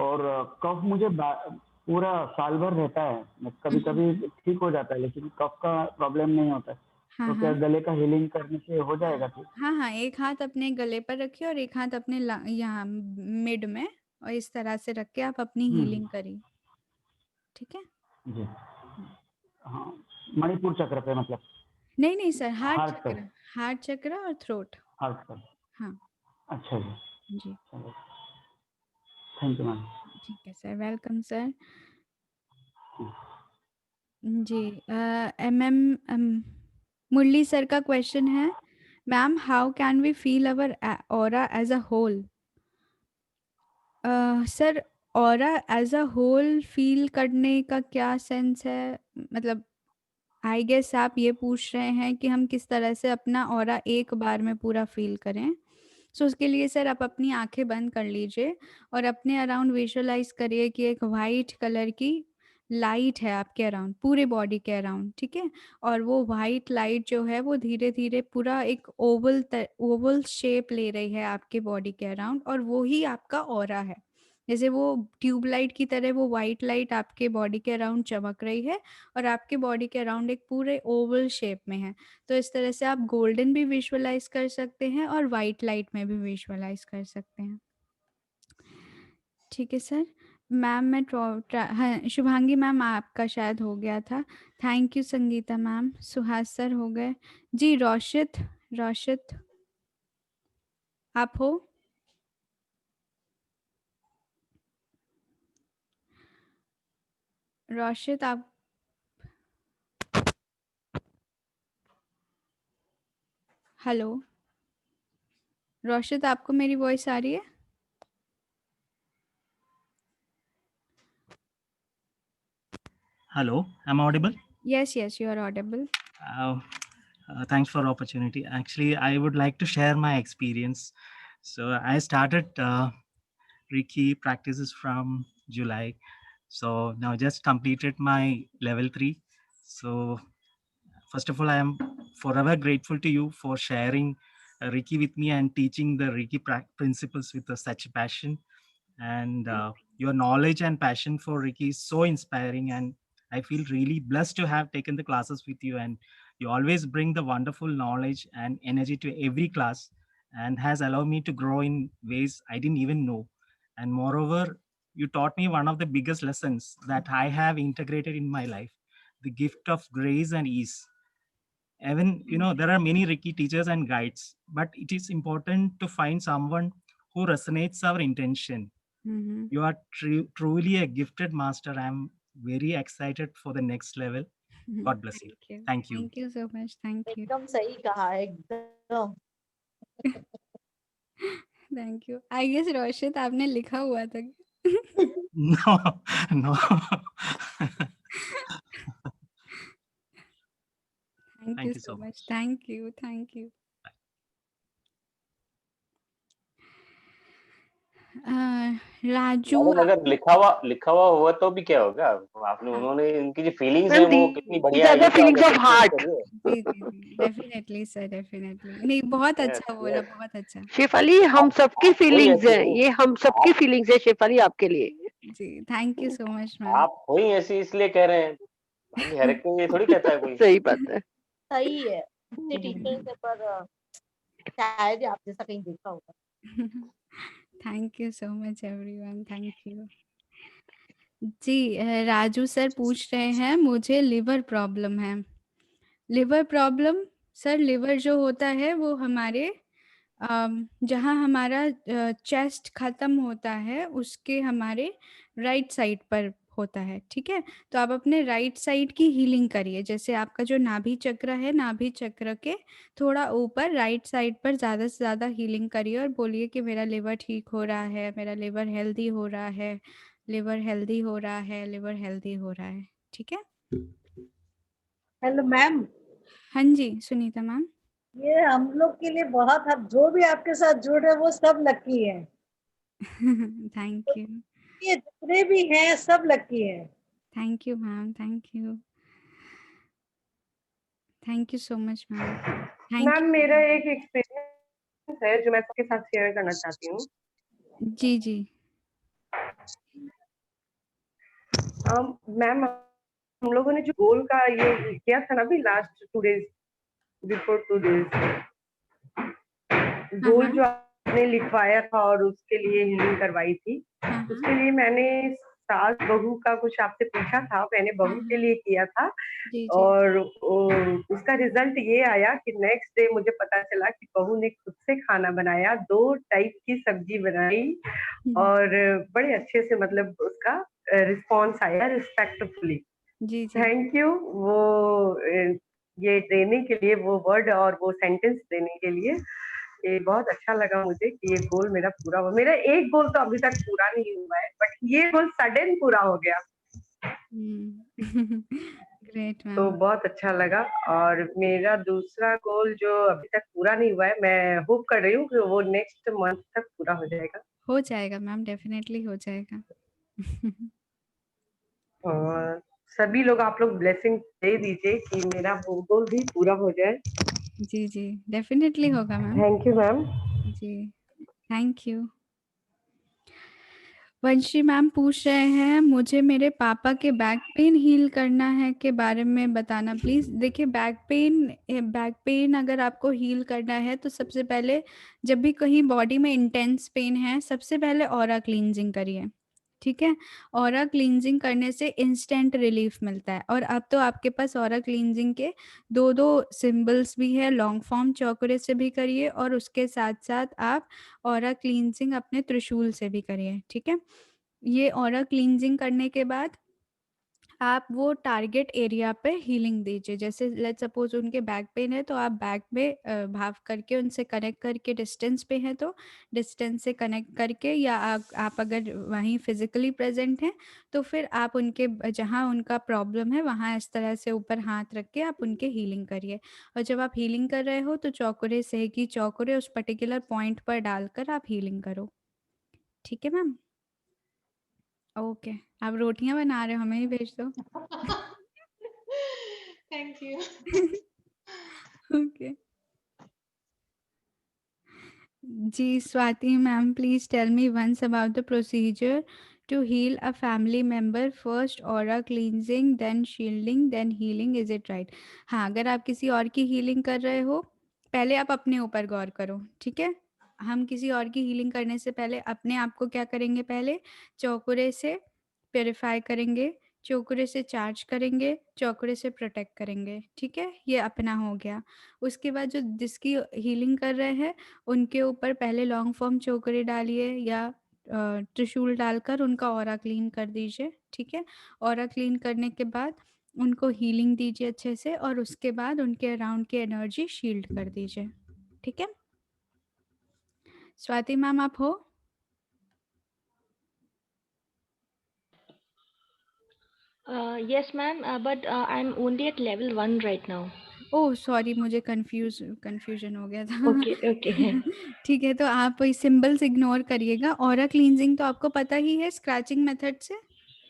और कफ मुझे पूरा साल भर रहता है, कभी कभी ठीक हो जाता है, लेकिन कफ का प्रॉब्लम नहीं होता है, हाँ तो क्या हाँ गले का हीलिंग करने से हो जाएगा ठीक? हाँ हाँ, एक हाथ अपने गले पर रखिए और एक हाथ अपने यहाँ मिड में, और इस तरह से रख के आप अपनी हीलिंग करिए, ठीक है। जी हाँ, मणिपुर चक्र पे मतलब? नहीं नहीं सर, हार्ट पे? हार्ट चक्र और थ्रोट। हार्ट पे? हाँ अच्छा जी, जी, चलो, थैंक यू मैम। ठीक है सर, वेलकम सर। जी, मुरली सर का क्वेश्चन है, ma'am how can we feel our aura as a whole? Sir, aura as a whole feel करने का क्या सेंस है, मतलब आई गेस आप ये पूछ रहे हैं कि हम किस तरह से अपना ऑरा एक बार में पूरा फील करें। सो उसके लिए सर आप अपनी आंखें बंद कर लीजिए और अपने अराउंड विजुअलाइज करिए कि एक वाइट कलर की लाइट है आपके अराउंड, पूरे बॉडी के अराउंड, ठीक है। और वो वाइट लाइट जो है वो धीरे धीरे पूरा एक ओवल शेप ले रही है आपके बॉडी के अराउंड, और वो ही आपका ऑरा है। जैसे वो ट्यूबलाइट की तरह वो वाइट लाइट आपके बॉडी के अराउंड चमक रही है और आपके बॉडी के अराउंड एक पूरे ओवल शेप में है। तो इस तरह से आप गोल्डन भी विजुअलाइज कर सकते हैं और वाइट लाइट में भी विजुअलाइज कर सकते हैं, ठीक है सर। मैम मैं हाँ, शुभांगी मैम आपका शायद हो गया था। Thank you Sangeeta ma'am. Suhas sir हो गए जी। रोशित आप हो? रोशित आप हेलो रोशित, आपको मेरी वॉइस आ रही है? Hello, am I audible? Yes, you are audible. Thanks for opportunity. Actually, I would like to share my experience. So I started Reiki practices from July. So now just completed my level 3. So first of all, I am forever grateful to you for sharing Reiki with me and teaching the Reiki principles with such passion. And your knowledge and passion for Reiki is so inspiring, and I feel really blessed to have taken the classes with you. And you always bring the wonderful knowledge and energy to every class, and has allowed me to grow in ways I didn't even know. And moreover, you taught me one of the biggest lessons that I have integrated in my life: the gift of grace and ease. Even there are many Reiki teachers and guides, but it is important to find someone who resonates our intention. You are truly a gifted master. I'm very excited for the next level. God bless you. Thank you. Thank you so much. Thank you. एकदम सही कहा, एकदम। Thank you. I guess रोशित आपने लिखा हुआ था। No. Thank you so much. Thank you. Raju, madam, अगर लिखा हुआ हुआ तो भी क्या होगा? आपने उन्होंने इनकी जो फीलिंग्स है वो कितनी बढ़िया है, फीलिंग्स ऑफ हार्ट। जी, डेफिनेटली सर, डेफिनेटली। नहीं, बहुत अच्छा बोला, बहुत अच्छा। शेफाली, हम सबकी फीलिंग्स है, ये हम सबकी फीलिंग्स है शेफाली, आपके लिए। जी, thank you so much ma'am. आप हुई ऐसी इसलिए कह रहे हैं, बाकी हर एक को ये थोड़ी कहता है कोई। सही बात है, सही है। टीचर से पर शायद आप जैसा कहीं देखा होगा। Thank you so much everyone, thank you. जी, राजू सर पूछ रहे हैं, मुझे लिवर प्रॉब्लम है। लिवर प्रॉब्लम सर, लिवर जो होता है वो हमारे जहाँ हमारा चेस्ट ख़त्म होता है उसके हमारे राइट साइड पर होता है, ठीक है? तो आप अपने राइट साइड की हीलिंग करिए। जैसे आपका जो नाभि चक्र है, नाभि चक्र के थोड़ा ऊपर राइट साइड पर ज़्यादा से ज़्यादा हीलिंग करिए और बोलिए कि मेरा लिवर ठीक हो रहा है, मेरा लिवर हेल्दी हो रहा है, लिवर हेल्दी हो रहा है, लिवर हेल्दी हो रहा है, ठीक है? Hello ma'am. हाँ जी, सुनीता मैम। ये हम लोग के लिए बहुत, अब जो भी आपके साथ जुड़ रहे वो सब लकी है। Thank you. ये जितने भी हैं सब लकी है। Thank you ma'am, thank you. Thank you so much ma'am. Ma'am, मेरा एक एक्सपीरियंस है जो मैं सबके साथ शेयर करना चाहती हूँ। जी जी। मैम, हम लोगों ने जो गोल का ये किया था ना अभी लास्ट 2 डेज बिफोर 2 डेज, गोल जो आपने लिखवाया था और उसके लिए हीलिंग करवाई थी, उसके लिए मैंने सास बहू का कुछ आपसे पूछा था, मैंने बहू के लिए किया था। और उसका रिजल्ट ये आया कि नेक्स्ट डे मुझे पता चला कि बहू ने खुद से खाना बनाया, 2 टाइप की सब्जी बनाई और बड़े अच्छे से मतलब उसका रिस्पॉन्स आया रिस्पेक्टफुली। जी थैंक यू वो ये देने के लिए, वो वर्ड और वो सेंटेंस देने के लिए। ये बहुत अच्छा लगा मुझे कि ये गोल मेरा पूरा हुआ। मेरा एक गोल तो अभी तक पूरा नहीं हुआ है, बट ये गोल सडन पूरा हो गया। Great ma'am. तो बहुत अच्छा लगा। और मेरा दूसरा गोल जो अभी तक पूरा नहीं हुआ है, मैं होप कर रही हूँ कि वो नेक्स्ट मंथ तक पूरा हो जाएगा। हो जाएगा मैम, डेफिनेटली हो जाएगा। और सभी लोग, आप लोग ब्लेसिंग दे दीजिए कि मेरा वो गोल भी पूरा हो जाए। जी जी, डेफिनेटली होगा मैम। Thank you ma'am. जी, थैंक यू। वंशी मैम पूछ रहे हैं, मुझे मेरे पापा के बैक पेन हील करना है के बारे में बताना प्लीज़। देखिए, बैक पेन अगर आपको हील करना है तो सबसे पहले, जब भी कहीं बॉडी में इंटेंस पेन है, सबसे पहले ऑरा क्लींजिंग करिए, ठीक है? ऑरा क्लींजिंग करने से इंस्टेंट रिलीफ मिलता है। और अब तो आपके पास ऑरा क्लींजिंग के 2-2 सिंबल्स भी है, लॉन्ग फॉर्म चौकरे से भी करिए और उसके साथ-साथ आप ऑरा क्लींजिंग अपने त्रिशूल से भी करिए, ठीक है? ये ऑरा क्लींजिंग करने के बाद आप वो टारगेट एरिया पे हीलिंग दीजिए। जैसे लेट्स सपोज उनके बैक पेन है तो आप बैक में भाव करके उनसे कनेक्ट करके, डिस्टेंस पे है तो डिस्टेंस से कनेक्ट करके, या आप अगर वहीं फिजिकली प्रेजेंट हैं तो फिर आप उनके जहाँ उनका प्रॉब्लम है वहाँ इस तरह से ऊपर हाथ रख के आप उनके हीलिंग करिए। और जब आप हीलिंग कर रहे हो तो चौकुरे से की चौकुरे उस पर्टिकुलर पॉइंट पर डालकर आप हीलिंग करो। ठीक है मैम? ओके, आप रोटियां बना रहे हो, हमें ही भेज दो। Thank you. ओके जी, Swati ma'am, please tell me once about the procedure to heal a family member. First aura cleansing, then shielding, then healing. Is it right? हाँ, अगर आप किसी और की हीलिंग कर रहे हो, पहले आप अपने ऊपर गौर करो, ठीक है? हम किसी और की हीलिंग करने से पहले अपने आप को क्या करेंगे? पहले चौकुरे से प्योरीफाई करेंगे, चौकुरे से चार्ज करेंगे, चौकुरे से प्रोटेक्ट करेंगे, ठीक है? ये अपना हो गया। उसके बाद जो जिसकी हीलिंग कर रहे हैं उनके ऊपर पहले लॉन्ग फॉर्म चौकुरे डालिए या त्रिशूल डालकर उनका ऑरा क्लीन कर दीजिए, ठीक है? ऑरा क्लीन करने के बाद उनको हीलिंग दीजिए अच्छे से, और उसके बाद उनके अराउंड की एनर्जी शील्ड कर दीजिए, ठीक है? स्वाति मैम, आप हो? Yes, ma'am, but I'm only at level 1 right now. Oh sorry, मुझे कंफ्यूजन हो गया था। Okay, okay. ठीक है, तो आप सिंबल्स इग्नोर करिएगा। ऑरा क्लींजिंग तो आपको पता ही है स्क्रैचिंग मेथड से।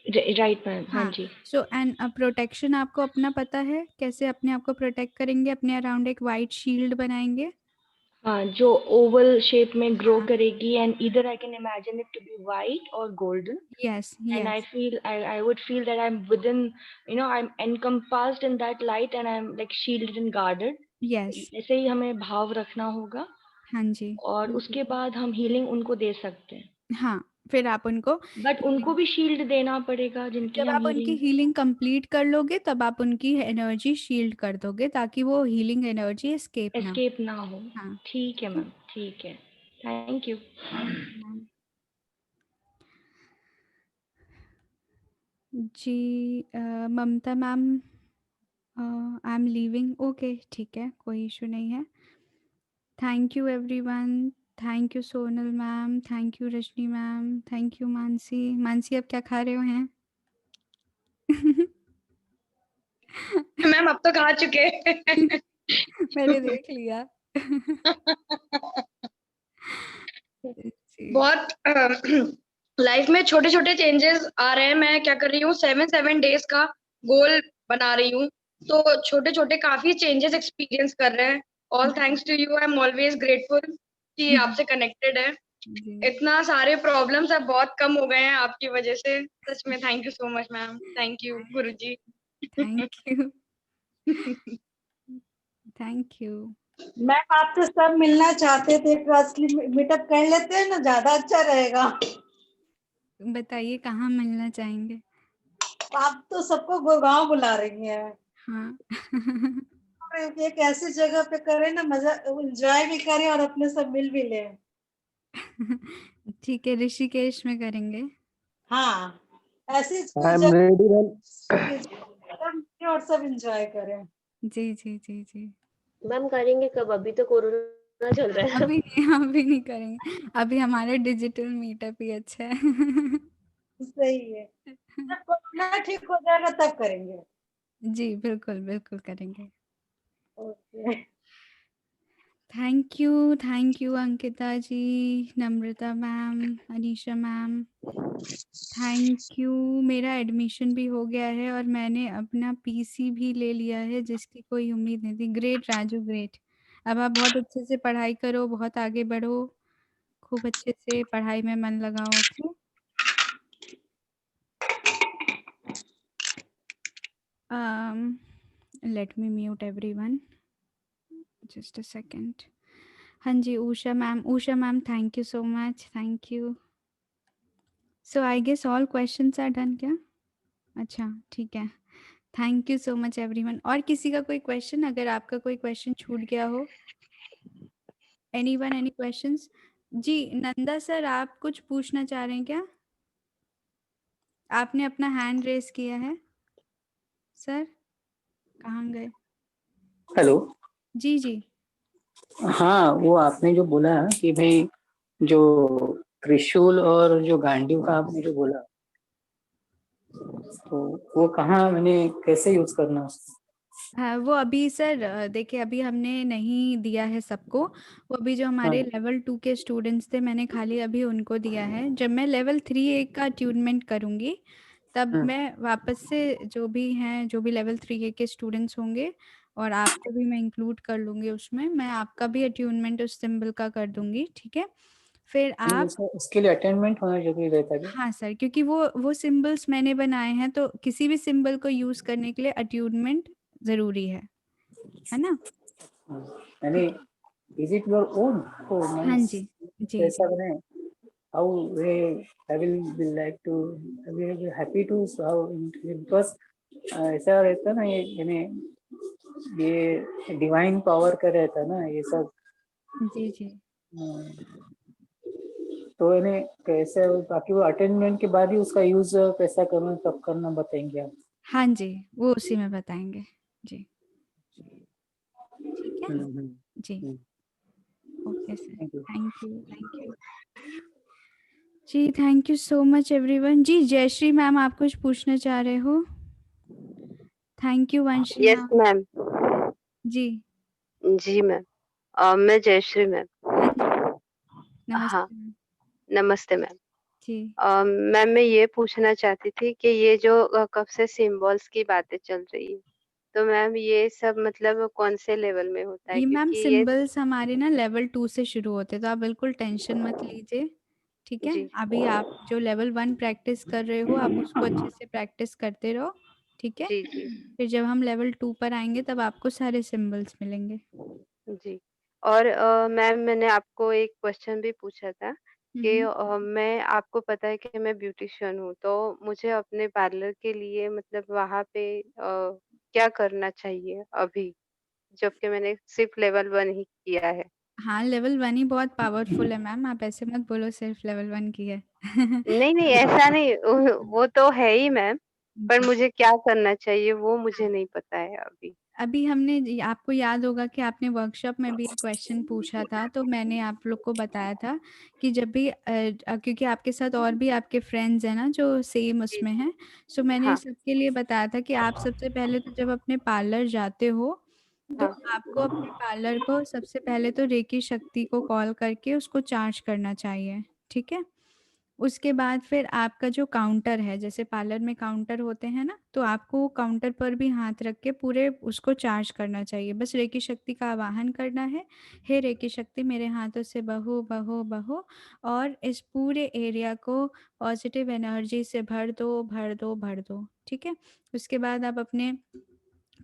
राइट मैम, हाँ हाँ, जी। सो एंड प्रोटेक्शन आपको अपना पता है, कैसे अपने आप को प्रोटेक्ट करेंगे? अपने अराउंड एक वाइट शील्ड बनाएंगे, हाँ, जो ओवल शेप में ग्रो करेगी, and either I can imagine it to be white or golden. Yes, And yes. I would feel that I'm within, I'm encompassed in that light and I'm like shielded and guarded. Yes. ऐसे ही हमें भाव रखना होगा, हाँ जी। और उसके बाद हम हीलिंग उनको दे सकते हैं। हाँ, फिर आप उनको बट उनको भी शील्ड देना पड़ेगा जिनकी जब हम आप उनकी हीलिंग कंप्लीट कर लोगे तब आप उनकी एनर्जी शील्ड कर दोगे ताकि वो हीलिंग एनर्जी एस्केप ना हो। हाँ, ठीक है मैम, ठीक है, थैंक यू। जी Mamta ma'am, I am leaving. Okay, ठीक है, कोई इशू नहीं है। Thank you everyone, thank you Sonal ma'am, thank you Rajni ma'am, thank you Mansi. Mansi, आप क्या खा रहे हो हैं? मैम अब तो खा चुके। मैंने देख लिया। बहुत लाइफ में छोटे छोटे चेंजेस आ रहे हैं। मैं क्या कर रही हूँ, 7 डेज का गोल बना रही हूँ, तो छोटे छोटे काफी चेंजेस एक्सपीरियंस कर रहे हैं। All thanks to you, I am always grateful कि आपसे कनेक्टेड है। इतना सारे प्रॉब्लम्स अब बहुत कम हो गए हैं आपकी वजह से। सच में thank you so much ma'am, thank you Guruji. Thank you, thank you ma'am. आपसे सब मिलना चाहते थे, असली मीटअप कर लेते हैं ना, ज्यादा अच्छा रहेगा। बताइए कहाँ मिलना चाहेंगे? आप तो सबको गुड़गांव बुला रही हैं। हाँ। एक ऐसी जगह पे करें ना, मजा एंजॉय भी करें और अपने सब मिल भी लें। ठीक है, ऋषिकेश में करेंगे। हाँ, ऐसी आई एम रेडी और सब एंजॉय करें। जी जी जी जी मैम करेंगे कब? अभी तो कोरोना चल रहा है। अभी नहीं करेंगे, अभी हमारा डिजिटल मीटअप ही अच्छा है। सही है, जब कोरोना ठीक हो जाएगा तब करेंगे। जी बिल्कुल बिल्कुल करेंगे। Okay, thank you Ankita ji, Namrata ma'am, Anisha ma'am, thank you. मेरा एडमिशन भी हो गया है और मैंने अपना पीसी भी ले लिया है, जिसकी कोई उम्मीद नहीं थी। Great Raju, great. अब आप बहुत अच्छे से पढ़ाई करो, बहुत आगे बढ़ो, खूब अच्छे से पढ़ाई में मन लगाओ। Okay, let me mute everyone, just a second. हाँ जी, Usha ma'am, thank you so much, thank you. So I guess all questions are done क्या? अच्छा, ठीक है, thank you so much everyone. और किसी का कोई क्वेश्चन? अगर आपका कोई क्वेश्चन छूट गया हो, एनीवन, एनी क्वेश्चंस? जी नंदा सर, आप कुछ पूछना चाह रहे हैं क्या? आपने अपना हैंड रेस किया है। सर कहाँ गए? हेलो। जी, जी। हाँ, वो आपने जो बोला कि भाई जो त्रिशूल और जो गांडीव का आपने जो बोला, तो वो कहाँ मैंने कैसे यूज करना उसको? हाँ, वो अभी सर देखिए अभी हमने नहीं दिया है सबको। वो अभी जो हाँ। हमारे लेवल 2 के स्टूडेंट्स थे मैंने खाली अभी उनको दिया है। जब मैं लेवल 3A का ट्यूनमेंट करूँगी तब हाँ। मैं वापस से जो भी हैं, जो भी लेवल 3A के स्टूडेंट्स होंगे और आपको भी मैं इंक्लूड कर लूँगी उसमें। मैं आपका भी अट्यूनमेंट उस सिंबल का कर दूँगी, ठीक है? फिर नहीं, आप इसके लिए अटेंडमेंट होना जरूरी रहता है क्या? हाँ सर, क्योंकि वो सिंबल्स मैंने बनाए हैं तो किसी भी सिंबल को यूज़ करने के लिए अट्यूनमेंट ज़रूरी है ना? यानी इज इट योर ओन? तो हाँ मीन्स जी, जी, कैसा जी। बने? How way I will be like to, I will be happy to how, because ऐसा रहता ना ये डिवाइन पावर का रहता ना ये सब। जी, जी। तो इन्हें कैसे, बाकी वो अटेंडमेंट के बाद ही उसका यूज कैसा करना कब करना बताएंगे आप? हाँ जी, वो उसी में बताएँगे। जी। ठीक है? जी। Okay sir, thank you, thank you. जी, thank you so much everyone. जी, जयश्री मैम आप कुछ पूछना चाह रहे हो? Thank you Vanshi yes ma'am. Ma'am. जी। जी मैम। मैं जयश्री मैम। हाँ जी। हाँ, नमस्ते मैम। नमस्ते मैम। जी। मैम मैं ये पूछना चाहती थी कि ये जो कब से सिंबल्स की बातें चल रही है, तो मैम ये सब मतलब कौन से लेवल में होता है? ये मैम क्योंकि ये सिंबल्स हमारे ना लेवल 2 से शुरू होते हैं, तो आप बिल्कुल टेंशन मत लीजिए, ठीक है? जी। अभी आप जो लेवल 1 प्रैक्टिस कर रहे हो, आप उसको अच्छे से प्रैक्टिस करते रहो, ठीक है? जी, जी। फिर जब हम लेवल 2 पर आएँगे तब आपको सारे सिंबल्स मिलेंगे। जी। और मैम मैंने आपको एक क्वेश्चन भी पूछा था हुँ, कि हुँ। मैं, आपको पता है कि मैं ब्यूटिशियन हूँ, तो मुझे अपने पार्लर के लिए मतलब वहाँ पे क्या करना चाहिए अभी? जबकि मैंने सिर्फ लेवल 1 ही किया है। हाँ, लेवल 1 ही बहुत पावरफुल है मैम, आप ऐसे मत बोलो सिर्फ लेवल 1 की है। नहीं, नहीं ऐसा नहीं, वो तो है ही मैम, पर जी। मुझे क्या करना चाहिए वो मुझे नहीं पता है अभी। अभी हमने जी आपको याद होगा कि आपने वर्कशॉप में भी एक क्वेश्चन पूछा था, तो मैंने आप लोग को बताया था कि जब भी क्योंकि आपके साथ और भी आपके फ्रेंड्स हैं ना जो सेम जी, उसमें जी। हैं, सो मैंने हाँ। सबके लिए बताया था कि आप सबसे पहले तो जब अपने पार्लर जाते हो, तो हाँ। आपको अपने पार्लर को सबसे पहले तो रेकी शक्ति को कॉल करके उसको चार्ज करना चाहिए, ठीक है? उसके बाद फिर आपका जो काउंटर है, जैसे पार्लर में काउंटर होते हैं ना, तो आपको काउंटर पर भी हाथ रख के पूरे उसको चार्ज करना चाहिए। बस रेकी शक्ति का आवाहन करना है, हे रेकी शक्ति मेरे हाथों से बहो, बहो, बहो और इस पूरे एरिया को पॉजिटिव एनर्जी से भर दो, भर दो, भर दो, ठीक है? उसके बाद आप अपने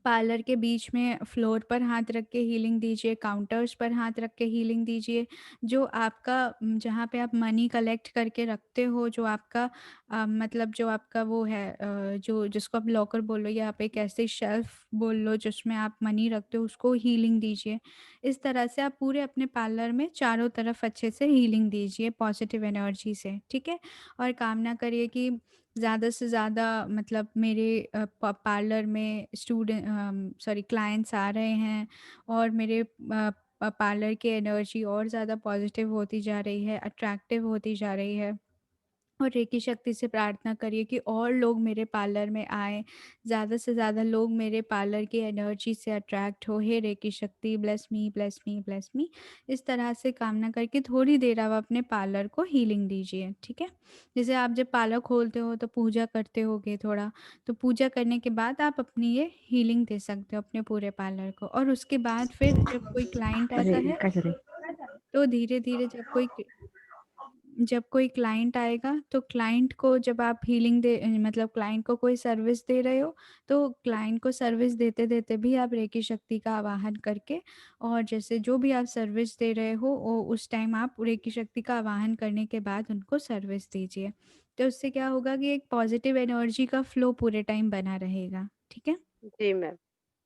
पार्लर के बीच में फ्लोर पर हाथ रख के हीलिंग दीजिए, काउंटर्स पर हाथ रख के हीलिंग दीजिए। जो आपका जहाँ पे आप मनी कलेक्ट करके रखते हो, जो आपका मतलब जो आपका वो है जो जिसको आप लॉकर बोलो या आप एक ऐसे शेल्फ बोल लो जिसमें आप मनी रखते हो, उसको हीलिंग दीजिए। इस तरह से आप पूरे अपने पार्लर में चारों तरफ अच्छे से हीलिंग दीजिए पॉजिटिव एनर्जी से, ठीक है? और कामना करिए कि ज़्यादा से ज़्यादा मतलब मेरे पार्लर में क्लाइंट्स आ रहे हैं और मेरे पार्लर की एनर्जी और ज़्यादा पॉजिटिव होती जा रही है, अट्रैक्टिव होती जा रही है। और रेकी शक्ति से प्रार्थना करिए कि और लोग मेरे पार्लर में आएँ, ज़्यादा से ज़्यादा लोग मेरे पार्लर की एनर्जी से अट्रैक्ट हो। हे रेकी शक्ति bless me, bless me, bless me. इस तरह से कामना करके थोड़ी देर आप अपने पार्लर को हीलिंग दीजिए, ठीक है? जैसे आप जब पार्लर खोलते हो तो पूजा करते होगे थोड़ा, तो पूजा करने के बाद आप अपनी ये हीलिंग दे सकते हो अपने पूरे पार्लर को। और उसके बाद फिर जब कोई क्लाइंट आता है, तो धीरे-धीरे जब कोई क्लाइंट आएगा तो क्लाइंट को जब आप हीलिंग मतलब क्लाइंट को कोई सर्विस दे रहे हो, तो क्लाइंट को सर्विस देते-देते भी आप रेकी शक्ति का आवाहन करके और जैसे जो भी आप सर्विस दे रहे हो वो उस टाइम आप रेकी शक्ति का आवाहन करने के बाद उनको सर्विस दीजिए। तो उससे क्या होगा कि एक पॉजिटिव एनर्जी का फ्लो पूरे टाइम बना रहेगा, ठीक है? जी मैम।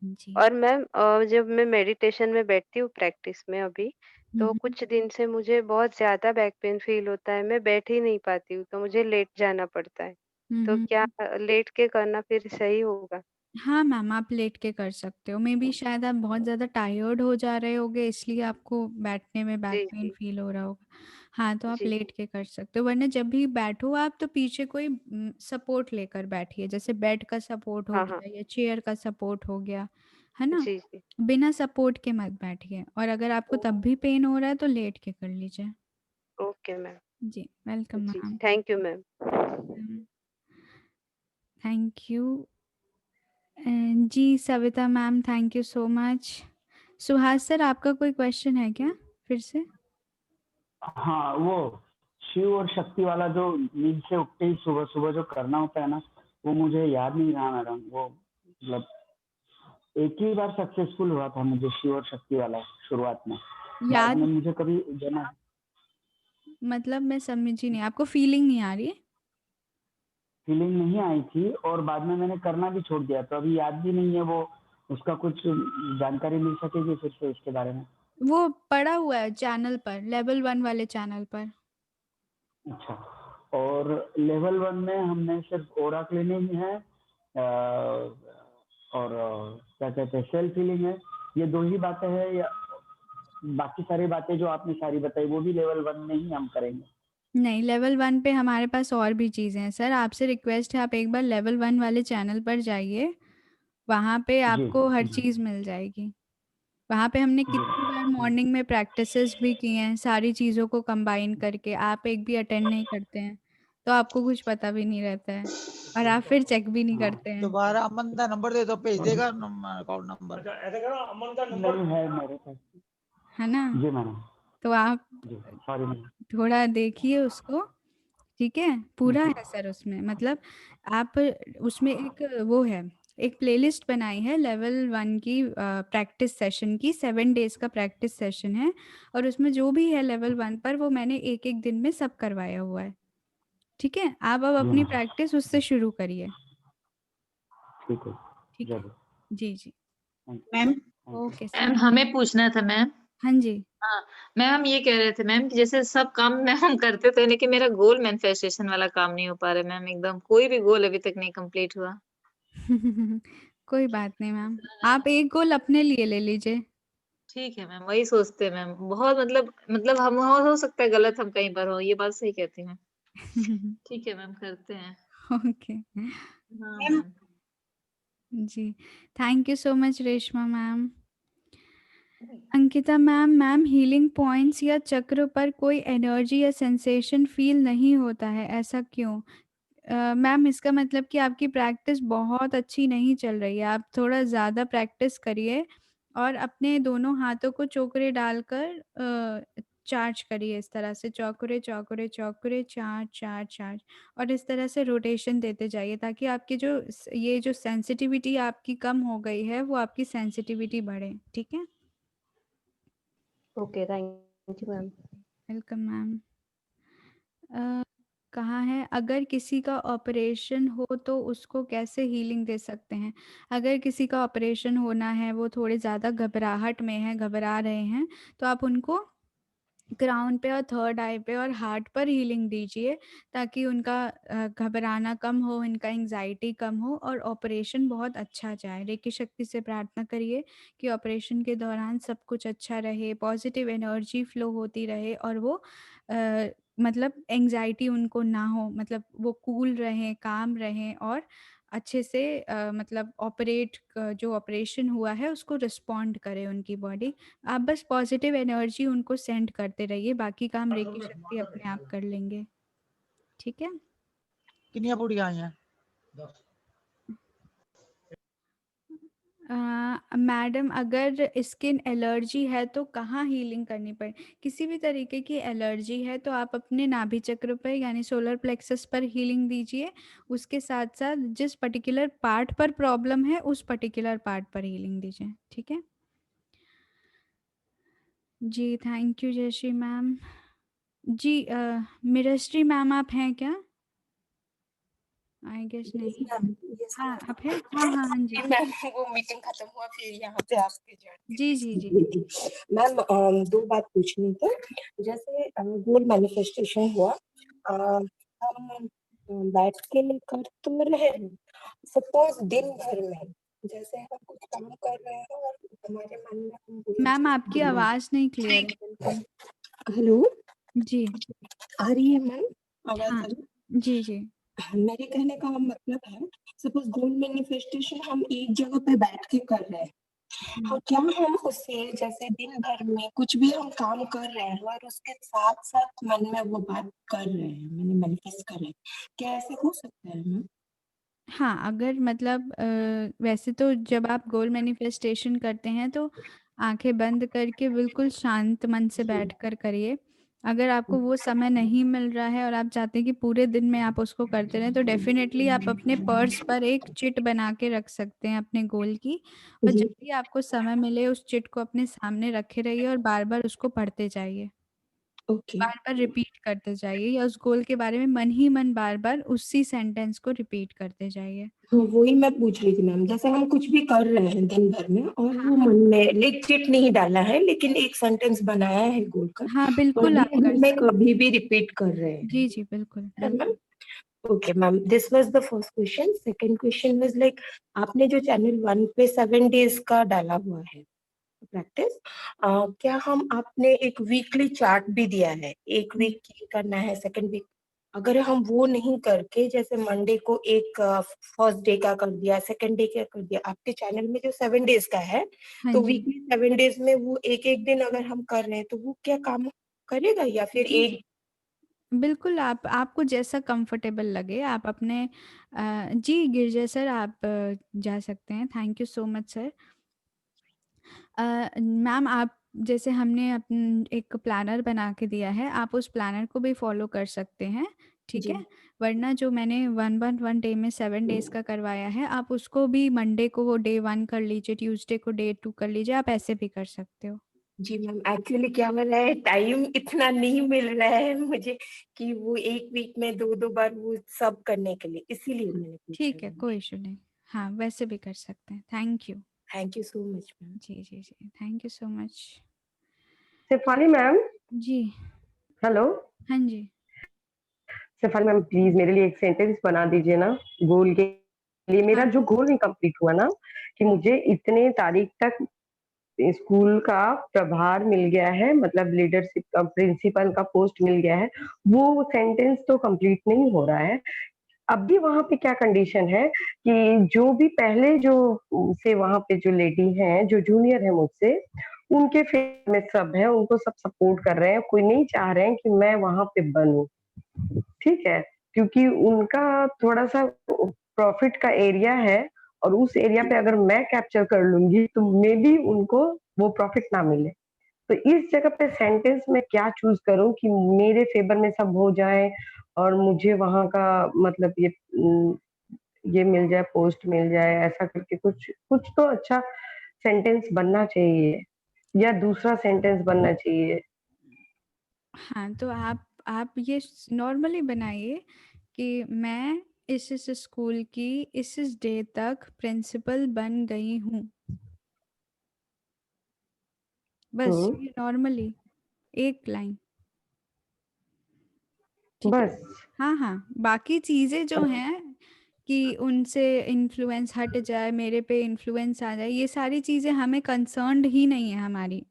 जी। और मैम जब मैं मेडिटेशन में बैठती हूँ प्रैक्टिस में अभी, हुँ, तो हुँ। कुछ दिन से मुझे बहुत ज़्यादा बैक पेन फ़ील होता है, मैं बैठ ही नहीं पाती हूँ, तो मुझे लेट जाना पड़ता है। हुँ, तो हुँ, क्या हुँ। लेट के करना फिर सही होगा? हाँ मैम, आप लेट के कर सकते हो। मे बी शायद आप बहुत ज़्यादा टायर्ड हो जा रहे होगे, इसलिए आपको बैठने में बैक जी, पेन जी। फील हो रहा होगा। हाँ, तो आप जी, लेट जी। के कर सकते हो, वरना जब भी बैठो आप तो पीछे कोई सपोर्ट लेकर बैठिए, जैसे बेड का सपोर्ट हो हाँ, हाँ। गया या चेयर का सपोर्ट हो गया, है ना? जी, जी। बिना सपोर्ट के मत बैठिए, और अगर आपको तब भी पेन हो रहा है तो लेट के कर लीजिए। Okay ma'am. जी, वेलकम जी, ma'am. Thank you ma'am. Thank you. जी Savita ma'am, thank you so much. Suhas sir, आपका कोई क्वेश्चन है क्या फिर से? हाँ, वो शिव और शक्ति वाला जो नींद से उठते ही सुबह सुबह जो करना होता है ना, वो मुझे याद नहीं रहा मैडम। वो मतलब एक ही बार सक्सेसफुल हुआ था मुझे शिव और शक्ति वाला शुरुआत में, बाद याद में मुझे कभी जना मतलब मैं समझी नहीं, आपको फीलिंग नहीं आ रही है? फीलिंग नहीं आई थी, और बाद में मैंने करना भी छोड़ दिया, तो अभी याद भी नहीं है वो। उसका कुछ जानकारी मिल सकेगी फिर से उसके बारे में? वो पड़ा हुआ है चैनल पर, लेवल 1 वाले चैनल पर। अच्छा, और लेवल 1 में हमने सिर्फ ओरा क्लीनिंग है, और क्या कहते हैं, सेल्फ हीलिंग है, ये दो ही बातें हैं, या बाकी सारी बातें जो आपने सारी बताई वो भी लेवल 1 में ही हम करेंगे? नहीं, लेवल 1 पे हमारे पास और भी चीज़ें हैं सर। आपसे रिक्वेस्ट है, आप एक बार लेवल 1 वाले चैनल पर जाइए, वहाँ पे जी आपको हर जी चीज़ मिल जाएगी। वहाँ पे हमने कितनी बार मॉर्निंग में प्रैक्टिसेस भी की हैं, सारी चीज़ों को कंबाइन करके। आप एक भी अटेंड नहीं करते हैं, तो आपको कुछ पता भी नहीं रहता है, और आप फिर चेक भी नहीं करते हैं। दोबारा अमन का नंबर दे दो, भेज देगा अकाउंट नंबर। ऐसा करो, अमन का नंबर नहीं है मेरे पास। है ना? जी मैडम। तो आप जी सॉरी मैडम। थोड़ा देखिए उसको, ठीक है? पूरा है सर उसमें, मतलब आप उसमें एक वो है, एक प्लेलिस्ट बनाई है लेवल 1 की प्रैक्टिस सेशन की, 7 डेज का प्रैक्टिस सेशन है, और उसमें जो भी है लेवल 1 पर वो मैंने एक एक दिन में सब करवाया हुआ है। ठीक है? आप अब जी अपनी मैम, प्रैक्टिस उससे शुरू करिए। ठीक है, ठीक है? जरूर। जी जी, मैम ओके सर। मैम हमें पूछना था मैम। हाँ जी। हाँ मैम, हम ये कह रहे थे मैम कि जैसे सब काम में हम करते थे, लेकिन मेरा गोल मैनिफेस्टेशन वाला काम नहीं हो पा रहा है मैम। एकदम कोई भी गोल अभी तक नहीं कंप्लीट हुआ। कोई बात नहीं मैम, आप एक गोल अपने लिए ले लीजिए। ठीक है मैम, वही सोचते हैं मैम। बहुत मतलब हम हो सकता है गलत हम कहीं पर हो, ये बात सही कहती हैं। ठीक है मैम, करते हैं। ओके। हाँ मैम। जी, thank you so much Reshma ma'am. Ankita ma'am, ma'am healing points या चक्र पर कोई एनर्जी या सेंसेशन फील नहीं होता है, ऐसा क्यों? मैम इसका मतलब कि आपकी प्रैक्टिस बहुत अच्छी नहीं चल रही है, आप थोड़ा ज़्यादा प्रैक्टिस करिए, और अपने दोनों हाथों को चौकरे डालकर चार्ज करिए, इस तरह से चौकरे चौकरे चौकरे, चार्ज चार्ज चार्ज, और इस तरह से रोटेशन देते जाइए, ताकि आपकी ये जो सेंसिटिविटी आपकी कम हो गई है वो आपकी सेंसिटिविटी बढ़े। ठीक है? Okay, thank you ma'am. Welcome ma'am. कहाँ है, अगर किसी का ऑपरेशन हो तो उसको कैसे हीलिंग दे सकते हैं? अगर किसी का ऑपरेशन होना है, वो थोड़े ज़्यादा घबराहट में है, घबरा रहे हैं, तो आप उनको क्राउन पे और थर्ड आई पे और हार्ट पर हीलिंग दीजिए, ताकि उनका घबराना कम हो, इनका एंजाइटी कम हो, और ऑपरेशन बहुत अच्छा जाए। रेकी शक्ति से प्रार्थना करिए कि ऑपरेशन के दौरान सब कुछ अच्छा रहे, पॉजिटिव एनर्जी फ्लो होती रहे, और वो मतलब एंजाइटी उनको ना हो, मतलब वो कूल रहें, काम रहें, और अच्छे से मतलब जो ऑपरेशन हुआ है उसको रिस्पॉन्ड करे उनकी बॉडी। आप बस पॉजिटिव एनर्जी उनको सेंड करते रहिए, बाकी काम रेकी शक्ति अपने आप कर लेंगे। ठीक है? कितनी पूड़ियाँ आई हैं? मैडम, अगर स्किन एलर्जी है तो कहाँ हीलिंग करनी पड़े? किसी भी तरीके की एलर्जी है तो आप अपने नाभि चक्र पर यानी सोलर प्लेक्सस पर हीलिंग दीजिए। उसके साथ साथ जिस पर्टिकुलर पार्ट पर प्रॉब्लम है उस पर्टिकुलर पार्ट पर हीलिंग दीजिए। ठीक है? जी थैंक यू जयश्री मैम। जी मिरश्री मैम, आप हैं क्या? आई गेस नहीं। हाँ आप हैं? हाँ हाँ हाँ जी। मैम वो मीटिंग खत्म हुआ फिर यहाँ पे आपके जी जी जी। मैम दो बात पूछनी थी। जैसे गोल मैनिफेस्टेशन हुआ, हम बैठ के कर तो रहे हैं, सपोज दिन भर में जैसे हम कुछ काम कर रहे हैं और हमारे मन में हम वही मैम चीज आपकी बोल रहे आवाज नहीं क्लियर है बिल्कुल। हैं। हेलो, जी आ रही है मैम आवाज? हाँ आ रही? जी जी मेरे कहने का मतलब है, सपोज गोल मैनिफेस्टेशन हम एक जगह पे बैठ के कर रहे हैं, और क्या हम उससे जैसे दिन भर में कुछ भी हम काम कर रहे हैं और उसके साथ साथ मन में वो बात कर रहे हैं, मैंने मैनिफेस्ट कर रहे हैं, क्या ऐसे हो सकता है मैम? हाँ, अगर मतलब वैसे तो जब आप गोल मैनिफेस्टेशन करते हैं तो आंखें बंद करके बिल्कुल शांत मन से बैठकर करिए। अगर आपको वो समय नहीं मिल रहा है और आप चाहते हैं कि पूरे दिन में आप उसको करते रहें, तो डेफिनेटली आप अपने पर्स पर एक चिट बना के रख सकते हैं अपने गोल की, और जी, जब भी आपको समय मिले उस चिट को अपने सामने रखे रहिए और बार बार उसको पढ़ते जाइए, ओके। बार बार रिपीट करते जाइए, या उस गोल के बारे में मन ही मन बार बार उसी सेंटेंस को रिपीट करते जाइए। हाँ, वही मैं पूछ रही थी मैम, जैसे हम कुछ भी कर रहे हैं दिन भर में और हाँ वो हाँ मन में लिख नहीं डाला है, लेकिन एक सेंटेंस बनाया है गोल का, हाँ, और बिल्कुल आप दिन कर भर में सकते कभी भी रिपीट कर रहे हैं, जी जी बिल्कुल है मैम? बिल्कुल। Okay ma'am, this was the first question. Second question was like, आपने जो चैनल 1 पे 7 डेज का डाला हुआ है प्रैक्टिस, क्या हम आपने एक वीकली चार्ट भी दिया है, एक वीक ये करना है, सेकंड वीक, अगर हम वो नहीं करके जैसे मंडे को एक फर्स्ट डे का कर दिया, सेकंड डे का कर दिया, आपके चैनल में जो 7 डेज का है, हाँ तो जी वीकली 7 डेज में वो एक एक दिन अगर हम कर रहे हैं तो वो क्या काम करेगा, या फिर जी एक? जी बिल्कुल, आप आपको जैसा कंफर्टेबल लगे आप अपने जी गिरजा सर आप जा सकते हैं। Thank you so much sir. Ma'am आप जैसे हमने एक प्लानर बना के दिया है, आप उस प्लानर को भी फॉलो कर सकते हैं, ठीक जी है? वरना जो मैंने 1 डे में 7 डेज़ का करवाया है, आप उसको भी मंडे को वो डे 1 कर लीजिए, ट्यूसडे को डे 2 कर लीजिए, आप ऐसे भी कर सकते हो। जी मैम, एक्चुअली क्या हो रहा है, टाइम इतना नहीं मिल रहा है मुझे कि वो एक वीक में 2-2 बार वो सब करने के लिए, इसीलिए मैंने पूछा ठीक है, मैम। कोई इश्यू नहीं। हाँ, वैसे भी कर सकते हैं। Thank you. Thank you so much ma'am. जी, जी, जी। Thank you so much. Shefali ma'am, जी। हेलो। हाँ जी। शेफाली मैम प्लीज मेरे लिए एक सेंटेंस बना दीजिए ना गोल के लिए। मेरा हाँ। जो गोल नहीं कंप्लीट हुआ ना, कि मुझे इतने तारीख तक स्कूल का प्रभार मिल गया है, मतलब लीडरशिप का प्रिंसिपल का पोस्ट मिल गया है, वो सेंटेंस तो कंप्लीट नहीं हो रहा है। अब भी वहां पे क्या कंडीशन है कि जो भी पहले जो से वहां पे जो लेडी हैं जो जूनियर है मुझसे, उनके फेवर में सब है, उनको सब सपोर्ट कर रहे हैं, कोई नहीं चाह रहे हैं कि मैं वहां पे बनूं, ठीक है? क्योंकि उनका थोड़ा सा प्रॉफिट का एरिया है, और उस एरिया पे अगर मैं कैप्चर कर लूंगी तो मे बी उनको वो प्रॉफिट ना मिले। तो इस जगह पे सेंटेंस में क्या चूज करूं कि मेरे फेवर में सब हो जाए और मुझे वहां का मतलब ये मिल जाए, पोस्ट मिल जाए, ऐसा करके कुछ कुछ तो अच्छा सेंटेंस बनना चाहिए, या दूसरा सेंटेंस बनना चाहिए। हाँ, तो आप ये नॉर्मली बनाइए कि मैं इस स्कूल की इस डे तक प्रिंसिपल बन गई हूँ। बस ये नॉर्मली एक लाइन, ठीक है? बस। हाँ, हाँ, बाकी चीज़ें जो हैं कि उनसे इन्फ्लुएंस हट जाए, मेरे पे इन्फ्लुएंस आ जाए, ये सारी चीज़ें हमें कंसर्न्ड ही नहीं है हमारी।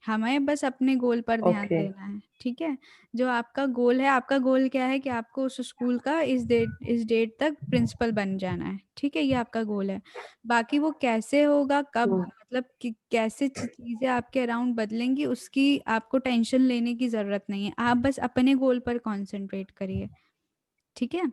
हमें बस अपने गोल पर ध्यान ओके। देना है, ठीक है? जो आपका गोल है, आपका गोल क्या है कि आपको उस स्कूल का इस डेट तक प्रिंसिपल बन जाना है, ठीक है? ये आपका गोल है। बाकी वो कैसे होगा, कब मतलब कि कैसे चीज़ें आपके अराउंड बदलेंगी, उसकी आपको टेंशन लेने की ज़रूरत नहीं है। आप बस अपने गोल पर कॉन्सेंट्रेट करिए, ठीक है?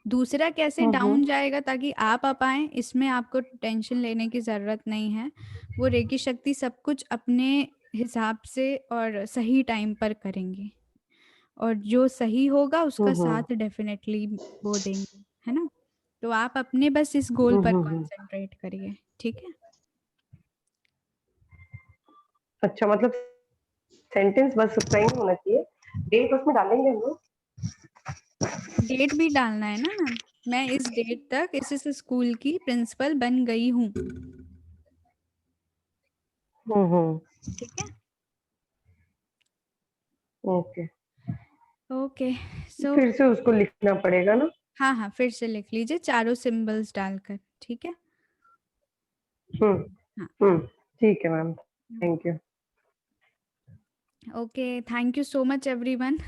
दूसरा कैसे डाउन जाएगा ताकि आप आ पाएँ, इसमें आपको टेंशन लेने की ज़रूरत नहीं है। वो रेकी शक्ति सब कुछ अपने हिसाब से और सही टाइम पर करेंगे, और जो सही होगा उसका साथ डेफ़िनेटली वो देंगे, है ना? तो आप अपने बस इस गोल पर कॉन्सेंट्रेट करिए, ठीक है? अच्छा, मतलब सेंटेंस बस उतना ही होना चाहिए, डेट उसमें डालेंगे हम लोग? डेट भी डालना है ना मैम। मैं इस डेट तक इस स्कूल की प्रिंसिपल बन गई हूँ, ठीक है? ओके। ओके, सो फिर से उसको लिखना पड़ेगा ना? हाँ हाँ, फिर से लिख लीजिए चारों सिंबल्स डालकर, ठीक है? हाँ। ठीक है ma'am, thank you. Okay, thank you so much everyone.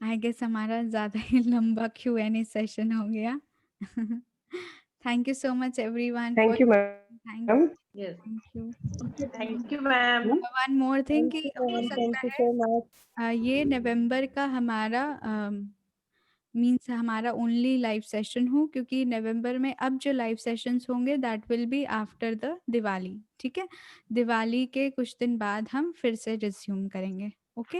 I guess हमारा ज़्यादा ही लंबा Q&A सेशन हो गया। Thank you so much everyone for thank you ma'am. Thank you. Thank you ma'am. One more thing कि हो Thank सकता you so much. है ये नवंबर का हमारा मीन्स हमारा ओनली लाइव सेशन हो, क्योंकि नवंबर में अब जो लाइव सेशंस होंगे that will be after the Diwali, ठीक है? दिवाली के कुछ दिन बाद हम फिर से रिज्यूम करेंगे। Okay,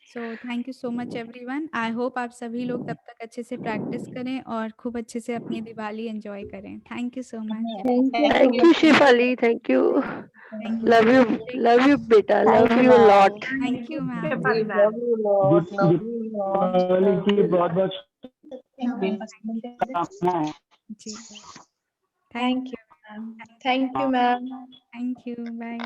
so thank you so much everyone. I hope आप सभी लोग तब तक अच्छे से प्रैक्टिस करें और खूब अच्छे से अपनी दिवाली एंजॉय करें। Thank you so much. Thank you, Shefali. Thank you. Thank you. Love you, beta. Love you a lot. Thank you ma'am. Shefali ma'am. Deepavali की बहुत बहुत शुभकामनाएं। जी, Thank you, ma'am. Thank you, ma'am. Thank you, bye.